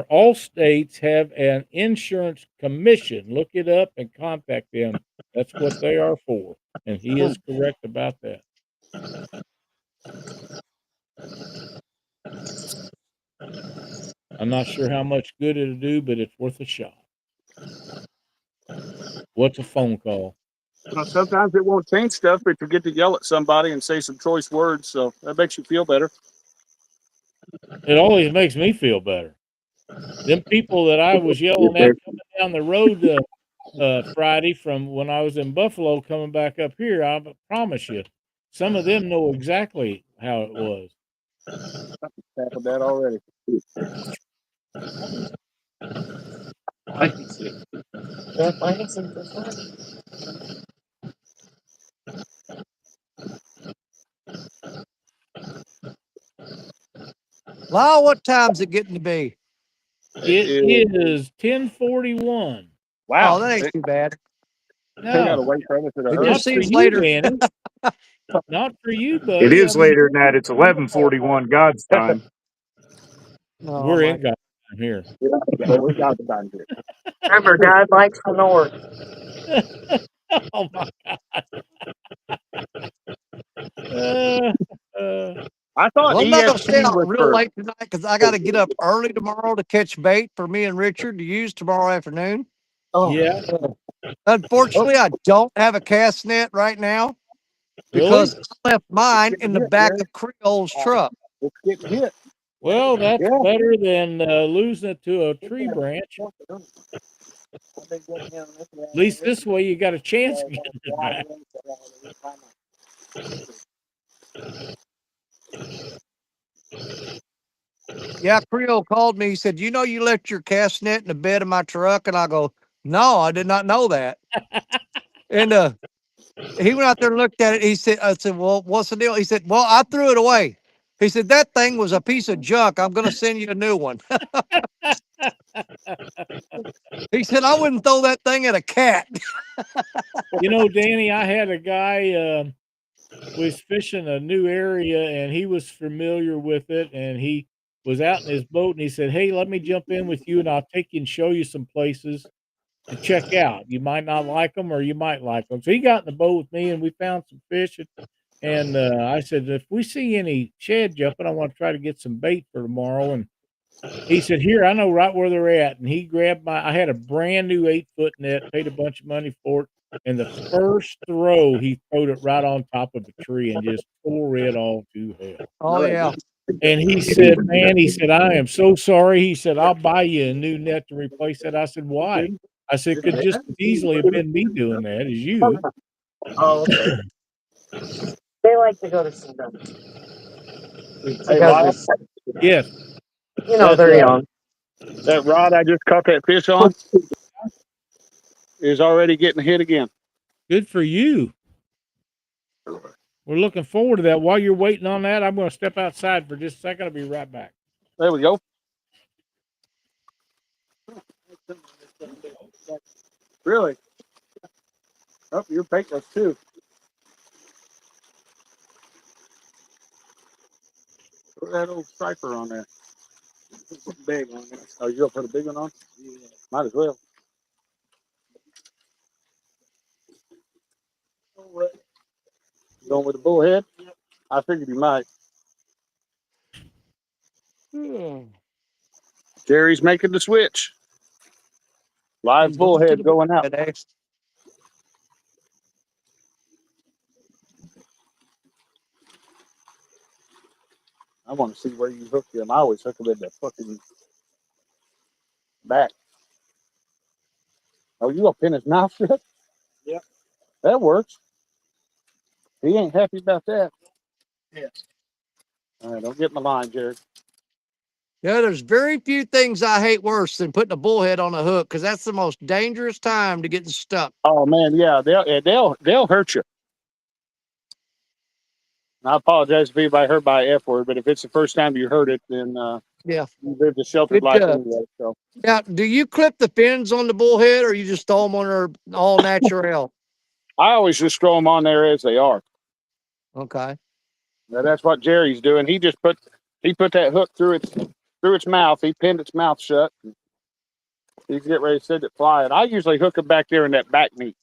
all states have an insurance commission. Look it up and contact them. That's what they are for, and he is correct about that. I'm not sure how much good it'll do, but it's worth a shot. What's a phone call? Sometimes it won't change stuff, but you get to yell at somebody and say some choice words, so that makes you feel better. It always makes me feel better. Them people that I was yelling at coming down the road Friday from when I was in Buffalo coming back up here, I promise you, some of them know exactly how it was. Happened that already. I can see it. yeah, financing for fun. Lyle, what time's it getting to be? It is 10:41. Wow. Oh, that ain't too bad. They gotta No, wait for us to It hurry. not just for seems you, later. Danny. Not for you, It buddy. I is mean, later than that. It's 11:41 God's time. Oh we're my! in God's time here. Yeah, we got the time here. Remember, God likes the North. Oh my God. I thought Well, I'm not gonna stay ESP out was real for. late tonight because I got to get up early tomorrow to catch bait for me and Richard to use tomorrow afternoon. Yeah, Unfortunately, I don't have a cast net right now really? because I left mine It's in getting the hit, back Jerry. of Creole's truck. It's getting hit. Well, that's Yeah. better than losing it to a tree branch. At least this way you got a chance of getting it back. Yeah, Creole called me. He said, "You know, you left your cast net in the bed of my truck," and I go, No, I did not know that. And he went out there and looked at it. He said, I said, well, what's the deal? He said, well, I threw it away. He said, that thing was a piece of junk. I'm going to send you a new one. He said, I wouldn't throw that thing at a cat. You know, Danny, I had a guy was fishing a new area and he was familiar with it and he was out in his boat and he said, "Hey, let me jump in with you and I'll take you and show you some places to check out. You might not like them or you might like them." So he got in the boat with me and we found some fish and I said, "If we see any shad jumping, I want to try to get some bait for tomorrow." And he said, "Here, I know right where they're at." And he grabbed I had a brand new 8-foot net, paid a bunch of money for it. And the first throw, he throwed it right on top of a tree and just tore it all to hell. Oh, yeah. And he said, "Man," he said, "I am so sorry." He said, "I'll buy you a new net to replace that." I said, "Why?" I said, "Could just as easily have been me doing that as you." Oh, okay. They like to go to sleep Hey, because Lyle, Yes. you know that they're young. That rod I just caught that fish on is already getting hit again. Good for you. We're looking forward to that. While you're waiting on that, I'm going to step outside for just a second. I'll be right back. There we go. Really? Oh, you're baitless too. Put that old striper on there. Big one. Oh, you gonna put a big one on? Yeah. Might as well. Going with the bullhead? I figured you might. Jerry's making the switch. Live He's going to bullhead the going out. bullhead, eh? I want to see where you hook them. I always hook them in the fucking back. Oh, you gonna pin his mouth shut? Yep. That works. He ain't happy about that. Yeah. All right, don't get in the line, Jerry. Yeah, there's very few things I hate worse than putting a bullhead on a hook because that's the most dangerous time to getting stuck. Oh man, yeah, they'll hurt you. And I apologize if anybody heard my F word, but if it's the first time you heard it, then Yeah. you lived a sheltered It, life anyway. So now, do you clip the fins on the bullhead or you just throw them on there all natural? I always just throw them on there as they are. Okay. Now, that's what Jerry's doing. He put that hook through its mouth. He pinned its mouth shut. He's getting ready to send it flying. I usually hook it back there in that back meat.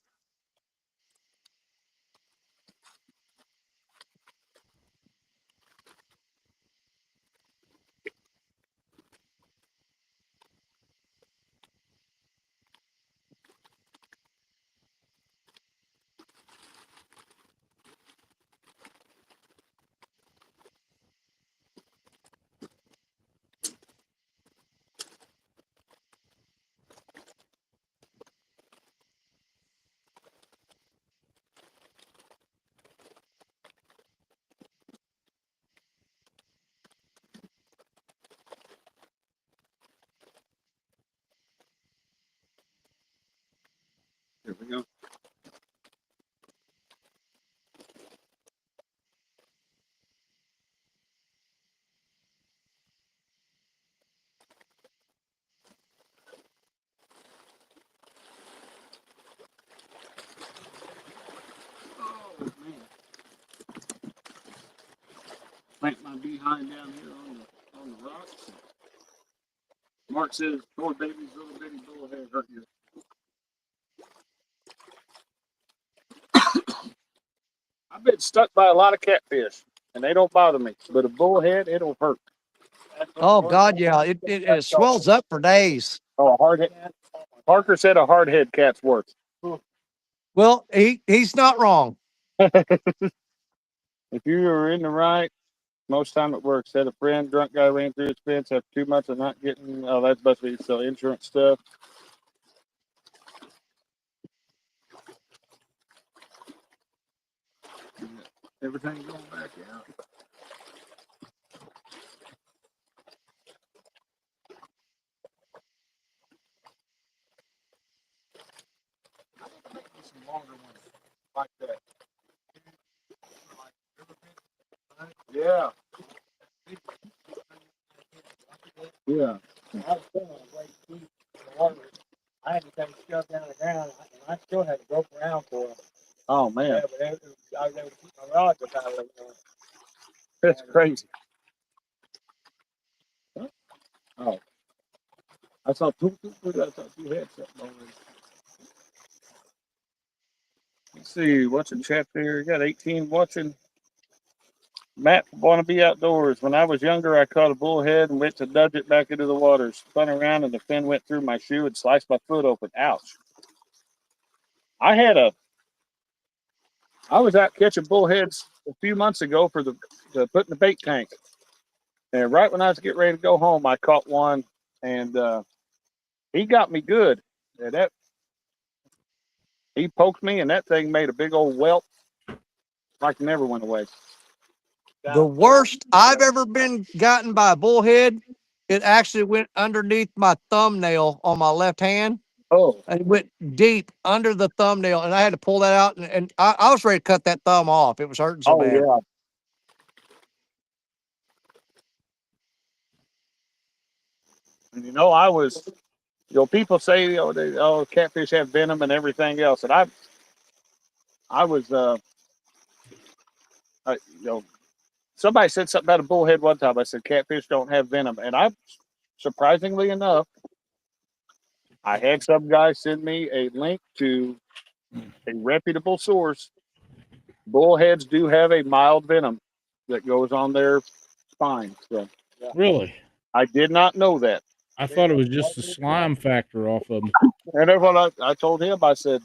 Here we go. Oh man, plant my behind down here on the rocks. Mark says, "Poor baby's little bitty bullhead hurt you." I've been stuck by a lot of catfish, and they don't bother me. But a bullhead, it'll hurt. Oh, God, yeah. It swells up for days. Oh, a hardhead. Parker said a hardhead cat's worse. Well, he's not wrong. If you are in the right, most time it works. Had a friend, drunk guy ran through his fence after 2 months of not getting. Oh, that's supposed to be so insurance stuff. Everything going back out. like that. Yeah. Yeah. I had to take a shove down the ground, and I still had to rope around for him. Oh man, Yeah, but I was able to keep my rod up out of it. that's crazy. Oh, I saw two. I thought you had something on there. Let's see, what's in chat there? You got 18 watching. Matt want to be outdoors. When I was younger, I caught a bullhead and went to nudge it back into the water. Spun around and the fin went through my shoe and sliced my foot open. Ouch. I was out catching bullheads a few months ago for the put in the bait tank. And right when I was getting ready to go home, I caught one and he got me good. And he poked me and that thing made a big old welt like it never went away. The worst I've ever been gotten by a bullhead, it actually went underneath my thumbnail on my left hand. Oh, And it went deep under the thumbnail, and I had to pull that out, and I was ready to cut that thumb off. It was hurting so bad. yeah. And I was, people say, catfish have venom and everything else. And I was, somebody said something about a bullhead one time. I said, catfish don't have venom. And surprisingly enough, I had some guy send me a link to a reputable source. Bullheads do have a mild venom that goes on their spine. So Really? I did not know that. I thought it was just the slime factor off of them. And that's what I told him. I said,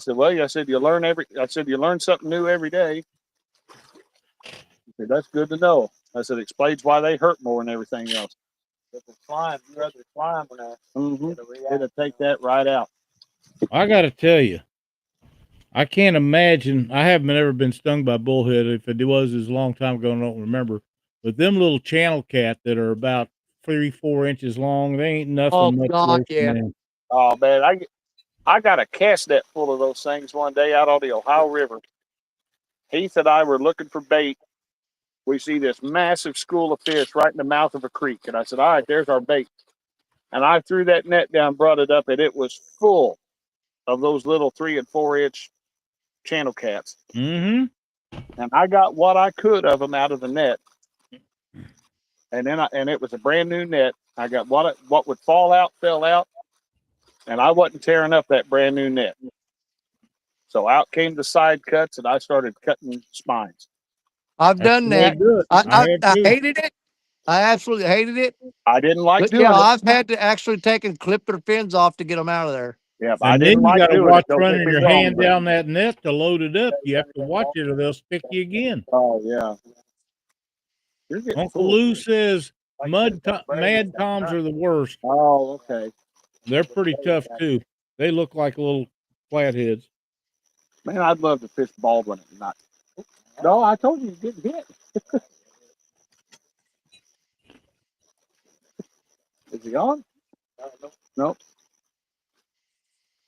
well, you learn something new every day. He said, that's good to know. I said, explains why they hurt more than everything else. But the slime, you rub the slime on that. It'll take that right out. I got to tell you, I can't imagine. I haven't ever been stung by a bullhead. If it was, a long time ago, I don't remember. But them little channel cat that are about 3-4 inches long, they ain't nothing Oh much God, worse yeah. than Oh man, I got a cast net full of those things one day out on the Ohio River. Heath and I were looking for bait. We see this massive school of fish right in the mouth of a creek. And I said, all right, there's our bait. And I threw that net down, brought it up, and it was full of those little 3 and 4 inch channel cats. Mm-hmm. And I got what I could of them out of the net. And then it was a brand new net. I got what would fall out, fell out. And I wasn't tearing up that brand new net. So out came the side cuts, and I started cutting spines. I've That's done the way that. to do it. I too. hated it. I absolutely hated it. I didn't like But doing yeah, it. I've had to actually take and clip their fins off to get them out of there. Yeah, but I And didn't then you like got to doing watch it. Don't running get me your wrong, hand but- down that net to load it up. You have to watch it or they'll stick you again. Oh yeah. You're getting Uncle full. Lou says mad toms are the worst. Oh, okay. They're pretty tough too. They look like little flatheads. Man, I'd love to fish Baldwin at night. No, I told you you're getting hit. Is he on? Nope.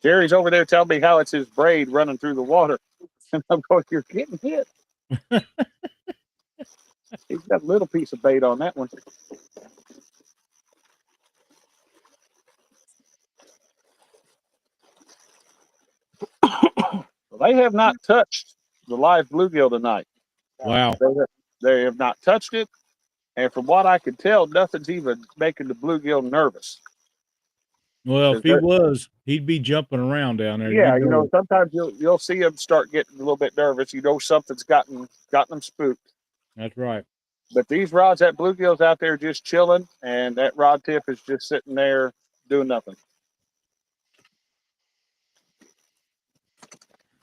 Jerry's over there telling me how it's his braid running through the water. And I'm going, you're getting hit. He's got a little piece of bait on that one. Well, they have not touched the live bluegill tonight. Wow. They have not touched it. And from what I can tell, nothing's even making the bluegill nervous. Well, if he was, he'd be jumping around down there. Yeah, sometimes you'll see them start getting a little bit nervous. Something's gotten them spooked. That's right. But these rods, that bluegill's out there just chilling, and that rod tip is just sitting there doing nothing.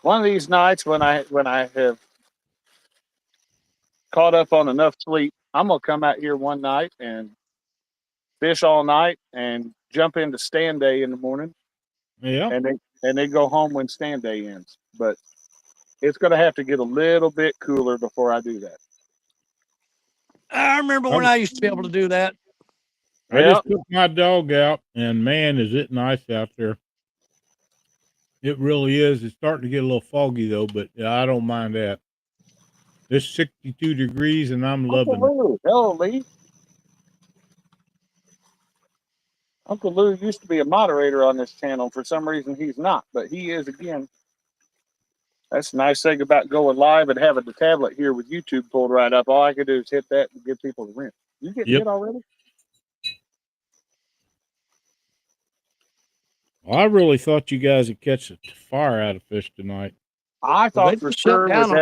One of these nights when I have caught up on enough sleep, I'm gonna come out here one night and fish all night and jump into stand day in the morning. Yeah. And they go home when stand day ends. But it's gonna have to get a little bit cooler before I do that. I remember when I used to be able to do that. I just took my dog out, and man, is it nice out there. It really is. It's starting to get a little foggy though, but I don't mind that. It's 62 degrees and I'm Uncle loving it. Lou, hello Lee. Uncle Lou used to be a moderator on this channel. For some reason, he's not, but he is again. That's a nice thing about going live and having the tablet here with YouTube pulled right up. All I can do is hit that and give people the rent. You getting Yep. hit already? Well, I really thought you guys would catch a fire out of fish tonight. I Well, thought they for just shut sure down.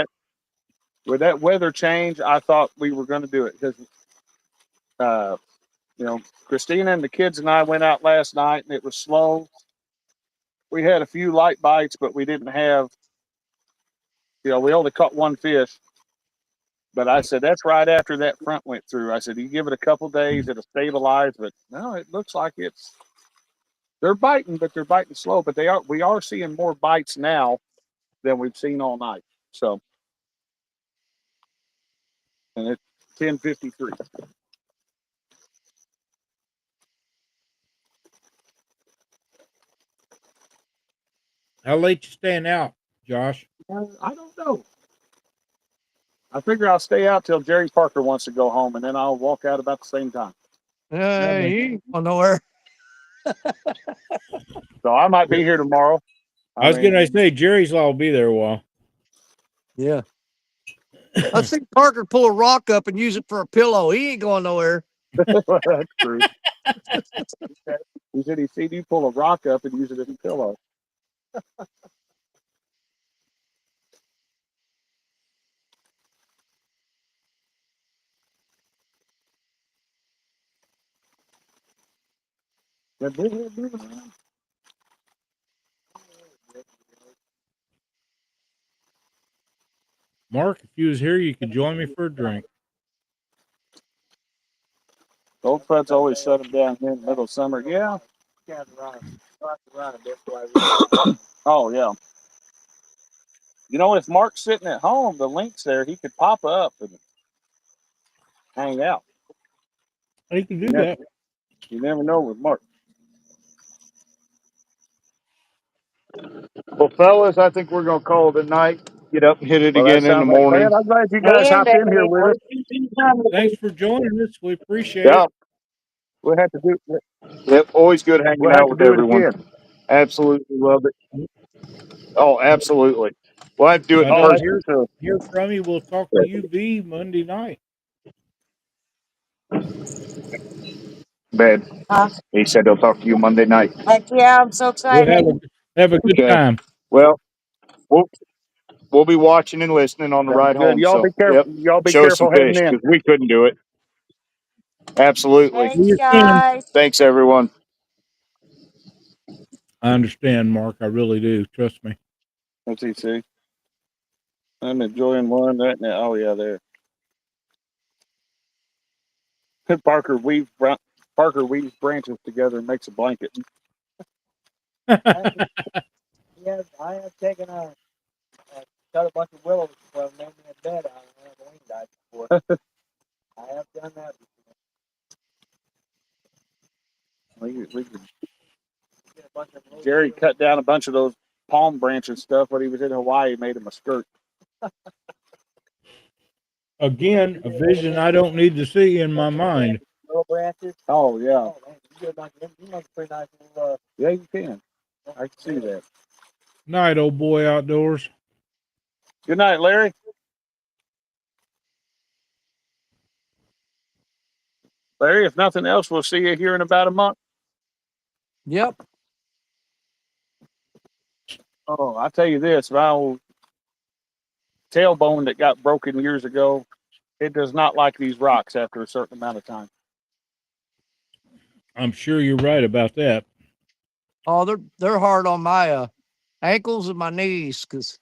with that weather change, I thought we were going to do it because, Christina and the kids and I went out last night and it was slow. We had a few light bites, but we didn't have, we only caught one fish. But I said, that's right after that front went through. I said, you give it a couple days, it'll stabilize. But no, it looks like they're biting, but they're biting slow. But we are seeing more bites now than we've seen all night. So, and it's 10:53. How late you staying out, Josh? I don't know. I figure I'll stay out till Jerry Parker wants to go home, and then I'll walk out about the same time. He ain't going nowhere. So I might be here tomorrow. I was gonna say Jerry's law will be there a while. Yeah. I've seen Parker pull a rock up and use it for a pillow. He ain't going nowhere. That's true. He said he seen you pull a rock up and use it as a pillow. Mark, if you was here, you could join me for a drink. Old Fud's always shut him down here in the middle of summer. Yeah. Oh, yeah. If Mark's sitting at home, the link's there, he could pop up and hang out. You can do that. You never know with Mark. Well, fellas, I think we're going to call it a night. Get up and hit it Well, that again in the sounds like morning. I'm glad you guys hopped in here with us. Thanks for joining us. We appreciate Yeah. it. We'll have to do. Yep. Always good hanging We'll have out to with do it everyone. again. Absolutely love it. Oh, absolutely. Well, I have to do it I in Oh, I don't do person. too. hear from you. We'll talk to you V Monday night. Bad. Huh? He said he'll talk to you Monday night. Heck yeah, I'm so We'll excited. have a good Okay. time. Well, we'll be watching and listening on the Sounds ride good. home. Y'all So, be careful. yep. Y'all be Show us some careful heading fish in. because we couldn't do it. Absolutely. See Thanks, you soon. guys. Thanks, everyone. I understand, Mark. I really do. Trust me. Let's see. I'm enjoying one right now. Oh yeah, there. Parker weaves branches together and makes a blanket. Yes, I have taken cut a bunch of willows from making a bed on Halloween died before. I have done that Jerry cut down a bunch of those palm branches stuff when he was in Hawaii. Made him a skirt. Again, a vision I don't need to see in my mind. willow branches. Oh yeah, Oh man, you get a bunch of them. You make a pretty nice little yeah, you can. I can see that. Night, old boy outdoors. Good night, Larry. Larry, if nothing else, we'll see you here in about a month. Yep. Oh, I tell you this, my old tailbone that got broken years ago, it does not like these rocks after a certain amount of time. I'm sure you're right about that. Oh, they're hard on my ankles and my knees because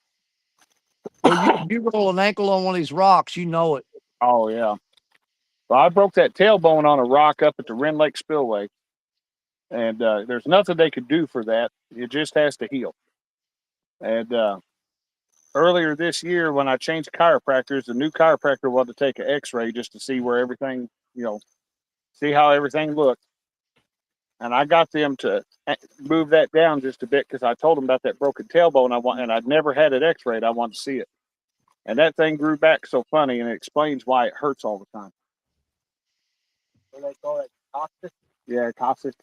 you roll an ankle on one of these rocks, you know it. Oh yeah. Well, I broke that tailbone on a rock up at the Wren Lake Spillway, and there's nothing they could do for that. It just has to heal. And earlier this year, when I changed chiropractors, the new chiropractor wanted to take an X-ray just to see where everything, see how everything looked. and I got them to move that down just a bit because I told them about that broken tailbone. And I'd never had it X-rayed. I wanted to see it, and that thing grew back so funny, and it explains why it hurts all the time. What do they call it? Coccyx? Yeah, coccyx.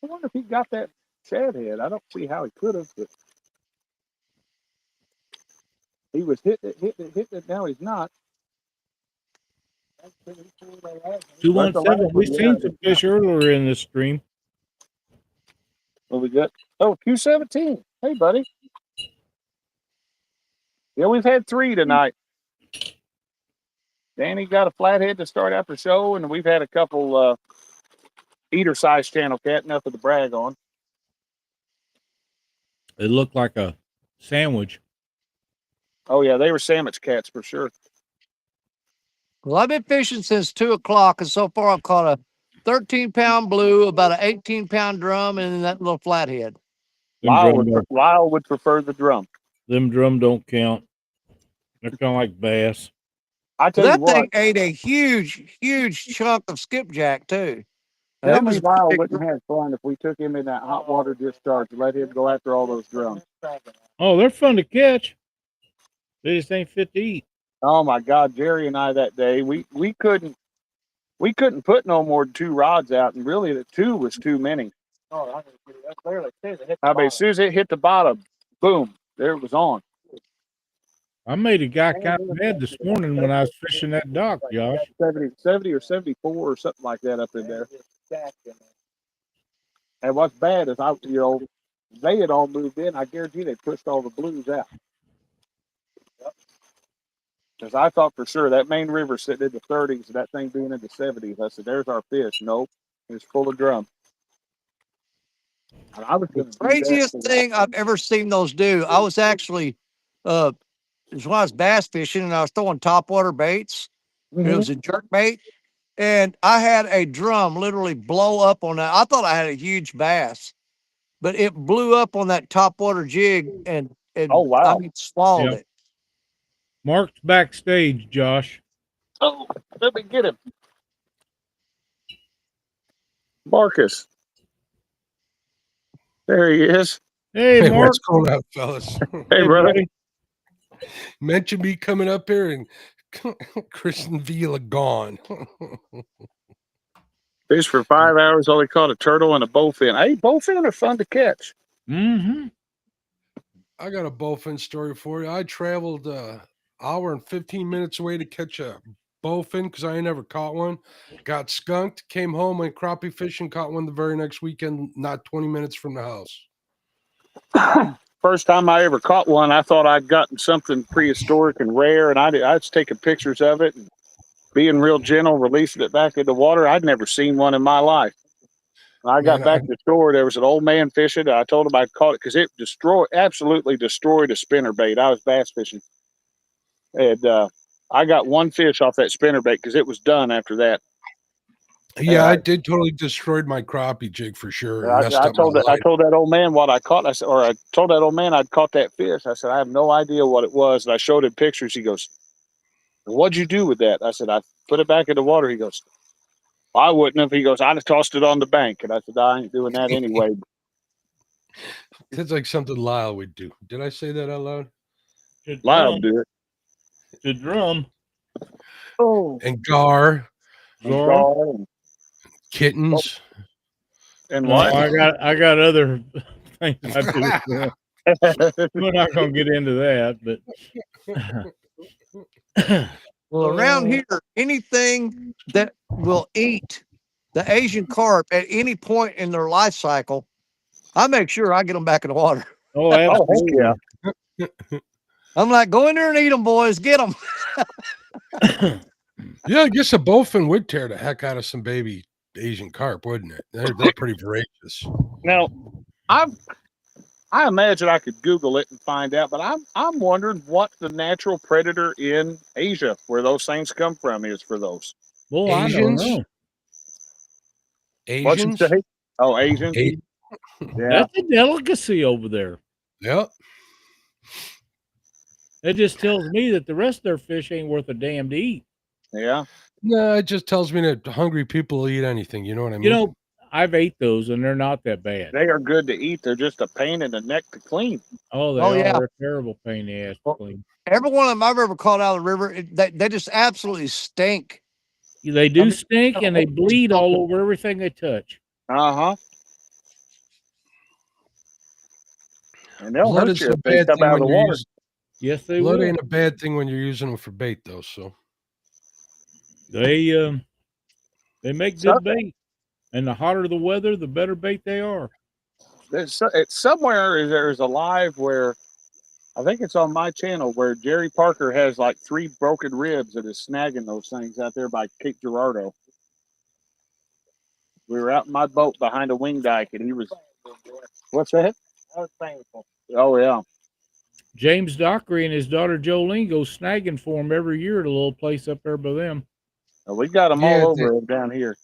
I wonder if he got that shad head. I don't see how he could have, but he was hitting it. Now he's not. 217. We seen some fish earlier in this stream. What we got? Oh, Q17. Hey, buddy. Yeah, we've had 3 tonight. Danny got a flathead to start out the show, and we've had a couple eater size channel cat, nothing to brag on. It looked like a sandwich. Oh yeah, they were sandwich cats for sure. Well, I've been fishing since 2 o'clock, and so far I've caught a 13-pound blue, about an 18-pound drum, and that little flathead. Lyle would prefer the drum. Them drum don't count. They're kind of like bass. I tell you That what, thing ate a huge chunk of skipjack too. tell me Lyle wouldn't have fun if we took him in that hot water discharge and let him go after all those drums. Oh, they're fun to catch. They just ain't fit to eat. Oh my God, Jerry and I that day we couldn't put no more than 2 rods out, and really the 2 was too many. Oh, that's clearly as soon as it hit the bottom, boom, there it was on. I made a guy kind of mad this morning when I was fishing that dock, Josh. 70 or 74 or something like that up in there. And what's bad is they had all moved in. I guarantee they pushed all the blues out. Because I thought for sure that main river sitting in the 30s and that thing being in the 70s. I said, there's our fish. Nope. It's full of drum. And I was The craziest thing I've ever seen those do. I was actually, it was when I was bass fishing and I was throwing topwater baits. Mm-hmm. It was a jerk bait. And I had a drum literally blow up on that. I thought I had a huge bass, but it blew up on that topwater jig and oh wow, I mean, swallowed it. Mark's backstage, Josh. Oh, let me get him. Marcus. There he is. Hey, Mark. What's going on, fellas? Hey, brother. Buddy. Mention me coming up here and Chris and Vila gone. Fished for 5 hours, only caught a turtle and a bowfin. Hey, bowfin are fun to catch. Mm-hmm. I got a bowfin story for you. I traveled hour and 15 minutes away to catch a bowfin because I ain't never caught one. Got skunked, came home, went crappie fishing, caught one the very next weekend, not 20 minutes from the house. First time I ever caught one, I thought I'd gotten something prehistoric and rare, and I was taking pictures of it and being real gentle, releasing it back in the water. I'd never seen one in my life. When I got back to the store, there was an old man fishing. I told him I'd caught it because it absolutely destroyed a spinnerbait. I was bass fishing. And I got one fish off that spinnerbait because it was done after that. Yeah, I did totally destroyed my crappie jig for sure. I told that old man what I caught. I told that old man I'd caught that fish. I said, I have no idea what it was. And I showed him pictures. He goes, what'd you do with that? I said, I put it back in the water. He goes, I wouldn't have. He goes, I'd have tossed it on the bank. And I said, I ain't doing that anyway. It's like something Lyle would do. Did I say that out loud? Lyle do it. The drum. Oh. And Gar. And Kittens. And what? I got other things I do. We're not gonna get into that, but Well, around here, anything that will eat the Asian carp at any point in their life cycle, I make sure I get them back in the water. oh, absolutely. Yeah. I'm like, go in there and eat them, boys. Get them. Yeah, I guess a bowfin would tear the heck out of some baby Asian carp, wouldn't it? They're pretty voracious. Now, I imagine I could Google it and find out, but I'm wondering what the natural predator in Asia, where those things come from, is for those. Well, Asians? I don't know. What'd you Asians? say? Oh, Asians. Yeah. That's a delicacy over there. Yep. That just tells me that the rest of their fish ain't worth a damn to eat. Yeah. No, it just tells me that hungry people will eat anything. You know what I mean? You know, I've ate those and they're not that bad. They are good to eat. They're just a pain in the neck to clean. Oh, they Oh, are. yeah. They're a terrible pain in the ass to Well, clean. Every one of them I've ever caught out of the river, they just absolutely stink. They do mean, stink and they bleed all over everything they touch. Uh-huh. And they'll blood hurt is you a if they bad come thing out of when the you're water. using. Yes, they Blood will. ain't a bad thing when you're using them for bait, though. So They make So, good bait, and the hotter the weather, the better bait they are. it's somewhere there's a live where I think it's on my channel where Jerry Parker has like 3 broken ribs and is snagging those things out there by Cape Girardeau. We were out in my boat behind a wing dike and he was. What's that? That was painful. Oh yeah. James Dockery and his daughter Jolene go snagging for them every year at a little place up there by them. We got them Yeah, all over down here.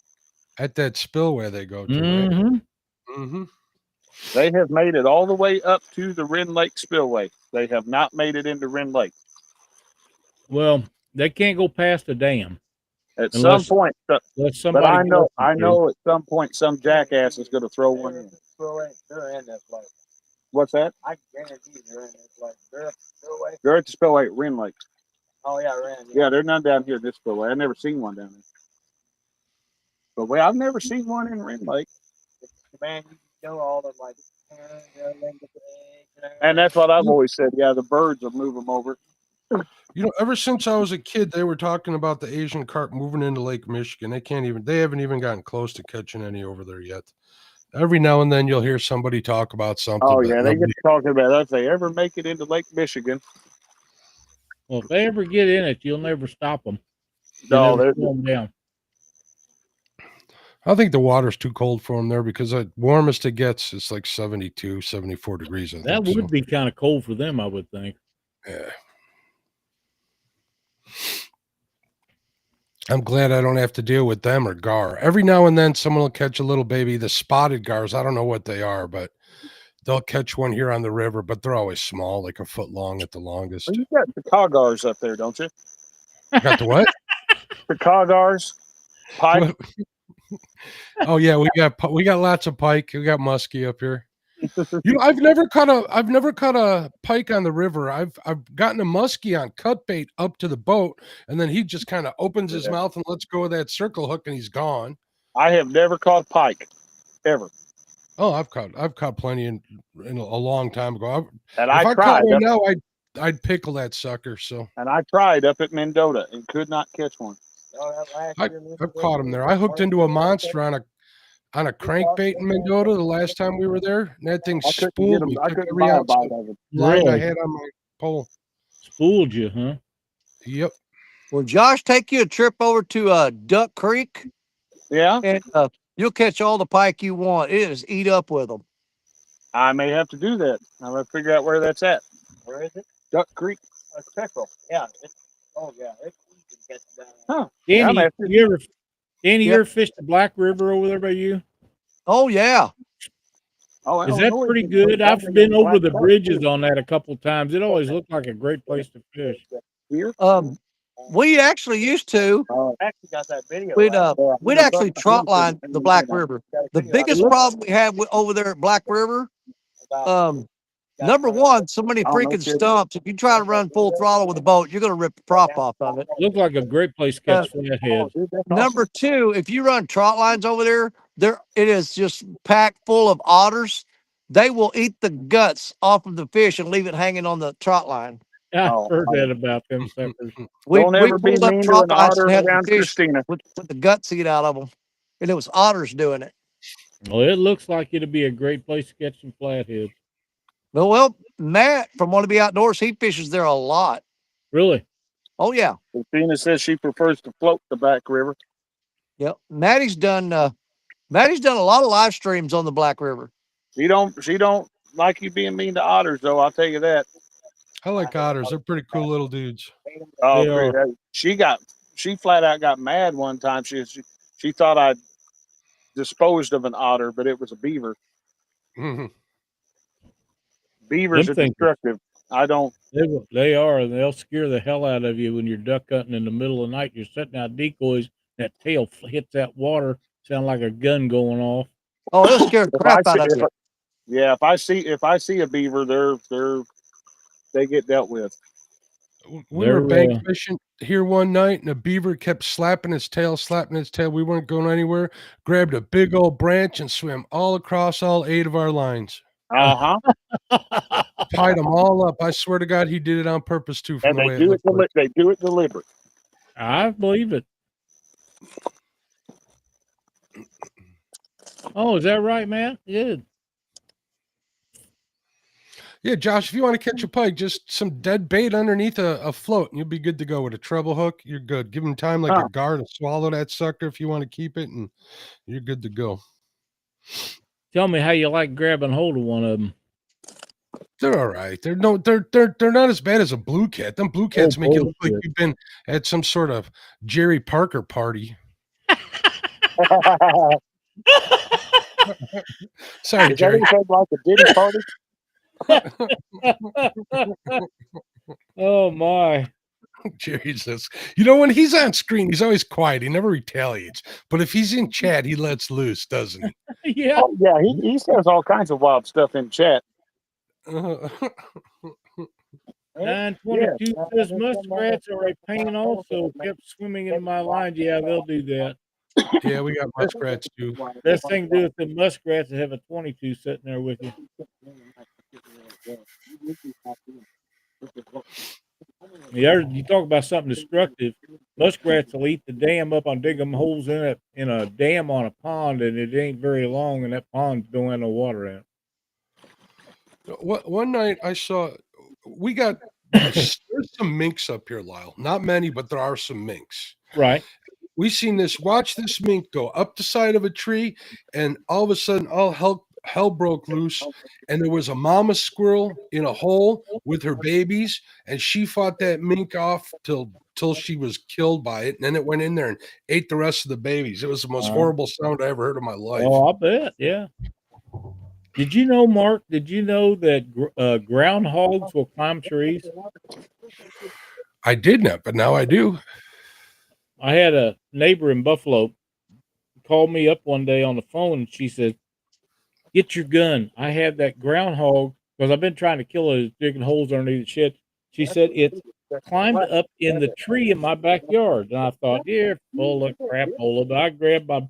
at that spillway they go to, right? Mm-hmm. Mm-hmm. They have made it all the way up to the Wren Lake Spillway. They have not made it into Wren Lake. Well, they can't go past the dam At unless some point, but somebody I know, forces them to. at some point, some jackass is going to throw one in. They're in this lake. What's that? I guarantee they're in this lake. They're at the spillway. They're at the spillway at Wren Lake. Oh yeah, Wren. Yeah, they're none down here at this spillway. I've never seen one down there. But I've never seen one in Wren Lake. Man, you know all them like. And that's what I've always said. Yeah, the birds will move them over. You know, ever since I was a kid, they were talking about the Asian carp moving into Lake Michigan. They haven't even gotten close to catching any over there yet. Every now and then you'll hear somebody talk about something. Oh but yeah, they get nobody- to talking about that. If they ever make it into Lake Michigan, Well, if they ever get in it, you'll never stop them. no, Never slow them down. I think the water's too cold for them there because the warmest it gets is like 72, 74 degrees. I That think would so. be kind of cold for them, I would think. Yeah. I'm glad I don't have to deal with them or gar. Every now and then someone will catch a little baby, the spotted gars. I don't know what they are, but they'll catch one here on the river, but they're always small, like a foot long at the longest. well, you got the coggars up there, don't you? Got the what? The coggars, pike. Oh yeah, we got lots of pike. We got muskie up here. You know, I've never caught a pike on the river. I've gotten a muskie on cut bait up to the boat, and then he just kind of opens his mouth and lets go of that circle hook, and he's gone. I have never caught pike, ever. Oh, I've caught plenty in a long time ago. And If I tried caught one up, now, I'd pickle that sucker. So and I tried up at Mendota and could not catch one. I've caught him there. I hooked into a monster on a crankbait in Mendota the last time we were there. And that thing I couldn't get spooled them. me. I Took couldn't every buy a ounce bite of of them. line I Really? had on my pole. Spooled you, huh? Yep. Will Josh take you a trip over to Duck Creek? Yeah, And you'll catch all the pike you want. It is eat up with them. I may have to do that. I'm gonna figure out where that's at. Where is it? Duck Creek. Peckerel. Yeah. Oh yeah. It's easy to catch down. Huh. Yeah, I'm Danny, after. you Yep. ever fished the Black River over there by you? Oh yeah. Oh, Is that Illinois pretty is good? I've I've been been getting over black the carp, bridges too. on that a couple times. It always looked like a great place to fish. Here. We actually used to. Actually got that video. We'd actually trot line the Black River. The biggest problem we had over there at Black River, number one, so many freaking stumps. If you try to run full throttle with a boat, you're going to rip the prop off of it. Looked like a great place to catch flatheads. Number two, if you run trot lines over there, it is just packed full of otters. They will eat the guts off of the fish and leave it hanging on the trot line. I heard that about them suckers. We Don't ever be pulled up mean to trot an lines otter and had the around fish Christina. with the guts eat out of them, and it was otters doing it. Well, it looks like it'd be a great place to catch some flatheads. Well, Matt from Want to Be Outdoors, he fishes there a lot. Really? Oh yeah. Christina says she prefers to float the Black River. Yep. Maddie's done a lot of live streams on the Black River. She don't like you being mean to otters, though. I'll tell you that. I like otters. They're pretty cool little dudes. Oh, They are. she flat out got mad one time. She thought I disposed of an otter, but it was a beaver. Beavers Them are things- destructive. I don't They are, and they'll scare the hell out of you when you're duck hunting in the middle of the night. You're setting out decoys, that tail hits that water, sound like a gun going off. Oh, it'll scare the If I crap see, out of if you. yeah, if I see a beaver, they get dealt with. We were They're bank fishing here one night, and a beaver kept slapping its tail. We weren't going anywhere. Grabbed a big old branch and swam all across all 8 of our lines. Uh huh. Tied them all up. I swear to God, he did it on purpose too, from And the way it looked like. they do it deliberate. I believe it. Oh, is that right, man? Good. Yeah, Josh, if you want to catch a pike, just some dead bait underneath a float, and you'll be good to go. With a treble hook, you're good. Give him time like Huh. a gar to swallow that sucker if you want to keep it, and you're good to go. Tell me how you like grabbing hold of one of them. They're all right. They're not as bad as a blue cat. Them blue cats make you look like bullshit. you've been at some sort of Jerry Parker party. Sorry, Is that Jerry. anything like a Diddy party? Oh my. Jerry says, when he's on screen, he's always quiet. He never retaliates. But if he's in chat, he lets loose, doesn't he? Yeah. Oh yeah, he says all kinds of wild stuff in chat. 922 says muskrats are a pain also. Kept swimming in my line. Yeah, they'll do that. Yeah, we got muskrats too. Best thing to do with the muskrats is have a 22 sitting there with you. Yeah, you talk about something destructive. Muskrats will eat the dam up on dig them holes in a dam on a pond, and it ain't very long, and that pond don't have no water in it. One night I saw we got there's some minks up here, Lyle. Not many, but there are some minks. Right. We seen this. Watch this mink go up the side of a tree, and all of a sudden, all hell broke loose, and there was a mama squirrel in a hole with her babies, and she fought that mink off till she was killed by it, and then it went in there and ate the rest of the babies. It was the most horrible sound I ever heard in my life. Oh, I bet. Yeah. Did you know, Mark? Did you know that groundhogs will climb trees? I did not, but now I do. I had a neighbor in Buffalo call me up one day on the phone, and she said, "Get your gun. I have that groundhog because I've been trying to kill it, digging holes underneath the shed." She said it's climbed up in the tree in my backyard, and I thought, "You're full of crap, Ola." But I grabbed my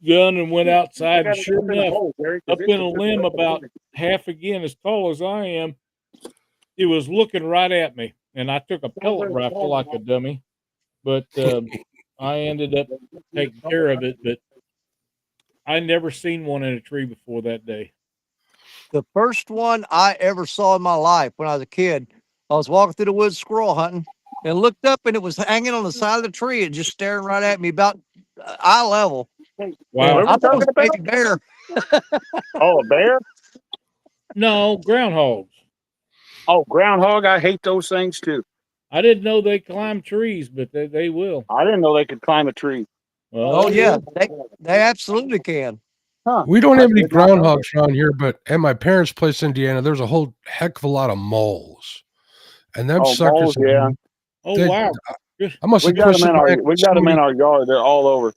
gun and went outside, and sure enough, up in a limb about half again as tall as I am, it was looking right at me, and I took a pellet rifle like a dummy, but I ended up taking care of it. But I never seen one in a tree before that day. The first one I ever saw in my life when I was a kid, I was walking through the woods squirrel hunting and looked up, and it was hanging on the side of the tree and just staring right at me about eye level. Wow. I thought it was a baby bear. Oh, a bear? No, groundhogs. Oh, groundhog! I hate those things too. I didn't know they climb trees, but they will. I didn't know they could climb a tree. Well, Oh yeah, they absolutely can. Huh. We don't have any did not know groundhogs around here, but at my parents' place in Indiana, there's a whole heck of a lot of moles. And them Oh, suckers, moles, yeah. oh they- wow. I must We have got twisted them in my our ankle. we got them in our yard. They're all over.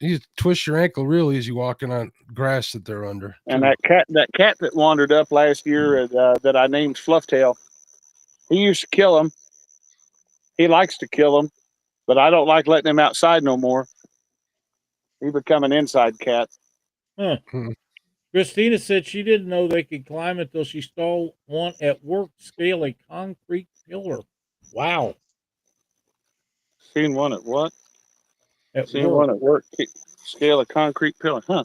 You twist your ankle real easy walking on grass that they're under. And too. that cat that wandered up last year that I named Flufftail, he used to kill them. He likes to kill them, but I don't like letting him outside no more. He become an inside cat. Huh. Christina said she didn't know they could climb until she saw one at work scale a concrete pillar. Wow. Seen one at what? At Seen work. one at work. Scale a concrete pillar. Huh.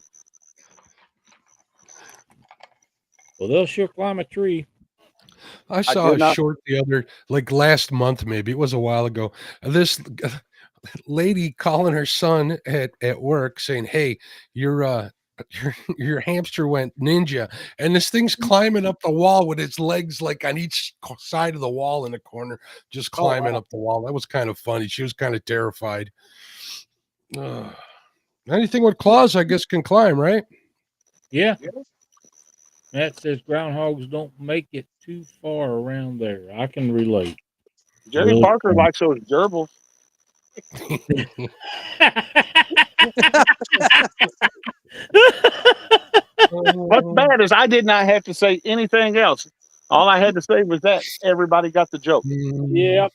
Well, they'll sure climb a tree. I saw did a not- short the other, like last month, maybe it was a while ago. This lady calling her son at work saying, "Hey, your hamster went ninja," and this thing's climbing up the wall with its legs like on each side of the wall in the corner, just climbing up the wall. That was kind of funny. She was kind of terrified. Anything with claws, I guess, can climb, right? Yeah. That says groundhogs don't make it too far around there. I can relate. Jerry Really Parker can't. likes those gerbils. What's bad is I did not have to say anything else. All I had to say was that everybody got the joke. Yep.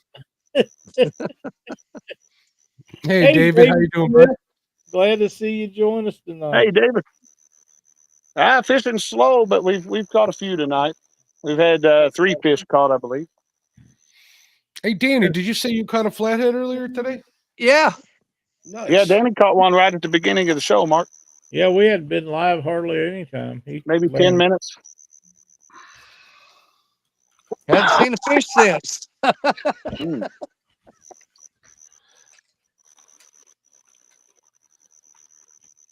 Hey, David, how David you doing, Smith, bud? glad to see you join us tonight. Hey, David. Fishing's slow, but we've caught a few tonight. We've had 3 fish caught, I believe. Hey, Danny, did you say you caught a flathead earlier today? Yeah. Nice. Yeah, Danny caught one right at the beginning of the show, Mark. Yeah, we hadn't been live hardly any time. Maybe 10 minutes. Hadn't seen a fish since. Mm.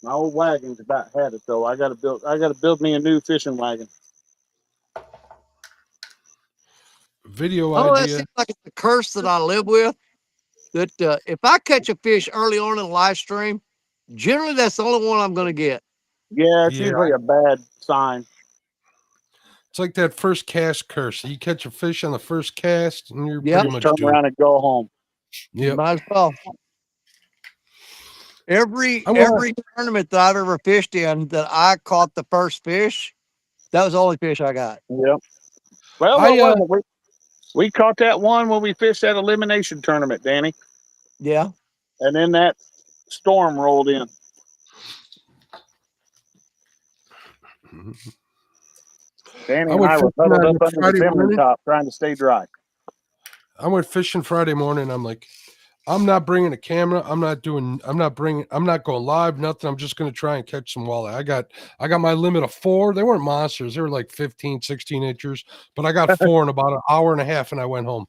My old wagon's about had it though. I gotta build me a new fishing wagon. Video Oh, that idea. seems like it's the curse that I live with. That if I catch a fish early on in the live stream, generally that's the only one I'm going to get. Yeah, it's Yeah. usually a bad sign. It's like that first cast curse. You catch a fish on the first cast, and you're Yep. pretty much Turn doomed. around and go home. Yep. Might as well. Every I'm gonna- tournament that I've ever fished in that I caught the first fish, that was the only fish I got. Yep. Well, what was it? We caught that one when we fished that elimination tournament, Danny. Yeah. And then that storm rolled in. Danny and I were huddled up under the Friday bimini morning. top trying to stay dry. I went fishing Friday morning. I'm like, I'm not bringing a camera. I'm not going live, nothing. I'm just going to try and catch some walleye. I got my limit of 4. They weren't monsters. They were like 15, 16 inchers, but I got 4 in about an hour and a half and I went home.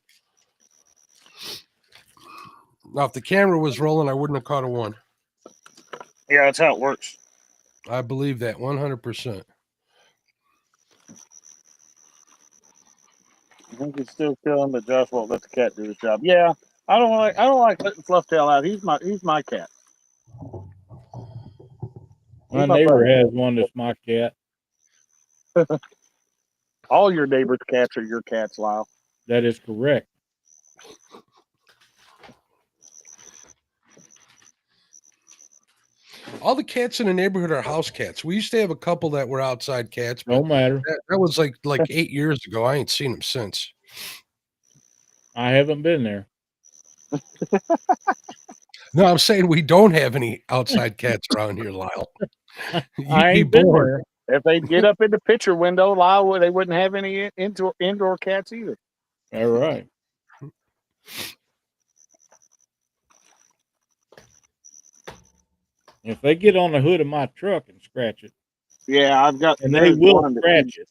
Now, if the camera was rolling, I wouldn't have caught a 1. Yeah, that's how it works. I believe that 100%. I think he's still killing, but Josh won't let the cat do his job. Yeah, I don't like letting Flufftail out. He's my cat. My He's my neighbor buddy. has one that's my cat. All your neighbors' cats are your cats, Lyle. That is correct. All the cats in the neighborhood are house cats. We used to have a couple that were outside cats, but No matter. that was like 8 years ago. I ain't seen them since. I haven't been there. No, I'm saying we don't have any outside cats around here, Lyle. I You'd be ain't been bored. there. If they get up in the picture window, Lyle, they wouldn't have any indoor cats either. All right. If they get on the hood of my truck and scratch it, Yeah, I've got. and they there's will one that scratch keeps- it.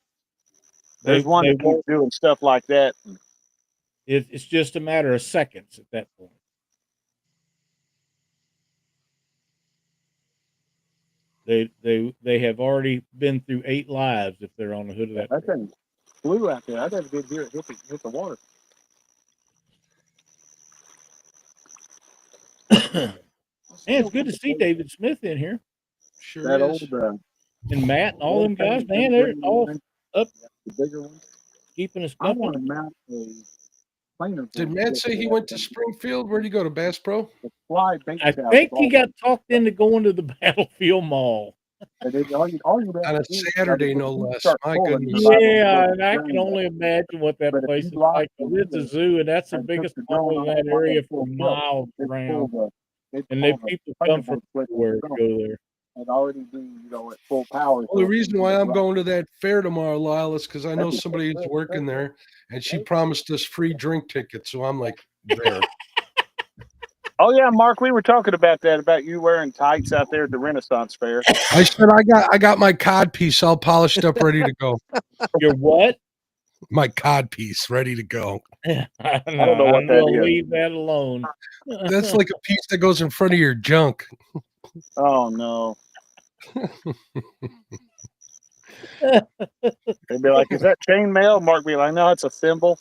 There's one they that keeps won't. doing stuff like that. It's just a matter of seconds at that point. They have already been through 8 lives if they're on the hood of that That truck. thing flew out there. I got to get here. Hit the water. And it's good to see David Smith in here. Sure That is. old And Matt and all them guys, man, they're all up the bigger one. keeping us I want company. to mount a planer. Did Matt say he went to Springfield? Where'd he go, to Bass Pro? Fly bait I shop think with he all- got talked into going to the Battlefield Mall. and then all you On a have to do is Saturday, when no you less. start My pulling, goodness. you're liable to Yeah, go and I drain can only imagine what that But if place you is lock like. the 'Cause it's a window zoo, and that's the and biggest took the mall drone in off that while area they for pulled it up, miles It around. pulled the And they people come from everywhere to go there. and already be at full power. Well, the reason why I'm going to that fair tomorrow, Lyle, is because I know somebody who's working there, and she promised us free drink tickets. So I'm like, there. Oh yeah, Mark, we were talking about that, about you wearing tights out there at the Renaissance Fair. I said I got my cod piece all polished up, ready to go. Your what? My cod piece ready to go. I don't know what I'm that gonna is. leave that alone. That's like a piece that goes in front of your junk. Oh no. They'd be like, "Is that chainmail?" Mark be like, "No, it's a thimble."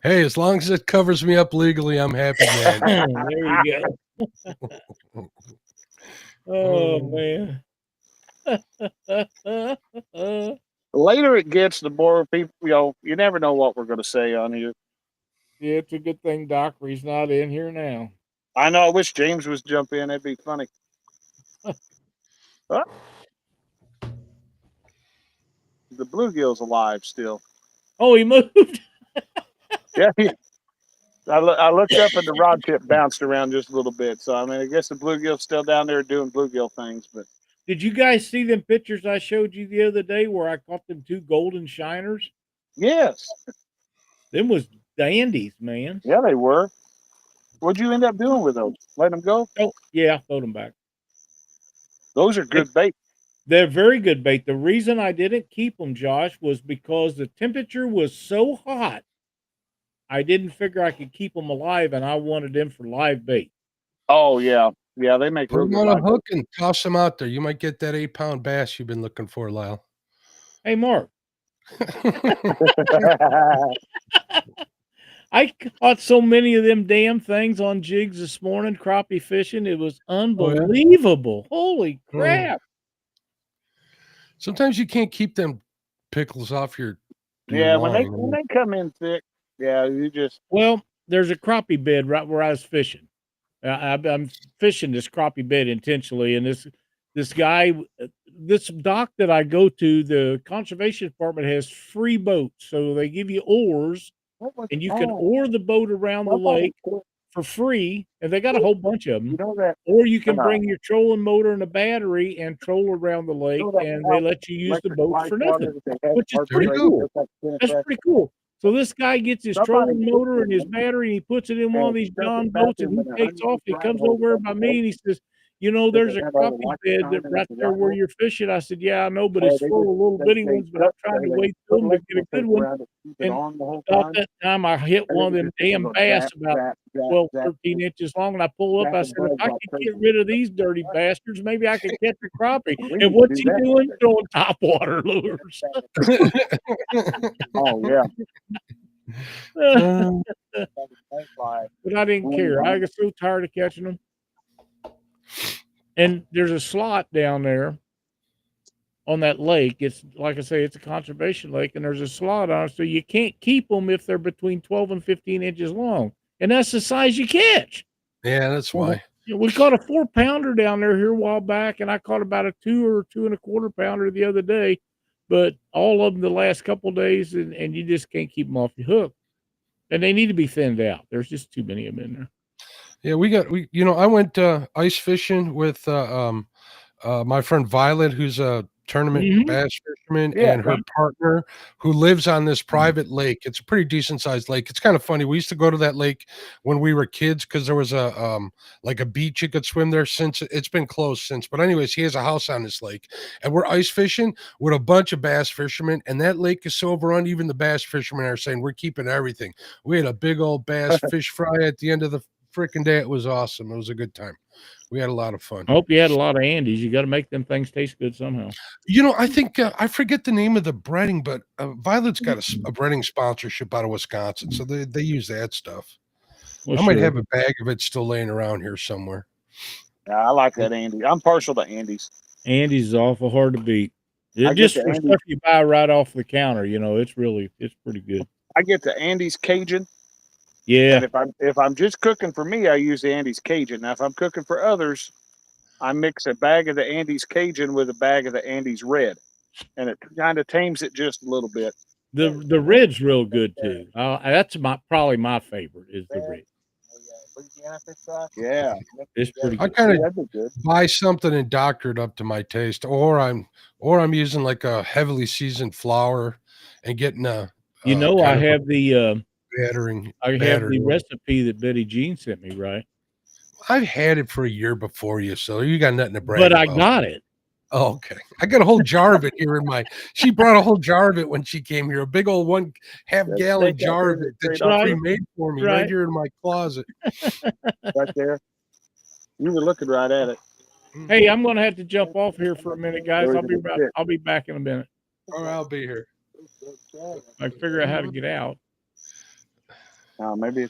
Hey, as long as it covers me up legally, I'm happy, man. There you go. Oh man. later it gets, the more people, you never know what we're going to say on here. Yeah, it's a good thing Dockery's not in here now. I know. I wish James was jump in. That'd be funny. Oh, the bluegill's alive still. Oh, he moved. Yeah. I looked up and the rod tip bounced around just a little bit. So, I mean, I guess the bluegill's still down there doing bluegill things. But Did you guys see them pictures I showed you the other day where I caught them 2 golden shiners? yes. Them was dandies, man. Yeah, they were. What'd you end up doing with those? Let them go? Oh, yeah, I throwed them back. Those are good bait. They're very good bait. The reason I didn't keep them, Josh, was because the temperature was so hot. I didn't figure I could keep them alive, and I wanted them for live bait. Oh, yeah. Yeah, they make Put real them good on a live bait. hook and toss them out there. You might get that 8-pound bass you've been looking for, Lyle. Hey, Mark, I caught so many of them damn things on jigs this morning, crappie fishing. It was unbelievable. Holy crap. Sometimes you can't keep them pickles off your Yeah, when line. they come in thick, yeah, you just Well, there's a crappie bed right where I was fishing. I'm fishing this crappie bed intentionally, and this guy, this dock that I go to, the conservation department has free boats, so they give you oars, and you can oar the boat around the lake for free, and they got a whole bunch of them. you know that Or you can bring your trolling motor and a battery and troll around the lake, that and they let you use the electric boat light for water nothing, that they have which is are pretty great. cool. Just like That's Spanish pretty cool. So this guy gets his trolling motor and his battery, and he puts it in one of these John boats, and he takes off. He comes over by me, and he says, "You know, there's a crappie bed that right there where you're fishing." I said, "Yeah, I know, but it's full of little bitty ones, but I'm trying to wait till them to get a good one." And about that time, I hit one of them damn bass about 12, 13 inches long, and I pull up. I said, "If I could get rid of these dirty bastards, maybe I could catch a crappie." And what's he doing? Throwing topwater lures. Oh yeah. But I didn't care. I got so tired of catching them. And there's a slot down there on that lake. It's like I say, it's a conservation lake, and there's a slot on it, so you can't keep them if they're between 12 and 15 inches long, and that's the size you catch. Yeah, that's why. We caught a 4-pounder down there here a while back, and I caught about a 2 or 2.25 pounder the other day, but all of them the last couple of days, and you just can't keep them off your hook, and they need to be thinned out. There's just too many of them in there. Yeah, I went ice fishing with my friend Violet, who's a tournament bass fisherman, and her partner, who lives on this private lake. It's a pretty decent sized lake. It's kind of funny. We used to go to that lake when we were kids because there was a like a beach you could swim there. Since it's been closed since, but anyways, he has a house on this lake, and we're ice fishing with a bunch of bass fishermen. And that lake is so overrun. Even the bass fishermen are saying we're keeping everything. We had a big old bass fish fry at the end of the freaking day. It was awesome. It was a good time. We had a lot of fun. I hope you had a lot of Andes. You got to make them things taste good somehow. I think I forget the name of the breading, but Violet's got a breading sponsorship out of Wisconsin, so they use that stuff. Well, I might have a bag of it still laying around here somewhere. Yeah, I like that Andy. I'm partial to Andy's. Andy's is awful hard to beat. It's just for stuff you buy right off the counter. It's pretty good. I get the Andy's Cajun. Yeah. And if I'm just cooking for me, I use the Andy's Cajun. Now, if I'm cooking for others, I mix a bag of the Andy's Cajun with a bag of the Andy's Red, and it kind of tames it just a little bit. The red's real good too. That's probably my favorite is the red. Yeah, it's pretty good. I kind of buy something and doctor it up to my taste, or I'm using like a heavily seasoned flour and getting a. I have the battering. I have the recipe that Betty Jean sent me. Right. I've had it for a year before you, so you got nothing to brag about. But I got it. Oh, okay. I got a whole jar of it here she brought a whole jar of it when she came here, a big old 1.5 gallon jar of it that she pre-made for me right here in my closet. Right there. You were looking right at it. Hey, I'm going to have to jump off here for a minute, guys. I'll be back in a minute. All right, I'll be here. I figure out how to get out. Maybe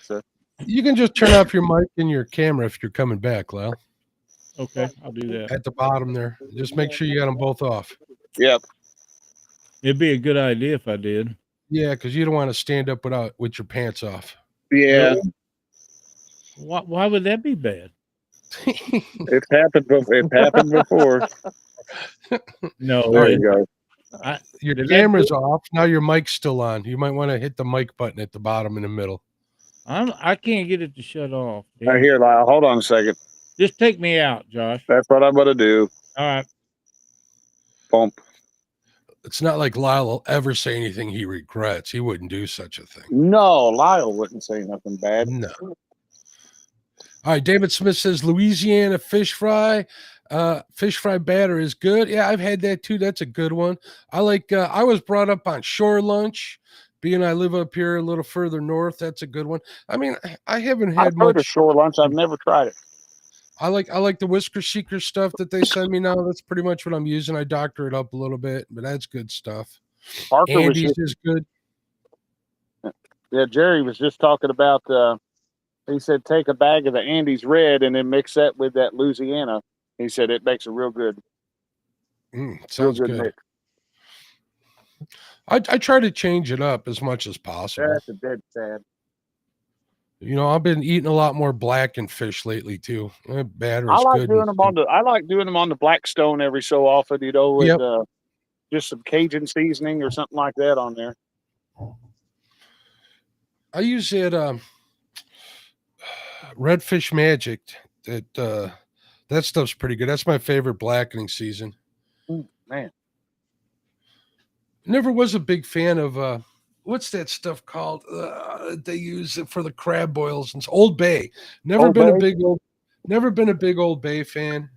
you can just turn off your mic and your camera if you're coming back, Lyle. Okay, I'll do that. At the bottom there. Just make sure you got them both off. Yep. It'd be a good idea if I did. Yeah, because you don't want to stand up with your pants off. Yeah, Why would that be bad? it's happened. It's happened before. No, There right. you go. Your Did that camera's do- off. Now your mic's still on. You might want to hit the mic button at the bottom in the middle. I can't get it to shut off. I Damn it. hear, Lyle. Hold on a second. Just take me out, Josh. That's what I'm going to do. All right. Bump. It's not like Lyle will ever say anything he regrets. He wouldn't do such a thing. No, Lyle wouldn't say nothing bad. No. All right, David Smith says Louisiana fish fry batter is good. Yeah, I've had that too. That's a good one. I like I was brought up on shore lunch. Being I live up here a little further north, that's a good one. I mean, I haven't had I've heard much of shore lunch. I've never tried it. I like the Whisker Seeker stuff that they send me now. That's pretty much what I'm using. I doctor it up a little bit, but that's good stuff. Parker was Andy's just, is good. yeah, Jerry was just talking about, he said, take a bag of the Andes Red and then mix that with that Louisiana. He said it makes a real good, Sounds real good. mix. I try to change it up as much as possible. That's a dead sad. You know, I've been eating a lot more blackened fish lately too. Batter I is like good. doing them I like doing them on the Blackstone every so often, you know, with just some Cajun seasoning or something like that on there. I use it Redfish Magic. That stuff's pretty good. That's my favorite blackening season. Man. Never was a big fan of what's that stuff called? They use it for the crab boils and Old Bay. Never been a big Old Bay fan.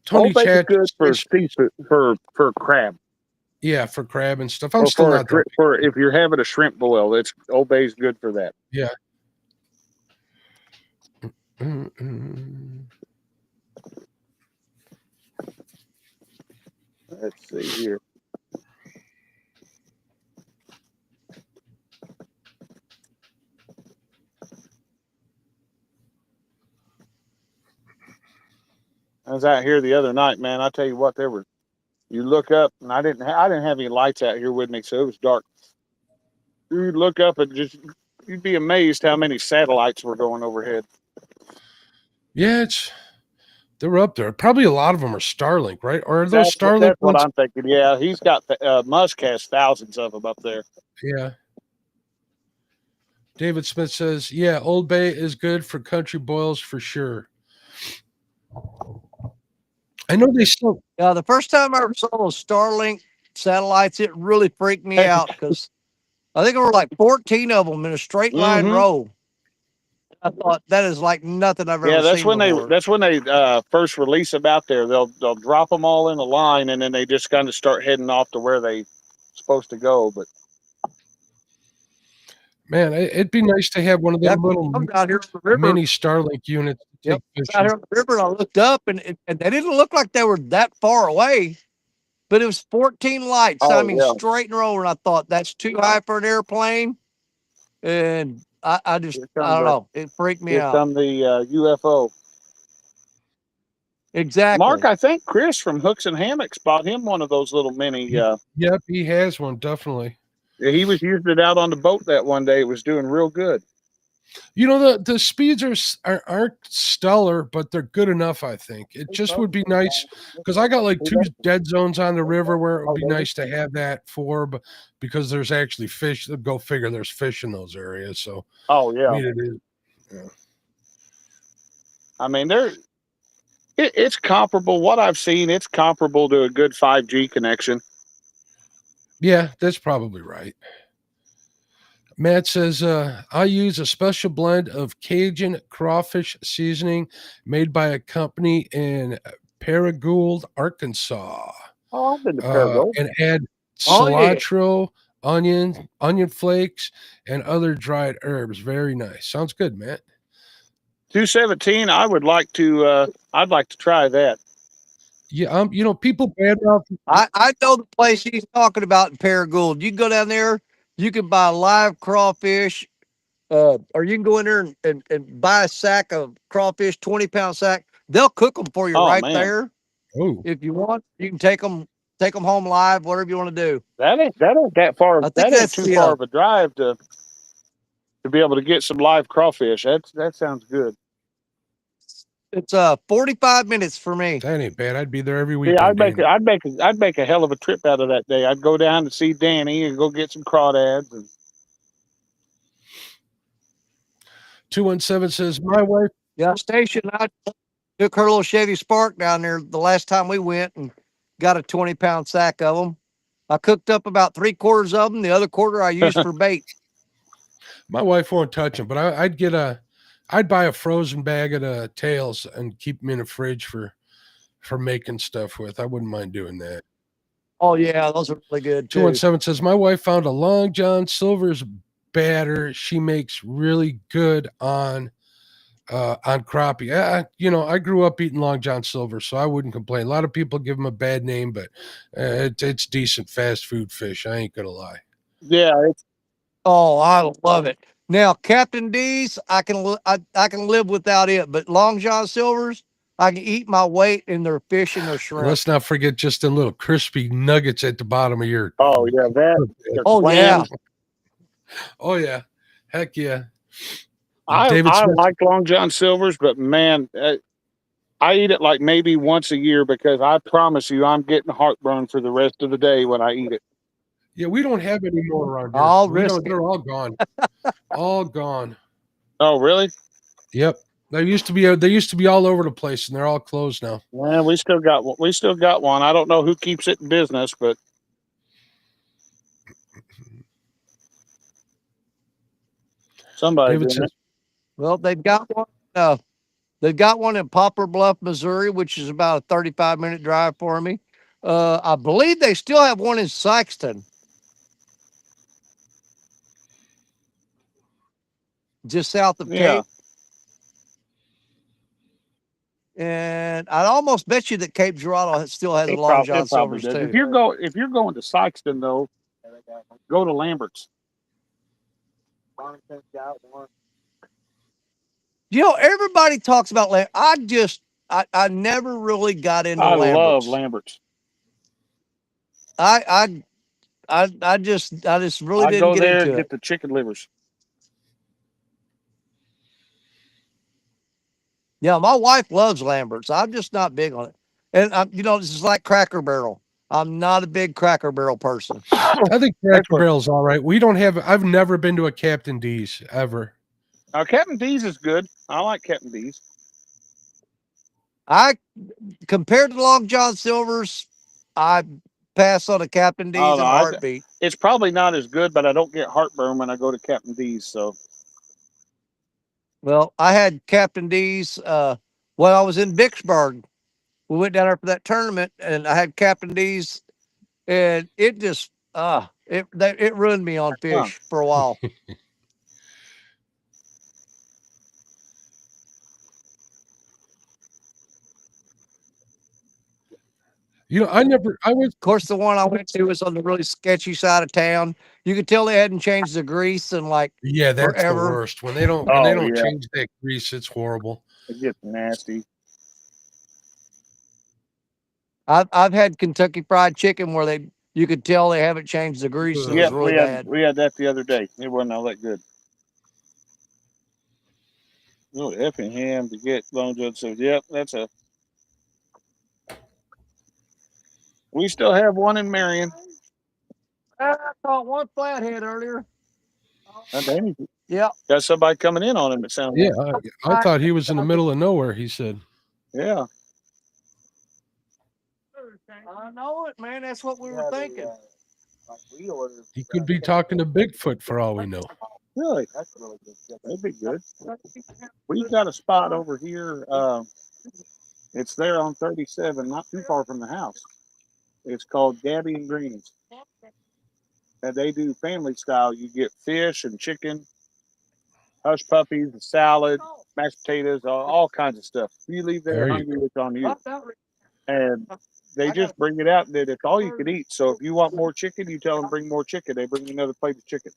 Tony Old Bay's Chat good for seafood, for crab. Yeah, for crab and stuff. Or I'm still not for if you're having a shrimp boil, it's Old Bay's good for that. Yeah. Let's see here. I was out here the other night, man. I tell you what, you look up, and I didn't have any lights out here with me, so it was dark. You'd look up and you'd be amazed how many satellites were going overhead. Yeah, they're up there. Probably a lot of them are Starlink, right? Or are those Starlink That's what ones? I'm thinking. Yeah, he's got Musk has thousands of them up there. Yeah. David Smith says, yeah, Old Bay is good for country boils for sure. I know they still. Yeah, the first time I ever saw those Starlink satellites, it really freaked me out because I think there were like 14 of them in a straight line row. I thought that is like nothing I've ever that's seen when before. that's when they first release them out there. They'll drop them all in a line, and then they just kind of start heading off to where they supposed to go. But man, it'd be nice to have one of them little out here on the river. mini Starlink units. Yep. Out here on the river, I looked up, and they didn't look like they were that far away, but it was 14 lights. Straight in a row, and I thought that's too high for an airplane. And I don't know. It freaked me out. Here come the UFO. Exactly. Mark, I think Chris from Hooks and Hammocks bought him one of those little mini. Yep, he has one, definitely. He was using it out on the boat that one day. It was doing real good. You know, the speeds aren't stellar, but they're good enough, I think. It just would be nice because I got like 2 dead zones on the river where it would be nice to have that for, but because there's actually fish. Go figure, there's fish in those areas. So, oh yeah, I mean, it is. Yeah. I mean, it's comparable. What I've seen, it's comparable to a good 5G connection. Yeah, that's probably right. Matt says, I use a special blend of Cajun crawfish seasoning made by a company in Paragould, Arkansas. Oh, I've been to Paragould. And add cilantro, onion flakes, and other dried herbs. Very nice. Sounds good, Matt. 217. I'd like to try that. Yeah, you know, people badmouth. I know the place he's talking about in Paragould. You can go down there. You can buy live crawfish, or you can go in there and buy a sack of crawfish, 20-pound sack. They'll cook them for you there. Oh. If you want, you can take them take them home live, whatever you want to do. That ain't that far. I think That ain't that's too the far of a drive to be able to get some live crawfish. That sounds good. it's 45 minutes for me. That ain't bad. I'd be there every Yeah, weekend. Danny. I'd make a hell of a trip out of that day. I'd go down to see Danny and go get some crawdads. And 217 says, my wife. Yeah, station. I took her little Chevy Spark down there the last time we went and got a 20-pound sack of them. I cooked up about 3/4 of them. The other quarter I used for bait. My wife won't touch them, but I'd buy a frozen bag of the tails and keep them in the fridge for making stuff with. I wouldn't mind doing that. Oh yeah, those are really good too. 217 says, my wife found a Long John Silver's batter she makes really good on crappie. I grew up eating Long John Silver, so I wouldn't complain. A lot of people give them a bad name, but it's decent fast food fish. I ain't gonna lie. yeah, Oh, I love it. Now, Captain D's, I can live without it, but Long John Silver's, I can eat my weight in their fish and their shrimp. Let's not forget just the little crispy nuggets at the bottom of your. oh yeah, that. Oh yeah. Oh yeah, heck yeah. I David Smith. like Long John Silver's, but man, I eat it like maybe once a year because I promise you, I'm getting heartburn for the rest of the day when I eat it. Yeah, we don't have any more around here. I'll risk it. They're all gone. All gone. Oh really? Yep. They used to be all over the place, and they're all closed now. Yeah, we still got one. We still got one. I don't know who keeps it in business, but somebody David doing says, it. Well, they've got one. They've got one in Poplar Bluff, Missouri, which is about a 35-minute drive for me. I believe they still have one in Sykeston, just south of Yeah. Cape. And I'd almost bet you that Cape Girardeau still has a Long John Silver's does. too. If you're going to Sykeston though, go to Lambert's. You know, everybody talks about I never really got into I Lambert's. love Lambert's. I just really I didn't go get there into and it. get the chicken livers. Yeah, my wife loves Lambert's. I'm just not big on it. And this is like Cracker Barrel. I'm not a big Cracker Barrel person. I think Cracker Barrel's all right. I've never been to a Captain D's ever. Captain D's is good. I like Captain D's. Compared to Long John Silver's, I pass on a Captain D's in a heartbeat. It's probably not as good, but I don't get heartburn when I go to Captain D's. So, well, I had Captain D's when I was in Vicksburg. We went down there for that tournament, and I had Captain D's, and it just it ruined me on fish for a while. Of course, the one I went to was on the really sketchy side of town. You could tell they hadn't changed the grease in like that's forever. the worst. When they don't change that grease, it's horrible. It gets nasty. I've had Kentucky Fried Chicken where you could tell they haven't changed the grease. And it was really bad. We had that the other day. It wasn't all that good. Oh, Effingham to get Long John. So, yep, we still have one in Marion. I caught one flathead earlier. Yeah. Got somebody coming in on him, it sounds like. I thought he was in the middle of nowhere, he said. Yeah. I know it, man. That's what we were thinking. He could be talking to Bigfoot for all we know. Really? That's really good. That'd be good. We've got a spot over here. It's there on 37, not too far from the house. It's called Gabby and Greens. And they do family style. You get fish and chicken, hush puppies, salad, mashed potatoes, all kinds of stuff. You leave there hungry, it's on you. And they just bring it out, and it's all you can eat. So if you want more chicken, you tell them bring more chicken. They bring you another plate of chicken.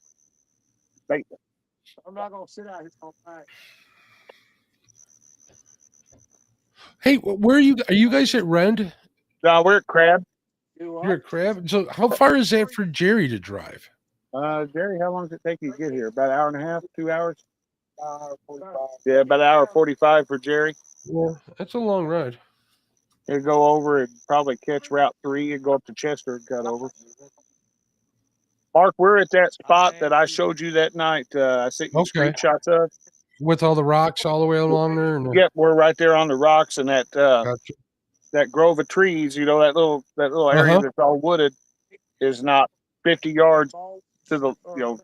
I'm not gonna sit out here all night. Hey, where are you? Are you guys at Rend? No, we're at Crab. You're a crab. So how far is that for Jerry to drive? Jerry, how long does it take you to get here? About an hour and a half, 2 hours? Yeah, about an hour 45 for Jerry. Yeah, that's a long ride. He'd go over and probably catch Route 3 and go up to Chester and cut over. Mark, we're at that spot that I showed you that night. I sent you Okay. screenshots of. With all the rocks all the way along there. And Yep, we're right there on the rocks and that gotcha. that grove of trees. You know, that little area Uh-huh. that's all wooded is not 50 yards to the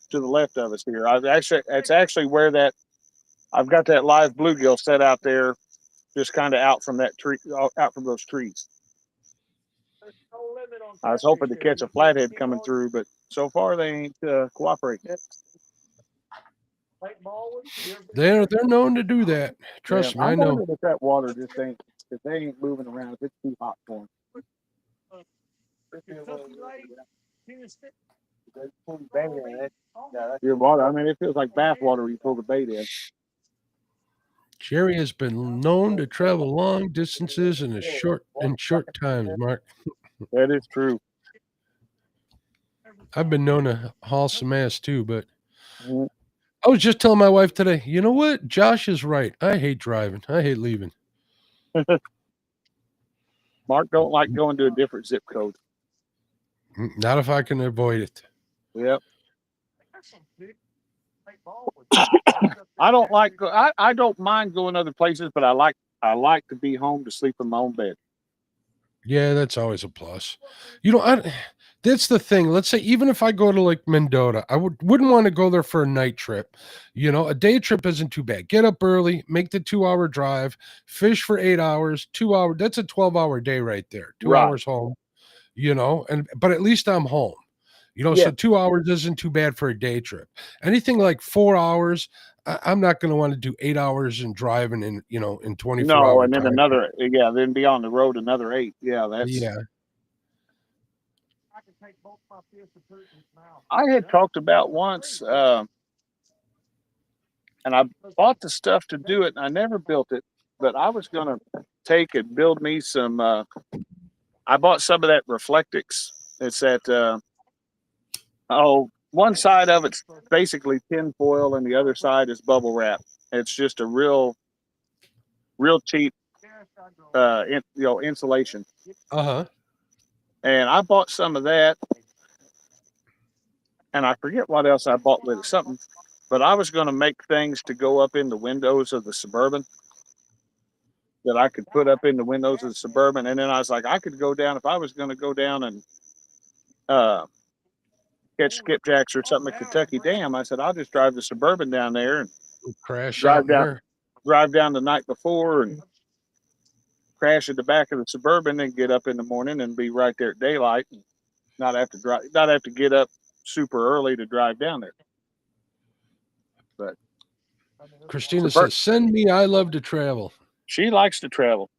to the left of us here. It's actually where that I've got that live bluegill set out there, just kind of out from that tree, out from those trees. I was hoping to catch a flathead coming through, but so far they ain't cooperating. They're known to do that. Trust me, I'm I know. wondering if that water just ain't, if they ain't moving around, if it's too hot for them. Your water, I mean, it feels like bath water when you pull the bait in. Jerry has been known to travel long distances in short times, Mark. That is true. I've been known to haul some ass too, but Mhm. I was just telling my wife today, you know what? Josh is right. I hate driving. I hate leaving. Mark don't like going to a different zip code. Not if I can avoid it. Yep. I don't like. I don't mind going other places, but I like to be home to sleep in my own bed. Yeah, that's always a plus. You know, that's the thing. Let's say even if I go to like Mendota, I wouldn't want to go there for a night trip. You know, a day trip isn't too bad. Get up early, make the 2 hour drive, fish for 8 hours, 2 hour. That's a 12 hour day right there. Two Right. hours home. You know, but at least I'm home. You know, Yeah. so 2 hours isn't too bad for a day trip. Anything like 4 hours, I'm not going to want to do 8 hours and driving in 24 No, hour and then time. then be on the road another 8. Yeah, that's. Yeah. I had talked about once, and I bought the stuff to do it, and I never built it, but I was gonna take and build me some. I bought some of that Reflectix. It's that. One side of it's basically tin foil, and the other side is bubble wrap. It's just a real cheap, insulation. Uh-huh. And I bought some of that, and I forget what else I bought with it. Something, but I was going to make things to go up in the windows of the Suburban that I could put up in the windows of the Suburban, and then I was like, I could go down if I was going to go down and catch skipjacks or something at Kentucky Dam. I said I'll just drive the Suburban down there and Crash out drive down there. the night before and crash at the back of the Suburban and get up in the morning and be right there at daylight and not have to get up super early to drive down there. But Christina says, send me. I love to travel. She likes to travel.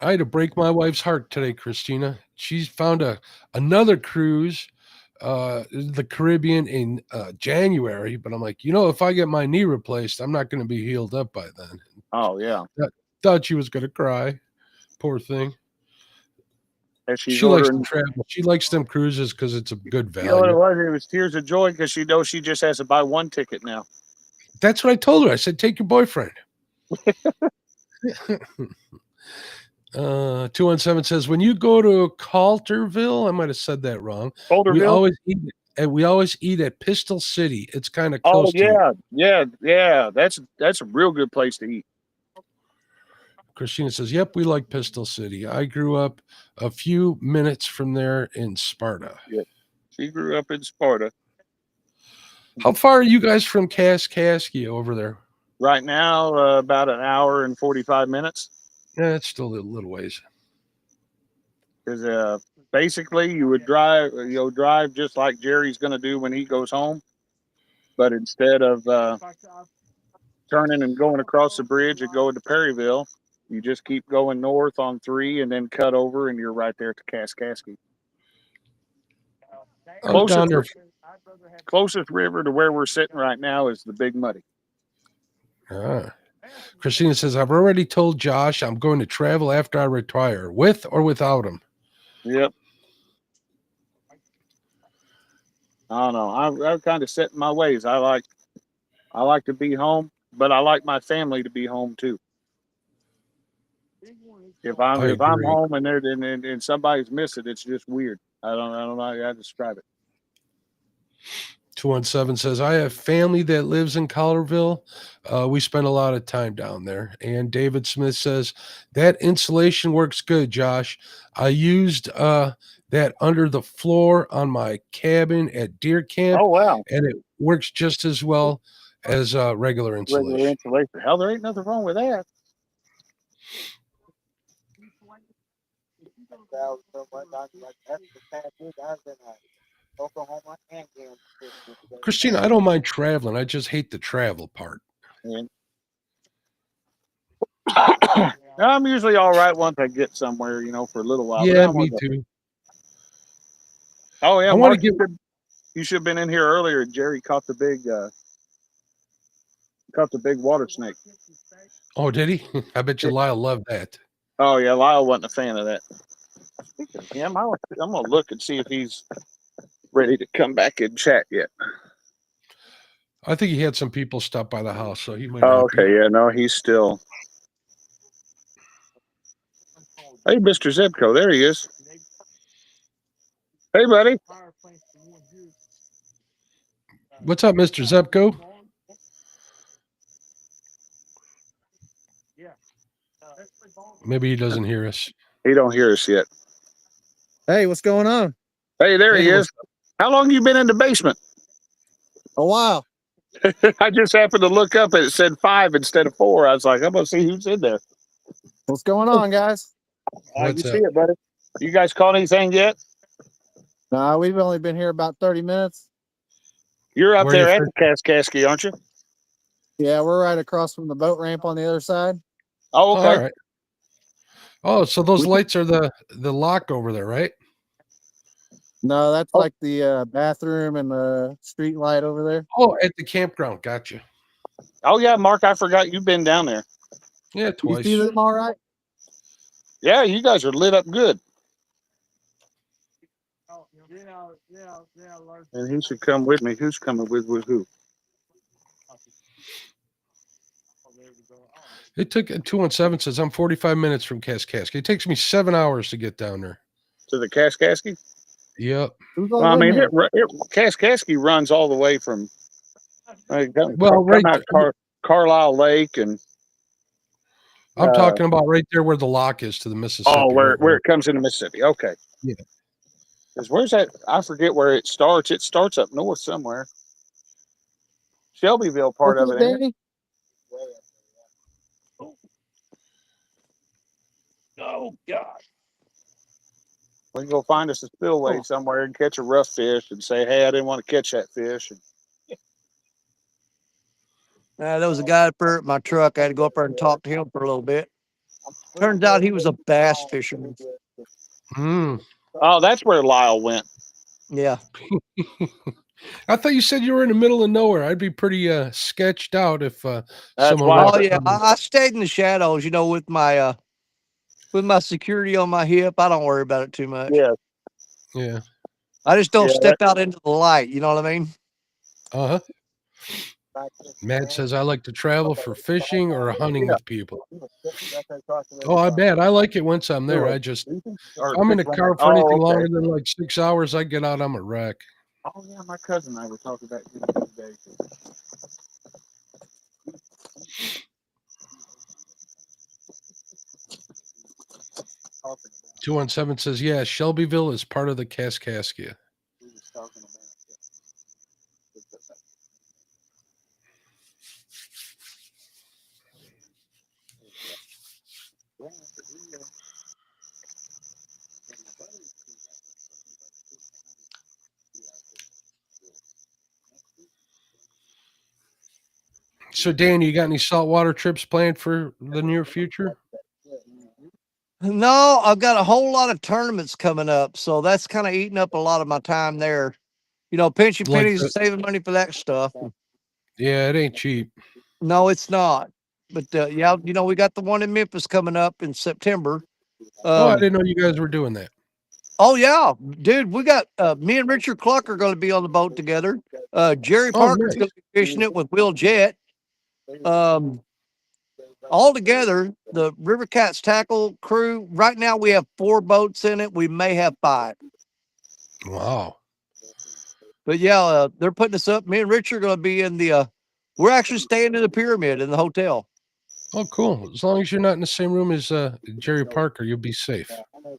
I had to break my wife's heart today, Christina. She's found another cruise, the Caribbean in January. But I'm like, if I get my knee replaced, I'm not going to be healed up by then. Oh, yeah. Thought she was going to cry. Poor thing. She likes to travel. She likes them cruises because it's a good value. You know what it was? It was tears of joy because she knows she just has to buy one ticket now. That's what I told her. I said, take your boyfriend. 217 says, when you go to Calderville, I might have said that wrong. We always eat at Pistol City. It's kind of close to yeah. That's a real good place to eat. Christina says, yep, we like Pistol City. I grew up a few minutes from there in Sparta. Yeah, she grew up in Sparta. How far are you guys from Kaskaskia over there? Right now, about an hour and 45 minutes. Yeah, it's still a little ways. Because basically, you would drive just like Jerry's going to do when he goes home. But instead of turning and going across the bridge and going to Perryville, you just keep going north on 3 and then cut over, and you're right there at the Kaskaskia. Closest river to where we're sitting right now is the Big Muddy. Ah. Christina says, I've already told Josh I'm going to travel after I retire, with or without him. Yep. I don't know. I'm kind of set in my ways. I like to be home, but I like my family to be home too. If I'm I if I'm agree. home and and somebody's missing, it's just weird. I don't know how to describe it. 217 says, I have family that lives in Colorville. We spend a lot of time down there. And David Smith says, that insulation works good, Josh. I used that under the floor on my cabin at deer camp, Oh wow, and it works just as well as regular regular insulation. insulation. Hell, there ain't nothing wrong with that. Christina, I don't mind traveling. I just hate the travel part. And I'm usually all right once I get somewhere, for a little while. But then Yeah, I want me to go. too. Oh yeah, I want to Mark, get. you should have been in here earlier. Jerry caught the big water snake. Oh, did he? I bet you Yeah. Lyle loved that. Oh yeah, Lyle wasn't a fan of that. Speaking of him, I'm gonna look and see if he's ready to come back and chat yet. I think he had some people stop by the house, so he might Oh, not be. okay, yeah, no, he's still. Hey, Mr. Zebco, there he is. Hey, buddy. What's up, Mr. Zepko? Maybe he doesn't hear us. He don't hear us yet. Hey, what's going on? Hey, there he Hey, is. How long you been in the basement? A while. I just happened to look up and it said 5 instead of 4. I was like, I'm gonna see who's in there. What's going on, guys? You What's see up? it, buddy? You guys caught anything yet? Nah, we've only been here about 30 minutes. You're up Where there you at the Kaskasky, aren't you? Yeah, we're right across from the boat ramp on the other side. Oh, All okay. right. Oh, so those lights are the lock over there, right? No, that's Oh. like the bathroom and the street light over there. Oh, at the campground. Gotcha. Oh yeah, Mark, I forgot you've been down there. Yeah, You see twice. them all right? Yeah, you guys are lit up good. And he should come with me. Who's coming with who? It took 217 says I'm 45 minutes from Kaskasky. It takes me 7 hours to get down there. To the Kaskasky? Yep. Who's all Well, I in mean, here? Kaskasky runs all the way from come Well, out Carlisle Lake and I'm talking about right there where the lock is to the Mississippi. where Right it comes into Mississippi. Okay. Yeah. Because where's that? I forget where it starts. It starts up north somewhere. Shelbyville part What's of up, it, ain't it? Danny? Oh God. We can go find us a spillway somewhere and catch a rough fish and say, hey, I didn't want to catch that fish. And There was a guy up there at my truck. I had to go up there and talk to him for a little bit. Turns out he was a bass fisherman. Mm. oh, that's where Lyle went. Yeah. I thought you said you were in the middle of nowhere. I'd be pretty sketched out if someone why- walked Oh yeah. up on me. I stayed in the shadows, with my security on my hip. I don't worry about it too much. Yeah. Yeah. I just don't Yeah, step out into the light. You know what I mean? Uh-huh. Matt says I like to travel for fishing or hunting with people. Oh, I bet. I like it once I'm there. I'm in a car for anything longer than like 6 hours. I get out, I'm a wreck. Oh yeah, my cousin and I were talking about you the other day. 217 says, yeah, Shelbyville is part of the Kaskaskia. We was talking about So, Dan, you got any saltwater trips planned for the near future? No, I've got a whole lot of tournaments coming up, so that's kind of eating up a lot of my time there. Pinching Like pennies and saving money for that stuff. Yeah, it ain't cheap. No, it's not. But yeah, we got the one in Memphis coming up in September. Oh, I didn't know you guys were doing that. Oh yeah, dude, we got me and Richard Cluck are going to be on the boat together. Jerry Oh, Parker's nice. going to be fishing it with Will Jett. All together, the River Cats tackle crew. Right now, we have 4 boats in it. We may have 5. Wow. But yeah, they're putting us up. Me and Richard are going to be in the. We're actually staying in the pyramid in the hotel. Oh, cool. As long as you're not in the same room as Jerry Parker, you'll be safe.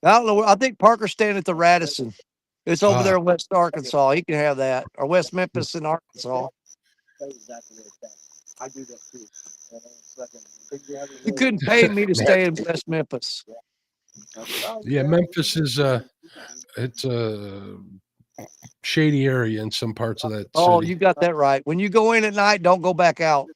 I don't know. I think Parker's staying at the Radisson. It's over Ah. there in West Arkansas. He can have that, or West Memphis in Arkansas. You couldn't pay me to stay in West Memphis. Yeah, Memphis is it's a shady area in some parts of that Oh, city. you got that right. When you go in at night, don't go back out.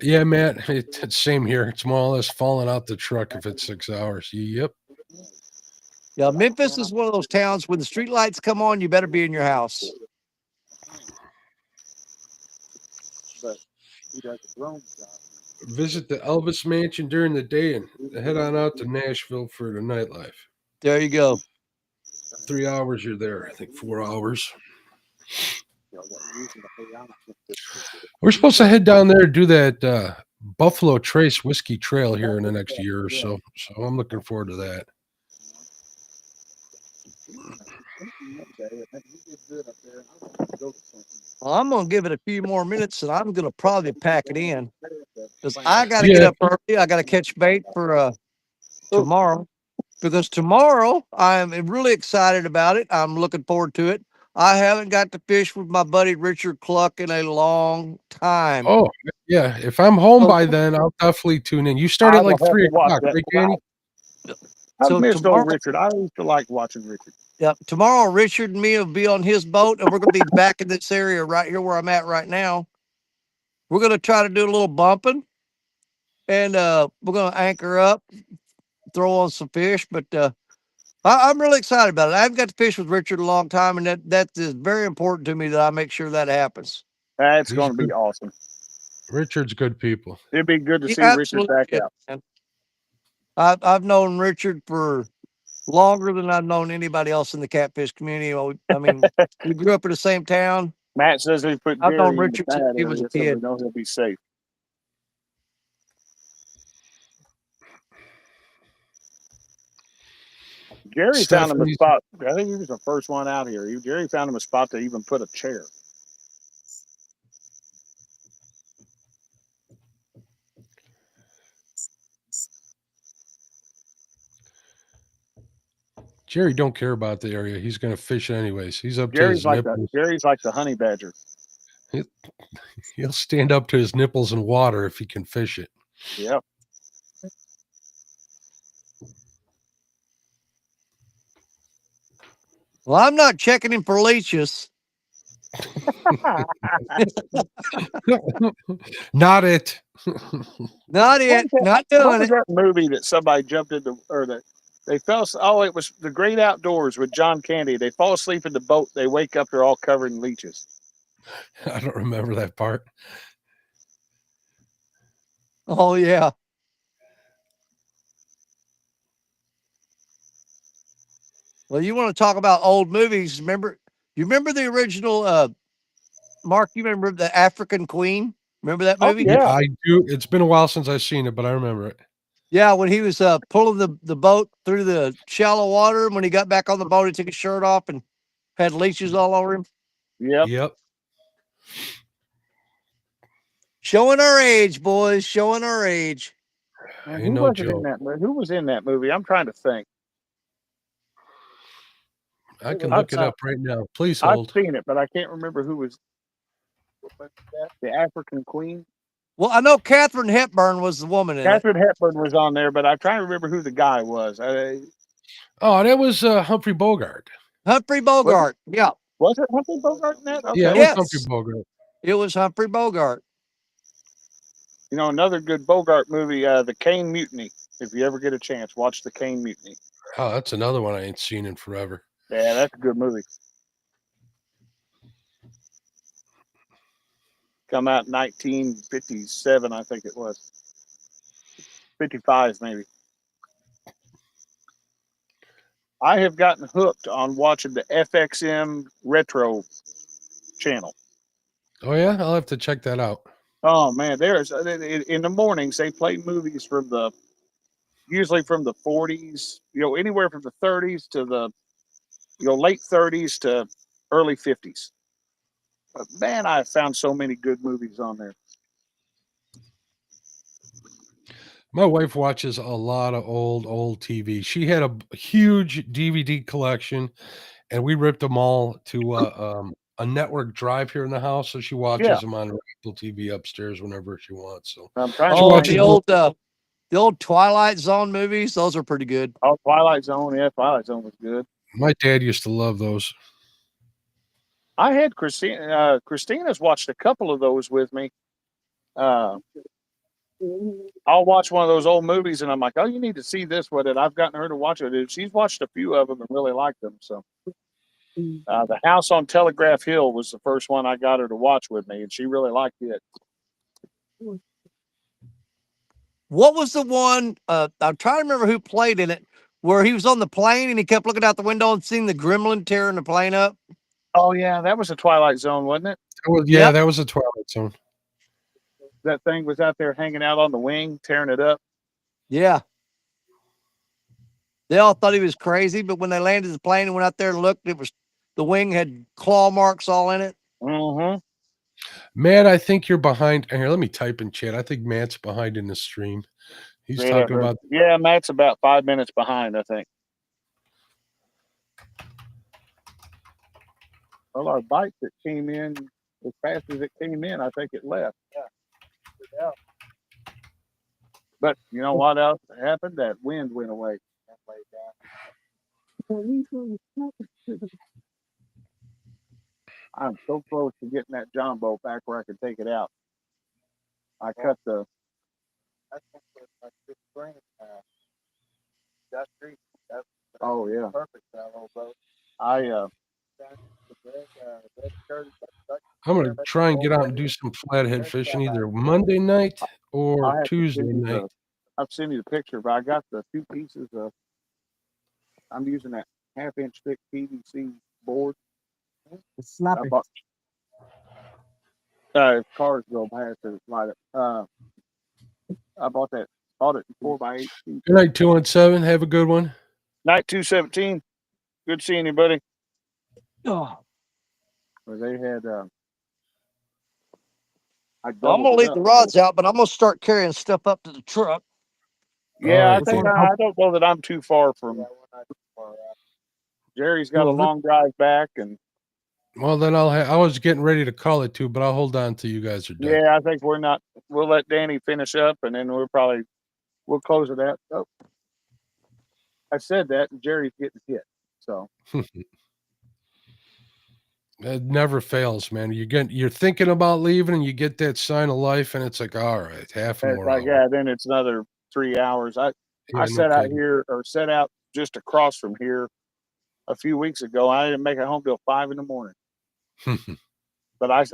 Yeah, Matt, it's same here. It's more or less falling out the truck if it's 6 hours. Yep. Yeah, Memphis is one of those towns when the street lights come on, you better be in your house. Visit the Elvis Mansion during the day and head on out to Nashville for the nightlife. There you go. 3 hours you're there. I think 4 hours. We're supposed to head down there and do that Buffalo Trace Whiskey Trail here in the next year or so. So I'm looking forward to that. Well, I'm going to give it a few more minutes and I'm going to probably pack it in because I got to get up early. I got to catch bait for tomorrow because tomorrow I'm really excited about it. I'm looking forward to it. I haven't got to fish with my buddy Richard Cluck in a long time. Oh, yeah. If I'm home by then, I'll definitely tune in. You start I at will like have 3 to watch o'clock, that. right, Danny? I've So missed tomorrow, old Richard. I used to like watching Richard. yeah, tomorrow Richard and me will be on his boat and we're going to be back in this area right here where I'm at right now. We're going to try to do a little bumping and we're going to anchor up, throw on some fish, but I'm really excited about it. I haven't got to fish with Richard in a long time, and that is very important to me that I make sure that happens. That's He's going to be good. awesome. Richard's good people. It'd be good to He see Richard absolutely back is, out. man. I've known Richard for longer than I've known anybody else in the catfish community. I mean, we grew up in the same town. Matt says he put I've known Jerry in the Richard since bad he was a area, so we kid. know he'll be safe. Jerry found him a Stephanie's spot. I think he was the first one out here. Jerry found him a spot to even put a chair. Jerry don't care about the area. He's going to fish anyways. He's up to Jerry's his like nipples. the honey badger. He'll stand up to his nipples in water if he can fish it. Yeah. Well, I'm not checking him for leeches. Not it. Not it. Not What doing was it. that movie that somebody jumped into, or that they fell? Oh, it was The Great Outdoors with John Candy. They fall asleep in the boat. They wake up. They're all covered in leeches. I don't remember that part. Oh yeah. Well, you want to talk about old movies? You remember the original? Mark, you remember the African Queen? Remember that movie? Yeah. I do. It's been a while since I've seen it, but I remember it. Yeah, when he was pulling the boat through the shallow water, and when he got back on the boat, he took his shirt off and had leeches all over him. Yep. Showing our age, boys. Showing our age. Man, Ain't no joke. Who was in that movie? I'm trying to think. I can look it up right now. Please I've hold. seen it, but I can't remember who was the African Queen. Well, I know Katharine Hepburn was the woman in it. Katharine Hepburn was on there, but I'm trying to remember who the guy was. Oh, that was Humphrey Bogart. Humphrey Bogart. Yeah. Was it Humphrey Bogart in that? Okay. Yeah, it was Humphrey Bogart. It was Humphrey Bogart. You know, another good Bogart movie, The Cane Mutiny. If you ever get a chance, watch The Cane Mutiny. Oh, that's another one I ain't seen in forever. Yeah, that's a good movie. Come out in 1957, I think it was. 55 maybe. I have gotten hooked on watching the FXM retro channel. Oh yeah, I'll have to check that out. Oh man, there's in the mornings they play movies from usually from the 40s, anywhere from the 30s to the late 30s to early 50s. But man, I found so many good movies on there. My wife watches a lot of old TV. She had a huge DVD collection, and we ripped them all to a network drive here in the house. So she Yeah, watches them on her Apple TV upstairs whenever she wants. So I'm trying she to Oh, think. watches the old Twilight Zone movies, those are pretty good. Oh, Twilight Zone. Yeah, Twilight Zone was good. My dad used to love those. I had Christina. Christina's watched a couple of those with me. Uh, I'll watch one of those old movies, and I'm like, "Oh, you need to see this with it." I've gotten her to watch it. She's watched a few of them and really liked them. So, the House on Telegraph Hill was the first one I got her to watch with me, and she really liked it. What was the one? I'm trying to remember who played in it, where he was on the plane and he kept looking out the window and seeing the gremlin tearing the plane up. Oh yeah, that was a Twilight Zone, wasn't it? Yeah, Yep. that was a Twilight Zone. That thing was out there hanging out on the wing, tearing it up. Yeah. They all thought he was crazy, but when they landed the plane and went out there and looked, the wing had claw marks all in it. Mm-hmm. Matt, I think you're behind. Here, let me type in chat. I think Matt's behind in the stream. He's talking about Yeah, Matt's about 5 minutes behind, I think. Well, our bike that came in as fast as it came in, I think it left. Yeah. But you know what else happened? That wind went away. I'm so close to getting that John boat back where I could take it out. I cut the. Oh yeah. Perfect boat. I'm going to try and get out and do some flathead fishing either Monday night or I have to Tuesday send you night. I've sent you the picture, but I got the 2 pieces of. I'm using that 1/2 inch thick PVC board. It's I snappy. bought. If cars go past it, light up. I bought that. Bought it in 4x8. Good night, 217. Have a good one. Night 217. Good seeing you, buddy. Oh. Where they had. I I'm doubled gonna it leave up. the rods out, but I'm gonna start carrying stuff up to the truck. Yeah, All I right, think man. I don't know that I'm too far from. Jerry's got a Well, long drive back, and well, then I was getting ready to call it too, but I'll hold on till you guys are done. yeah, I think we're not. We'll let Danny finish up, and then we'll close it out. Oh, I said that, and Jerry's getting hit. So It never fails, man. You're thinking about leaving, and you get that sign of life, and it's like, all right, half an it's more like, hour. yeah, then it's another 3 hours. I Yeah, no set out kidding. here or set out just across from here a few weeks ago. I didn't make it home till 5 in the morning. But I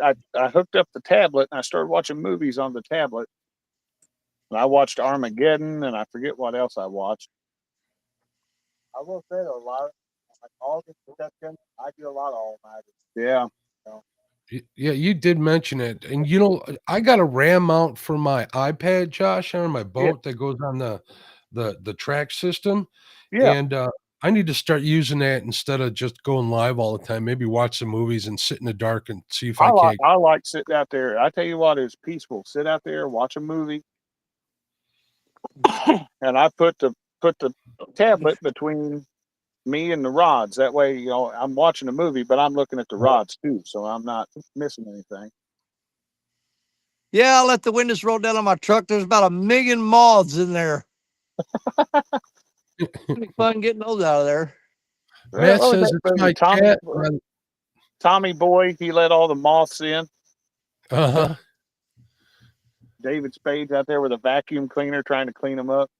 hooked up the tablet and I started watching movies on the tablet. And I watched Armageddon and I forget what else I watched. I will say a lot, like August, September, I do a lot of all-nighters. Yeah. Yeah, you did mention it, and I got a RAM mount for my iPad, Josh, on my Yeah. boat that goes on the track system, Yeah. and I need to start using that instead of just going live all the time. Maybe watch some movies and sit in the dark and see if I can't. I like sitting out there. I tell you what is peaceful. Sit out there, watch a movie, and I put the tablet between me and the rods. That way, I'm watching a movie, but I'm looking at the rods too, so I'm not missing anything. Yeah, I let the windows roll down on my truck. There's about 1 million moths in there. It'd be fun getting those out of there. Matt What was says that it's movie? my cat. Tommy Boy. He let all the moths in. Uh-huh. David Spade's out there with a vacuum cleaner trying to clean them up.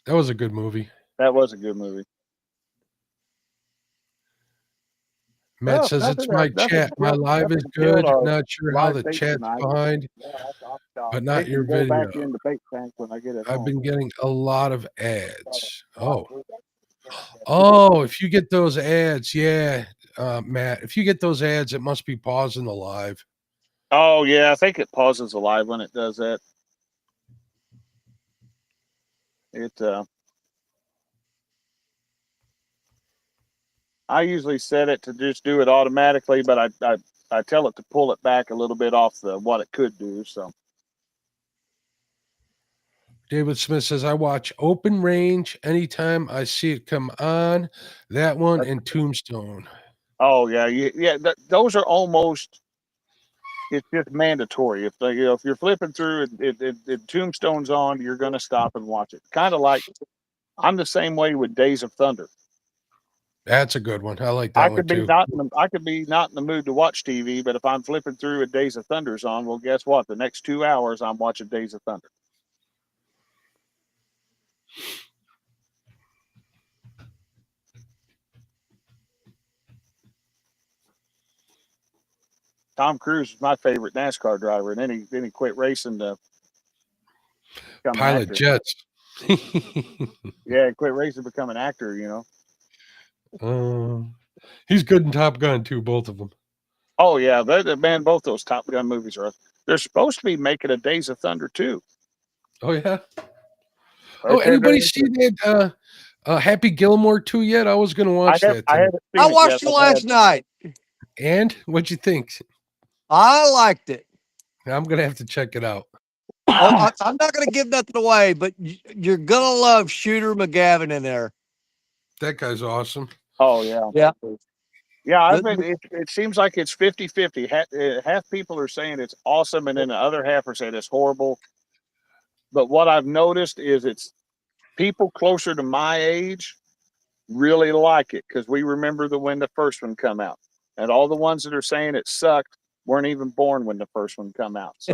That was a good movie. That was a good movie. Matt Well, says it's my nothing chat. My live is killed good. our Not sure how live the bait chat's tonight. behind, but not It your can go back video. in the bait tank when I get it I've home. been getting a lot of ads. Oh, if you get those ads, yeah, Matt, if you get those ads, it must be pausing the live. Oh yeah, I think it pauses the live when it does that. I usually set it to just do it automatically, but I tell it to pull it back a little bit off the what it could do. So David Smith says, I watch Open Range anytime I see it come on. That one and Tombstone. oh yeah, those are almost. It's just mandatory. If if you're flipping through it Tombstone's on, you're going to stop and watch it. Kind of like I'm the same way with Days of Thunder. That's a good one. I like that one too. I could be not in the mood to watch TV, but if I'm flipping through a Days of Thunder's on, well, guess what? The next 2 hours I'm watching Days of Thunder. Tom Cruise is my favorite NASCAR driver, and then he quit racing to become Pilot an actor. jets. Yeah, quit racing to become an actor. You know. He's good in Top Gun too, both of them. Oh yeah, man, both those Top Gun movies are. They're supposed to be making a Days of Thunder too. Oh yeah. Oh, anybody see that Happy Gilmore 2 yet? I was going to watch that. I haven't seen I it watched yet. it last night. And what'd you think? I liked it. I'm going to have to check it out. Oh, I'm not going to give nothing away, but you're going to love Shooter McGavin in there. That guy's awesome. Oh yeah. Yeah. Yeah, it seems like it's 50-50. Half people are saying it's awesome, and then the other half are saying it's horrible. But what I've noticed is it's people closer to my age really like it because we remember when the first one come out, and all the ones that are saying it sucked weren't even born when the first one come out. So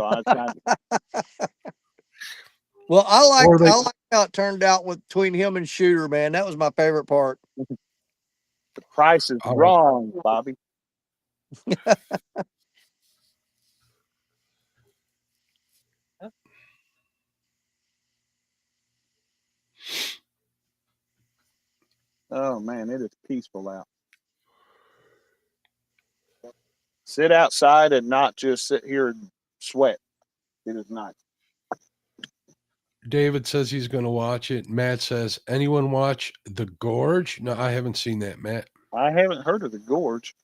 well, I like how it turned out between him and Shooter, man. That was my favorite part. The price is wrong, Bobby. Oh man, it is peaceful out. Sit outside and not just sit here and sweat. It is nice. David says he's going to watch it. Matt says, anyone watch The Gorge? No, I haven't seen that, Matt. I haven't heard of The Gorge.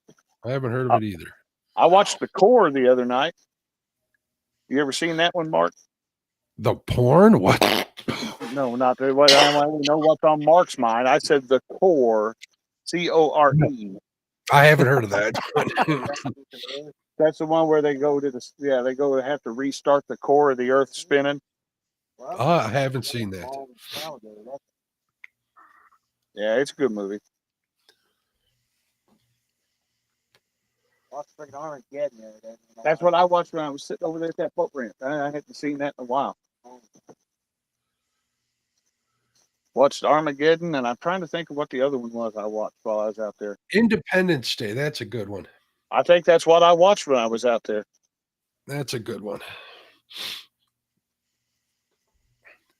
I haven't heard of it either. I watched The Core the other night. You ever seen that one, Mark? The porn? What? No, not the. Well, I don't know what's on Mark's mind. I said The Core, Core. I haven't heard of that. That's the one where they go to they have to restart the core of the Earth spinning. I haven't seen that. Yeah, it's a good movie. That's what I watched when I was sitting over there at that boat ramp. I hadn't seen that in a while. Watched Armageddon, and I'm trying to think of what the other one was I watched while I was out there. Independence Day. That's a good one. I think that's what I watched when I was out there. That's a good one.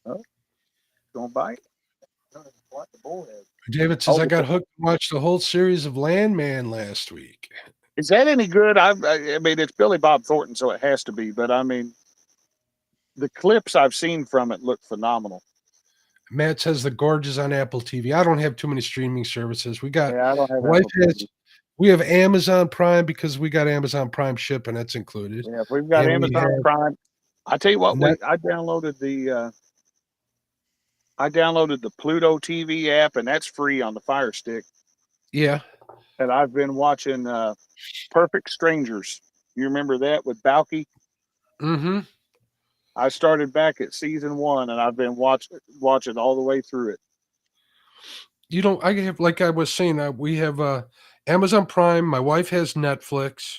Oh, gonna bite. David says, I got hooked to watch the whole series of Landman last week. Is that any good? I mean, it's Billy Bob Thornton, so it has to be. But I mean, the clips I've seen from it look phenomenal. Matt says The Gorge is on Apple TV. I don't have too many streaming services. We got I don't have wife has. We have Amazon Prime because we got Amazon Prime shipping. That's included. Yeah, if we've got Amazon Prime. I tell you what, I downloaded the Pluto TV app, and that's free on the Fire Stick. Yeah. And I've been watching Perfect Strangers. You remember that with Balky? Mm-hmm. I started back at season 1, and I've been watching all the way through it. You know, I have, like I was saying, we have Amazon Prime. My wife has Netflix.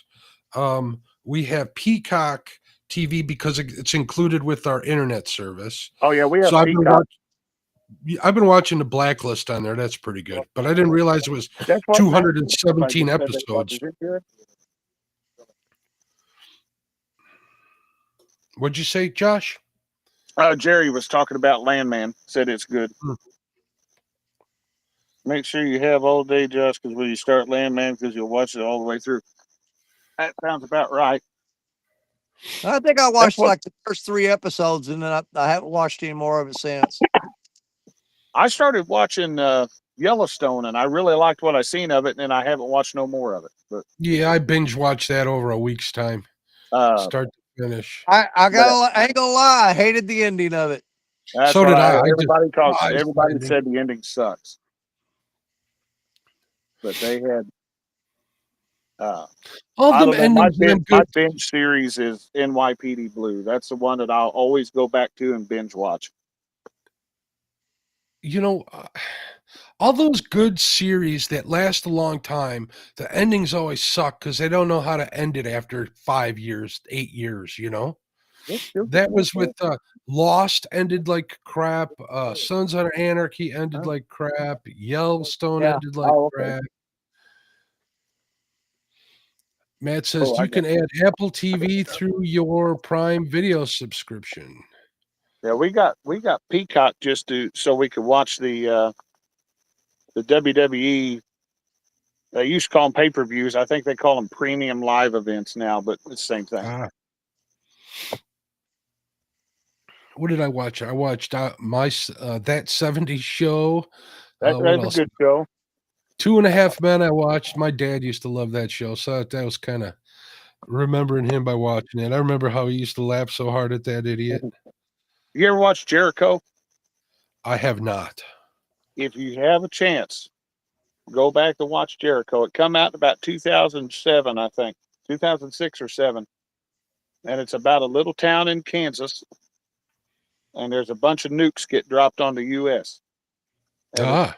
We have Peacock TV because it's included with our internet service. Oh yeah, we have Peacock. I've been watching the Blacklist on there. That's pretty good. But I didn't realize it was That's what 217 Matt said they watch. episodes. Is it good? What'd you say, Josh? Jerry was talking about Landman. Said it's good. Hmm. Make sure you have all day, Josh, because when you start Landman, because you'll watch it all the way through. That sounds about right. I think I watched what- like the first 3 episodes, and then I haven't watched any more of it since. I started watching Yellowstone, and I really liked what I seen of it, and I haven't watched no more of it. But Yeah, I binge watched that over a week's time, start to finish. I ain't gonna lie, I hated the ending of it. that's So did what I. Everybody despised the everybody ending. said the ending sucks, but they had. All I of them don't know. endings. My binge series is NYPD Blue. That's the one that I'll always go back to and binge watch. You know, all those good series that last a long time, the endings always suck because they don't know how to end it after 5 years, 8 years, you know? That was with Lost ended like crap. Sons of Anarchy ended like crap. Yellowstone ended like crap. Matt says you can add Apple TV through your Prime Video subscription. Yeah, we got Peacock just so we could watch the WWE. They used to call them pay-per-views. I think they call them premium live events now, but it's the same thing. What did I watch? I watched That 70s Show. That's a good show. 2.5 Men I watched. My dad used to love that show, so that was kind of remembering him by watching it. I remember how he used to laugh so hard at that idiot. You ever watch Jericho? I have not. If you have a chance, go back to watch Jericho. It come out in about 2007, I think, 2006 or 7, and it's about a little town in Kansas, and there's a bunch of nukes get dropped on the U.S. And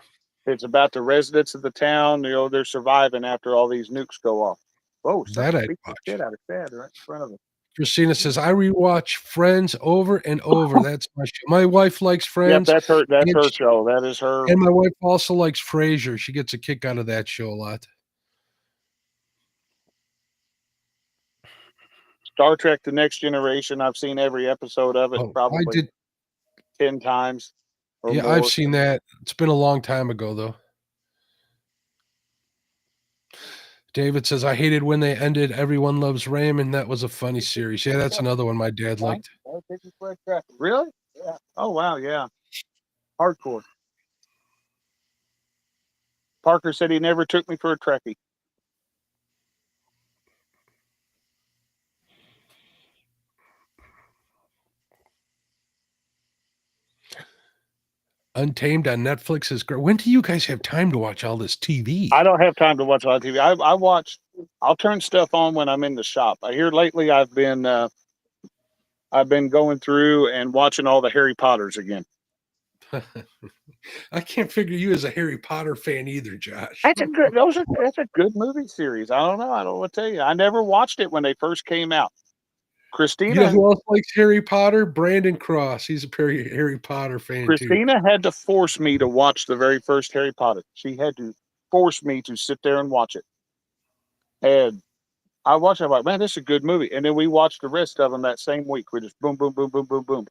it's about the residents of the town. You know, they're surviving after all these nukes go off. Oh, that I'd watch. Shit out of bed right in front of us. Christina says I rewatch Friends over and over. That's my show. My wife likes Friends. Yep, that's her show. That is her. And my wife also likes Frasier. She gets a kick out of that show a lot. Star Trek: The Next Generation. I've seen every episode of it probably 10 times. Yeah, more. I've seen that. It's been a long time ago, though. David says, I hated when they ended Everyone Loves Raymond. That was a funny series. Yeah, that's another one my dad liked. Really? Yeah. Oh, wow. Yeah. Hardcore. Parker said he never took me for a Trekkie. Untamed on Netflix is great. When do you guys have time to watch all this TV? I don't have time to watch all TV. I'll turn stuff on when I'm in the shop. Here lately I've been going through and watching all the Harry Potters again. I can't figure you as a Harry Potter fan either, Josh. That's a good movie series. I don't know. I don't know what to tell you. I never watched it when they first came out. Christina, you know who else likes Harry Potter? Brandon Cross. He's a Harry Potter fan Christina had to force me to watch the very first Harry Potter. She had to force me to sit there and watch it. And I watched it. I'm like, man, this is a good movie. And then we watched the rest of them that same week. We just boom, boom, boom, boom, boom, boom.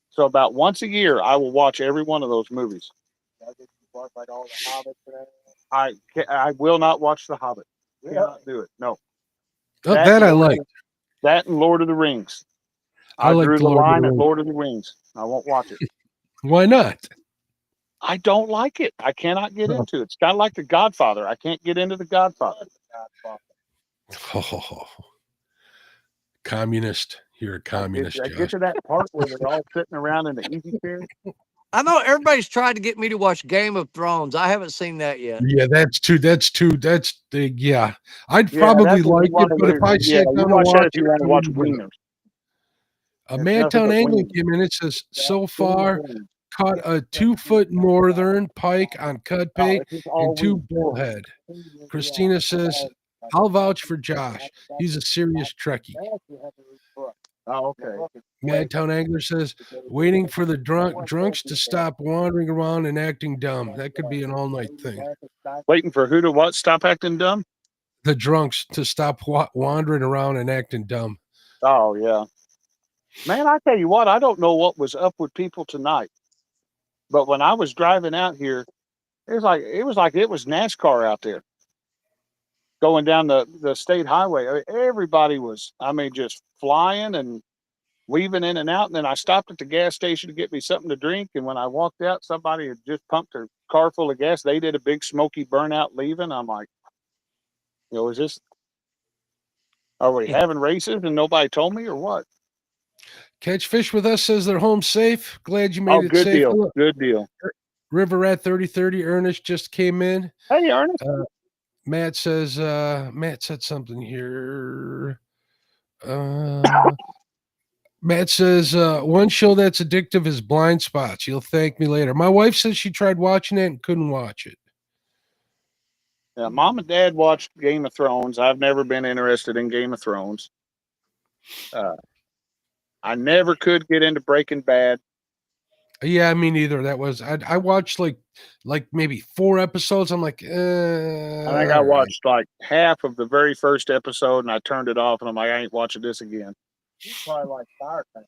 So about once a year, I will watch every one of those movies. I will not watch The Hobbit. Cannot do it. No. Oh, that I like. That and Lord of the Rings. I drew the line at Lord of the Rings. I won't watch it. Why not? I don't like it. I cannot get into it. It's kind of like The Godfather. I can't get into The Godfather. Oh, communist. You're a communist. I get to that part where they're all sitting around in the easy chair. I know everybody's tried to get me to watch Game of Thrones. I haven't seen that yet. Yeah, that's big. Yeah. I'd probably like it, but if I sat down and watch you want to watch Wieners. Mantown Angling came in. It says, so far, caught a 2-foot northern pike on cudpate and 2 bullhead. Christina says, I'll vouch for Josh. He's a serious Trekkie. Oh, okay. Madtown Angler says, waiting for the drunks to stop wandering around and acting dumb. That could be an all night thing. Waiting for who to what? Stop acting dumb? The drunks to stop wandering around and acting dumb. Oh, yeah. Man, I tell you what, I don't know what was up with people tonight. But when I was driving out here, it was like it was NASCAR out there going down the state highway. I mean, everybody was, just flying and weaving in and out. And then I stopped at the gas station to get me something to drink. And when I walked out, somebody had just pumped their car full of gas. They did a big smoky burnout leaving. I'm like, is this, are we having races and nobody told me or what? Catch Fish with Us says they're home safe. Glad you Oh, made it good safe. deal. Look, Good deal. River Rat 3030 Ernest just came in. Hey, Ernest. Matt says, Matt said something here. Matt says, one show that's addictive is Blind Spots. You'll thank me later. My wife says she tried watching it and couldn't watch it. Yeah, Mom and Dad watched Game of Thrones. I've never been interested in Game of Thrones. I never could get into Breaking Bad. Yeah, me neither. That was I watched like maybe 4 episodes. I'm like, I think I all right. watched like half of the very first episode and I turned it off and I'm like, I ain't watching this again. You probably like fire tank.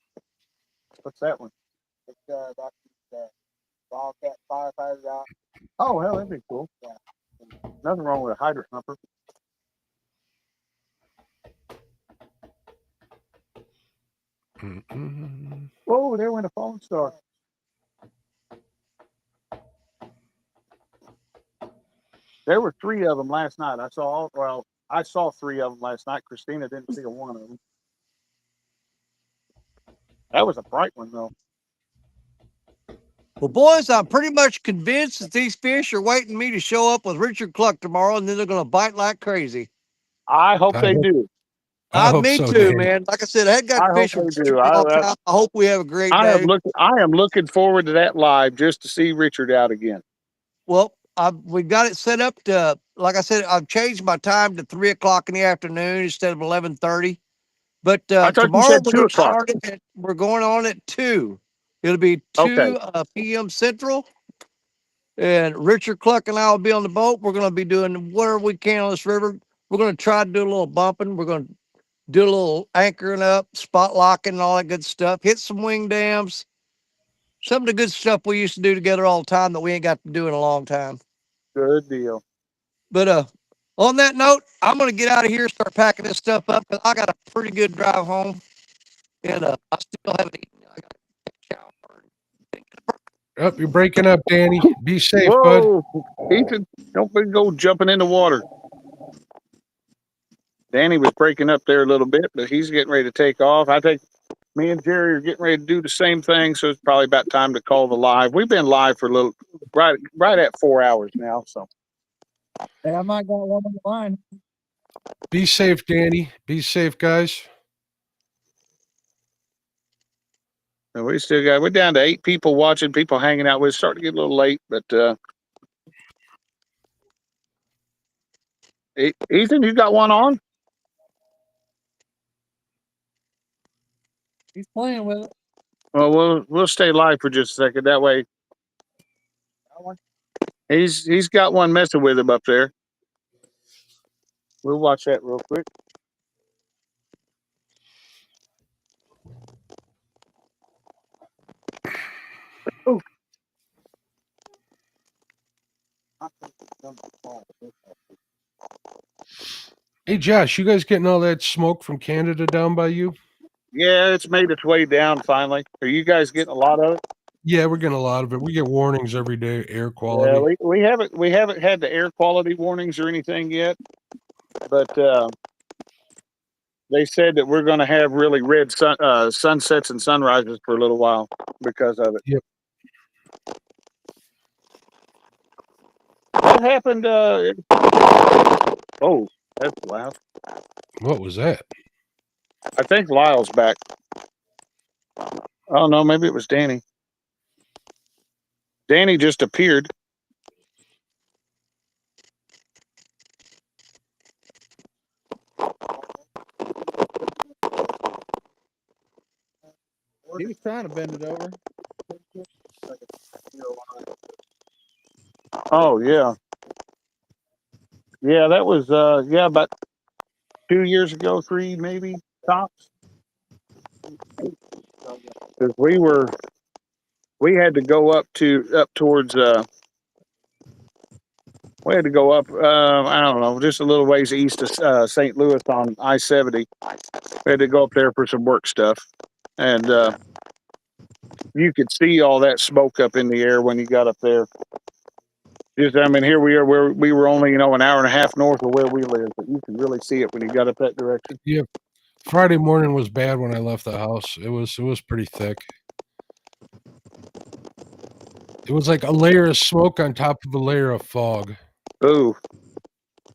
What's that one? It's about the Wildcat firefighters out. Oh, hell, that'd be cool. Yeah. Nothing wrong with a hydrant humper. Whoa, there went a phone star. There were 3 of them last night. I saw 3 of them last night. Christina didn't see one of them. That was a bright one, though. Well, boys, I'm pretty much convinced that these fish are waiting me to show up with Richard Cluck tomorrow, and then they're going to bite like crazy. I hope they do. I hope me so, too, Dan. man. Like I said, I hadn't got I to hope fish with they Richard do. for a long time. I hope we have a great I day. am looking forward to that live just to see Richard out again. Well, we got it set up to, like I said, I've changed my time to 3:00 in the afternoon instead of 11:30. But I thought you tomorrow said we're 2 going to o'clock. start it. We're going on at 2. It'll be 2 Okay. p.m. Central. And Richard Cluck and I will be on the boat. We're going to be doing whatever we can on this river. We're going to try to do a little bumping. We're going to do a little anchoring up, spot locking, and all that good stuff. Hit some wing dams. Some of the good stuff we used to do together all the time that we ain't got to do in a long time. Good deal. But on that note, I'm going to get out of here, start packing this stuff up because I got a pretty good drive home. And I still haven't eaten. I got to shower. Oh, you're breaking up, Danny. Be safe, bud. Whoa, Ethan, don't go jumping in the water. Danny was breaking up there a little bit, but he's getting ready to take off. I think me and Jerry are getting ready to do the same thing, so it's probably about time to call the live. We've been live for a little, right at 4 hours now. So Hey, I might got one on the line. Be safe, Danny. Be safe, guys. and we're down to 8 people watching, people hanging out. We're starting to get a little late, but Ethan, you got one on? He's playing with it. Well, we'll stay live for just a second. That way, he's got one messing with him up there. We'll watch that real quick. Oh. Hey, Josh, you guys getting all that smoke from Canada down by you? Yeah, it's made its way down finally. Are you guys getting a lot of it? Yeah, we're getting a lot of it. We get warnings every day, air Yeah, quality. we haven't had the air quality warnings or anything yet, but they said that we're going to have really red sunsets and sunrises for a little while because of it. Yep. What happened? Oh, that's loud. What was that? I think Lyle's back. Oh no, maybe it was Danny. Danny just appeared. He was trying to bend it over. Oh yeah. Yeah, that was yeah, about 2 years ago, 3 maybe tops. Because we had to go up towards we had to go up I don't know, just a little ways east of St. Louis on I-70. We had to go up there for some work stuff, and you could see all that smoke up in the air when you got up there. Just, I mean, here we are, where we were only, an hour and a half north of where we live, but you can really see it when you got up that direction. Yeah, Friday morning was bad when I left the house. It was pretty thick. It was like a layer of smoke on top of a layer of fog. Ooh,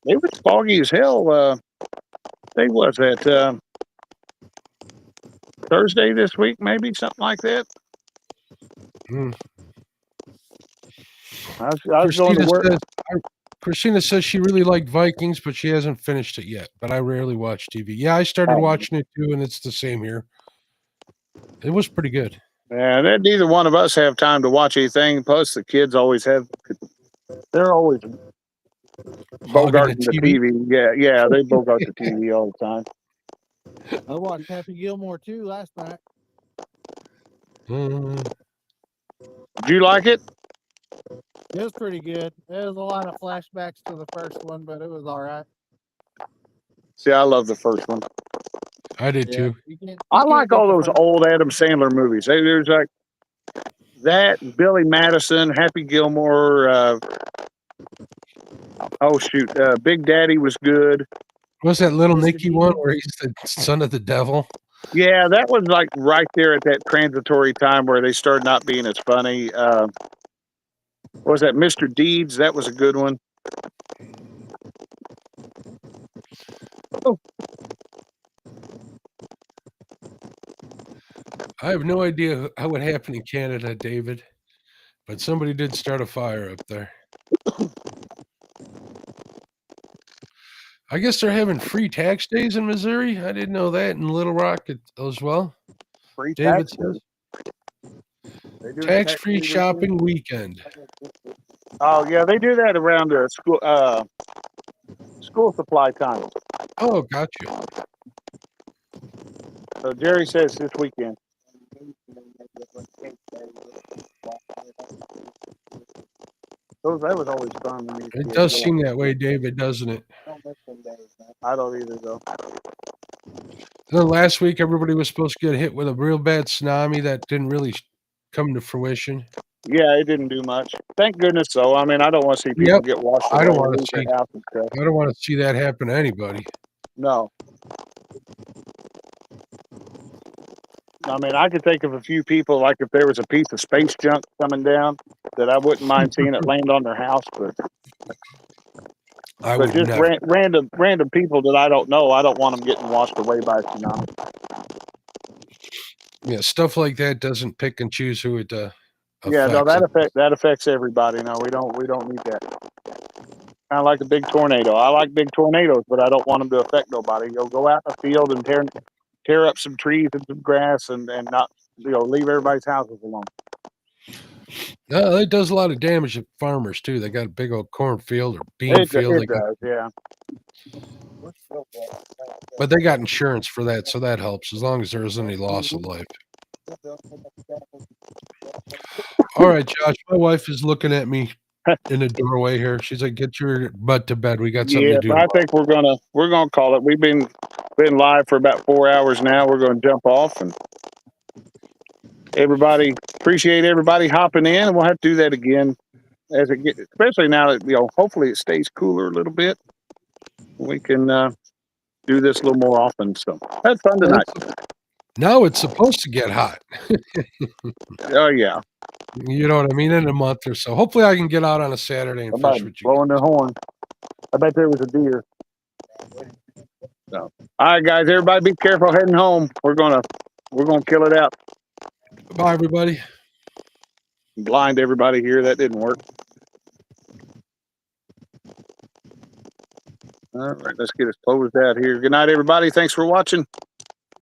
it was foggy as hell. They was that Thursday this week, maybe something like that. Mm. I was going to work. Christina says she really liked Vikings, but she hasn't finished it yet. But I rarely watch TV. Yeah, I started watching it too, and it's the same here. It was pretty good. Yeah, neither one of us have time to watch anything. Plus, the kids always have. They're always Hogging bogarting the TV. TV. Yeah, they bogart the TV all the time. I watched Happy Gilmore too last night. Mm. Did you like it? It was pretty good. There was a lot of flashbacks to the first one, but it was all right. See, I love the first one. I did too. I like all those old Adam Sandler movies. There's like that, Billy Madison, Happy Gilmore. Oh shoot, Big Daddy was good. What's that Little Nicky one where he's the son of the devil? Yeah, that was like right there at that transitory time where they started not being as funny. What was that, Mr. Deeds? That was a good one. Oh. I have no idea how it happened in Canada, David, but somebody did start a fire up there. I guess they're having free tax days in Missouri. I didn't know that in Little Rock as well. Free David tax says tax-free tax-free shopping weekend. Oh yeah, they do that around school supply time. Oh, gotcha. So Jerry says this weekend. That was always fun. It does seem that way, David, doesn't it? I don't either, though. Then last week, everybody was supposed to get hit with a real bad tsunami that didn't really come to fruition. Yeah, it didn't do much. Thank goodness, though. I mean, I don't want to see people get washed away. I don't want lose to see. their house and stuff. I don't want to see that happen to anybody. No. I mean, I could think of a few people, like if there was a piece of space junk coming down, that I wouldn't mind seeing it land on their house, but I would just never. random people that I don't know, I don't want them getting washed away by a tsunami. Yeah, stuff like that doesn't pick and choose who it affects. Yeah, no, that affects everybody. No, we don't need that. Kind of like a big tornado. I like big tornadoes, but I don't want them to affect nobody. You'll go out in the field and tear up some trees and some grass and not leave everybody's houses alone. It does a lot of damage to farmers too. They got a big old cornfield or bean field. It does, yeah. But they got insurance for that, so that helps as long as there isn't any loss of life. All right, Josh. My wife is looking at me in the doorway here. She's like, "Get your butt to bed. We got something to do." I think we're gonna call it. We've been live for about 4 hours now. We're gonna jump off, and appreciate everybody hopping in, and we'll have to do that again as it gets, especially now that hopefully it stays cooler a little bit. We can do this a little more often. So that's fun tonight. Now it's supposed to get hot. Oh yeah. You know what I mean? In a month or so. Hopefully I can get out on a Saturday and Somebody fish with you. blowing their horn. I bet there was a deer. So, all right, guys, everybody be careful heading home. We're gonna kill it out. Bye, everybody. Blind everybody here. That didn't work. All right, let's get us closed out here. Good night, everybody. Thanks for watching.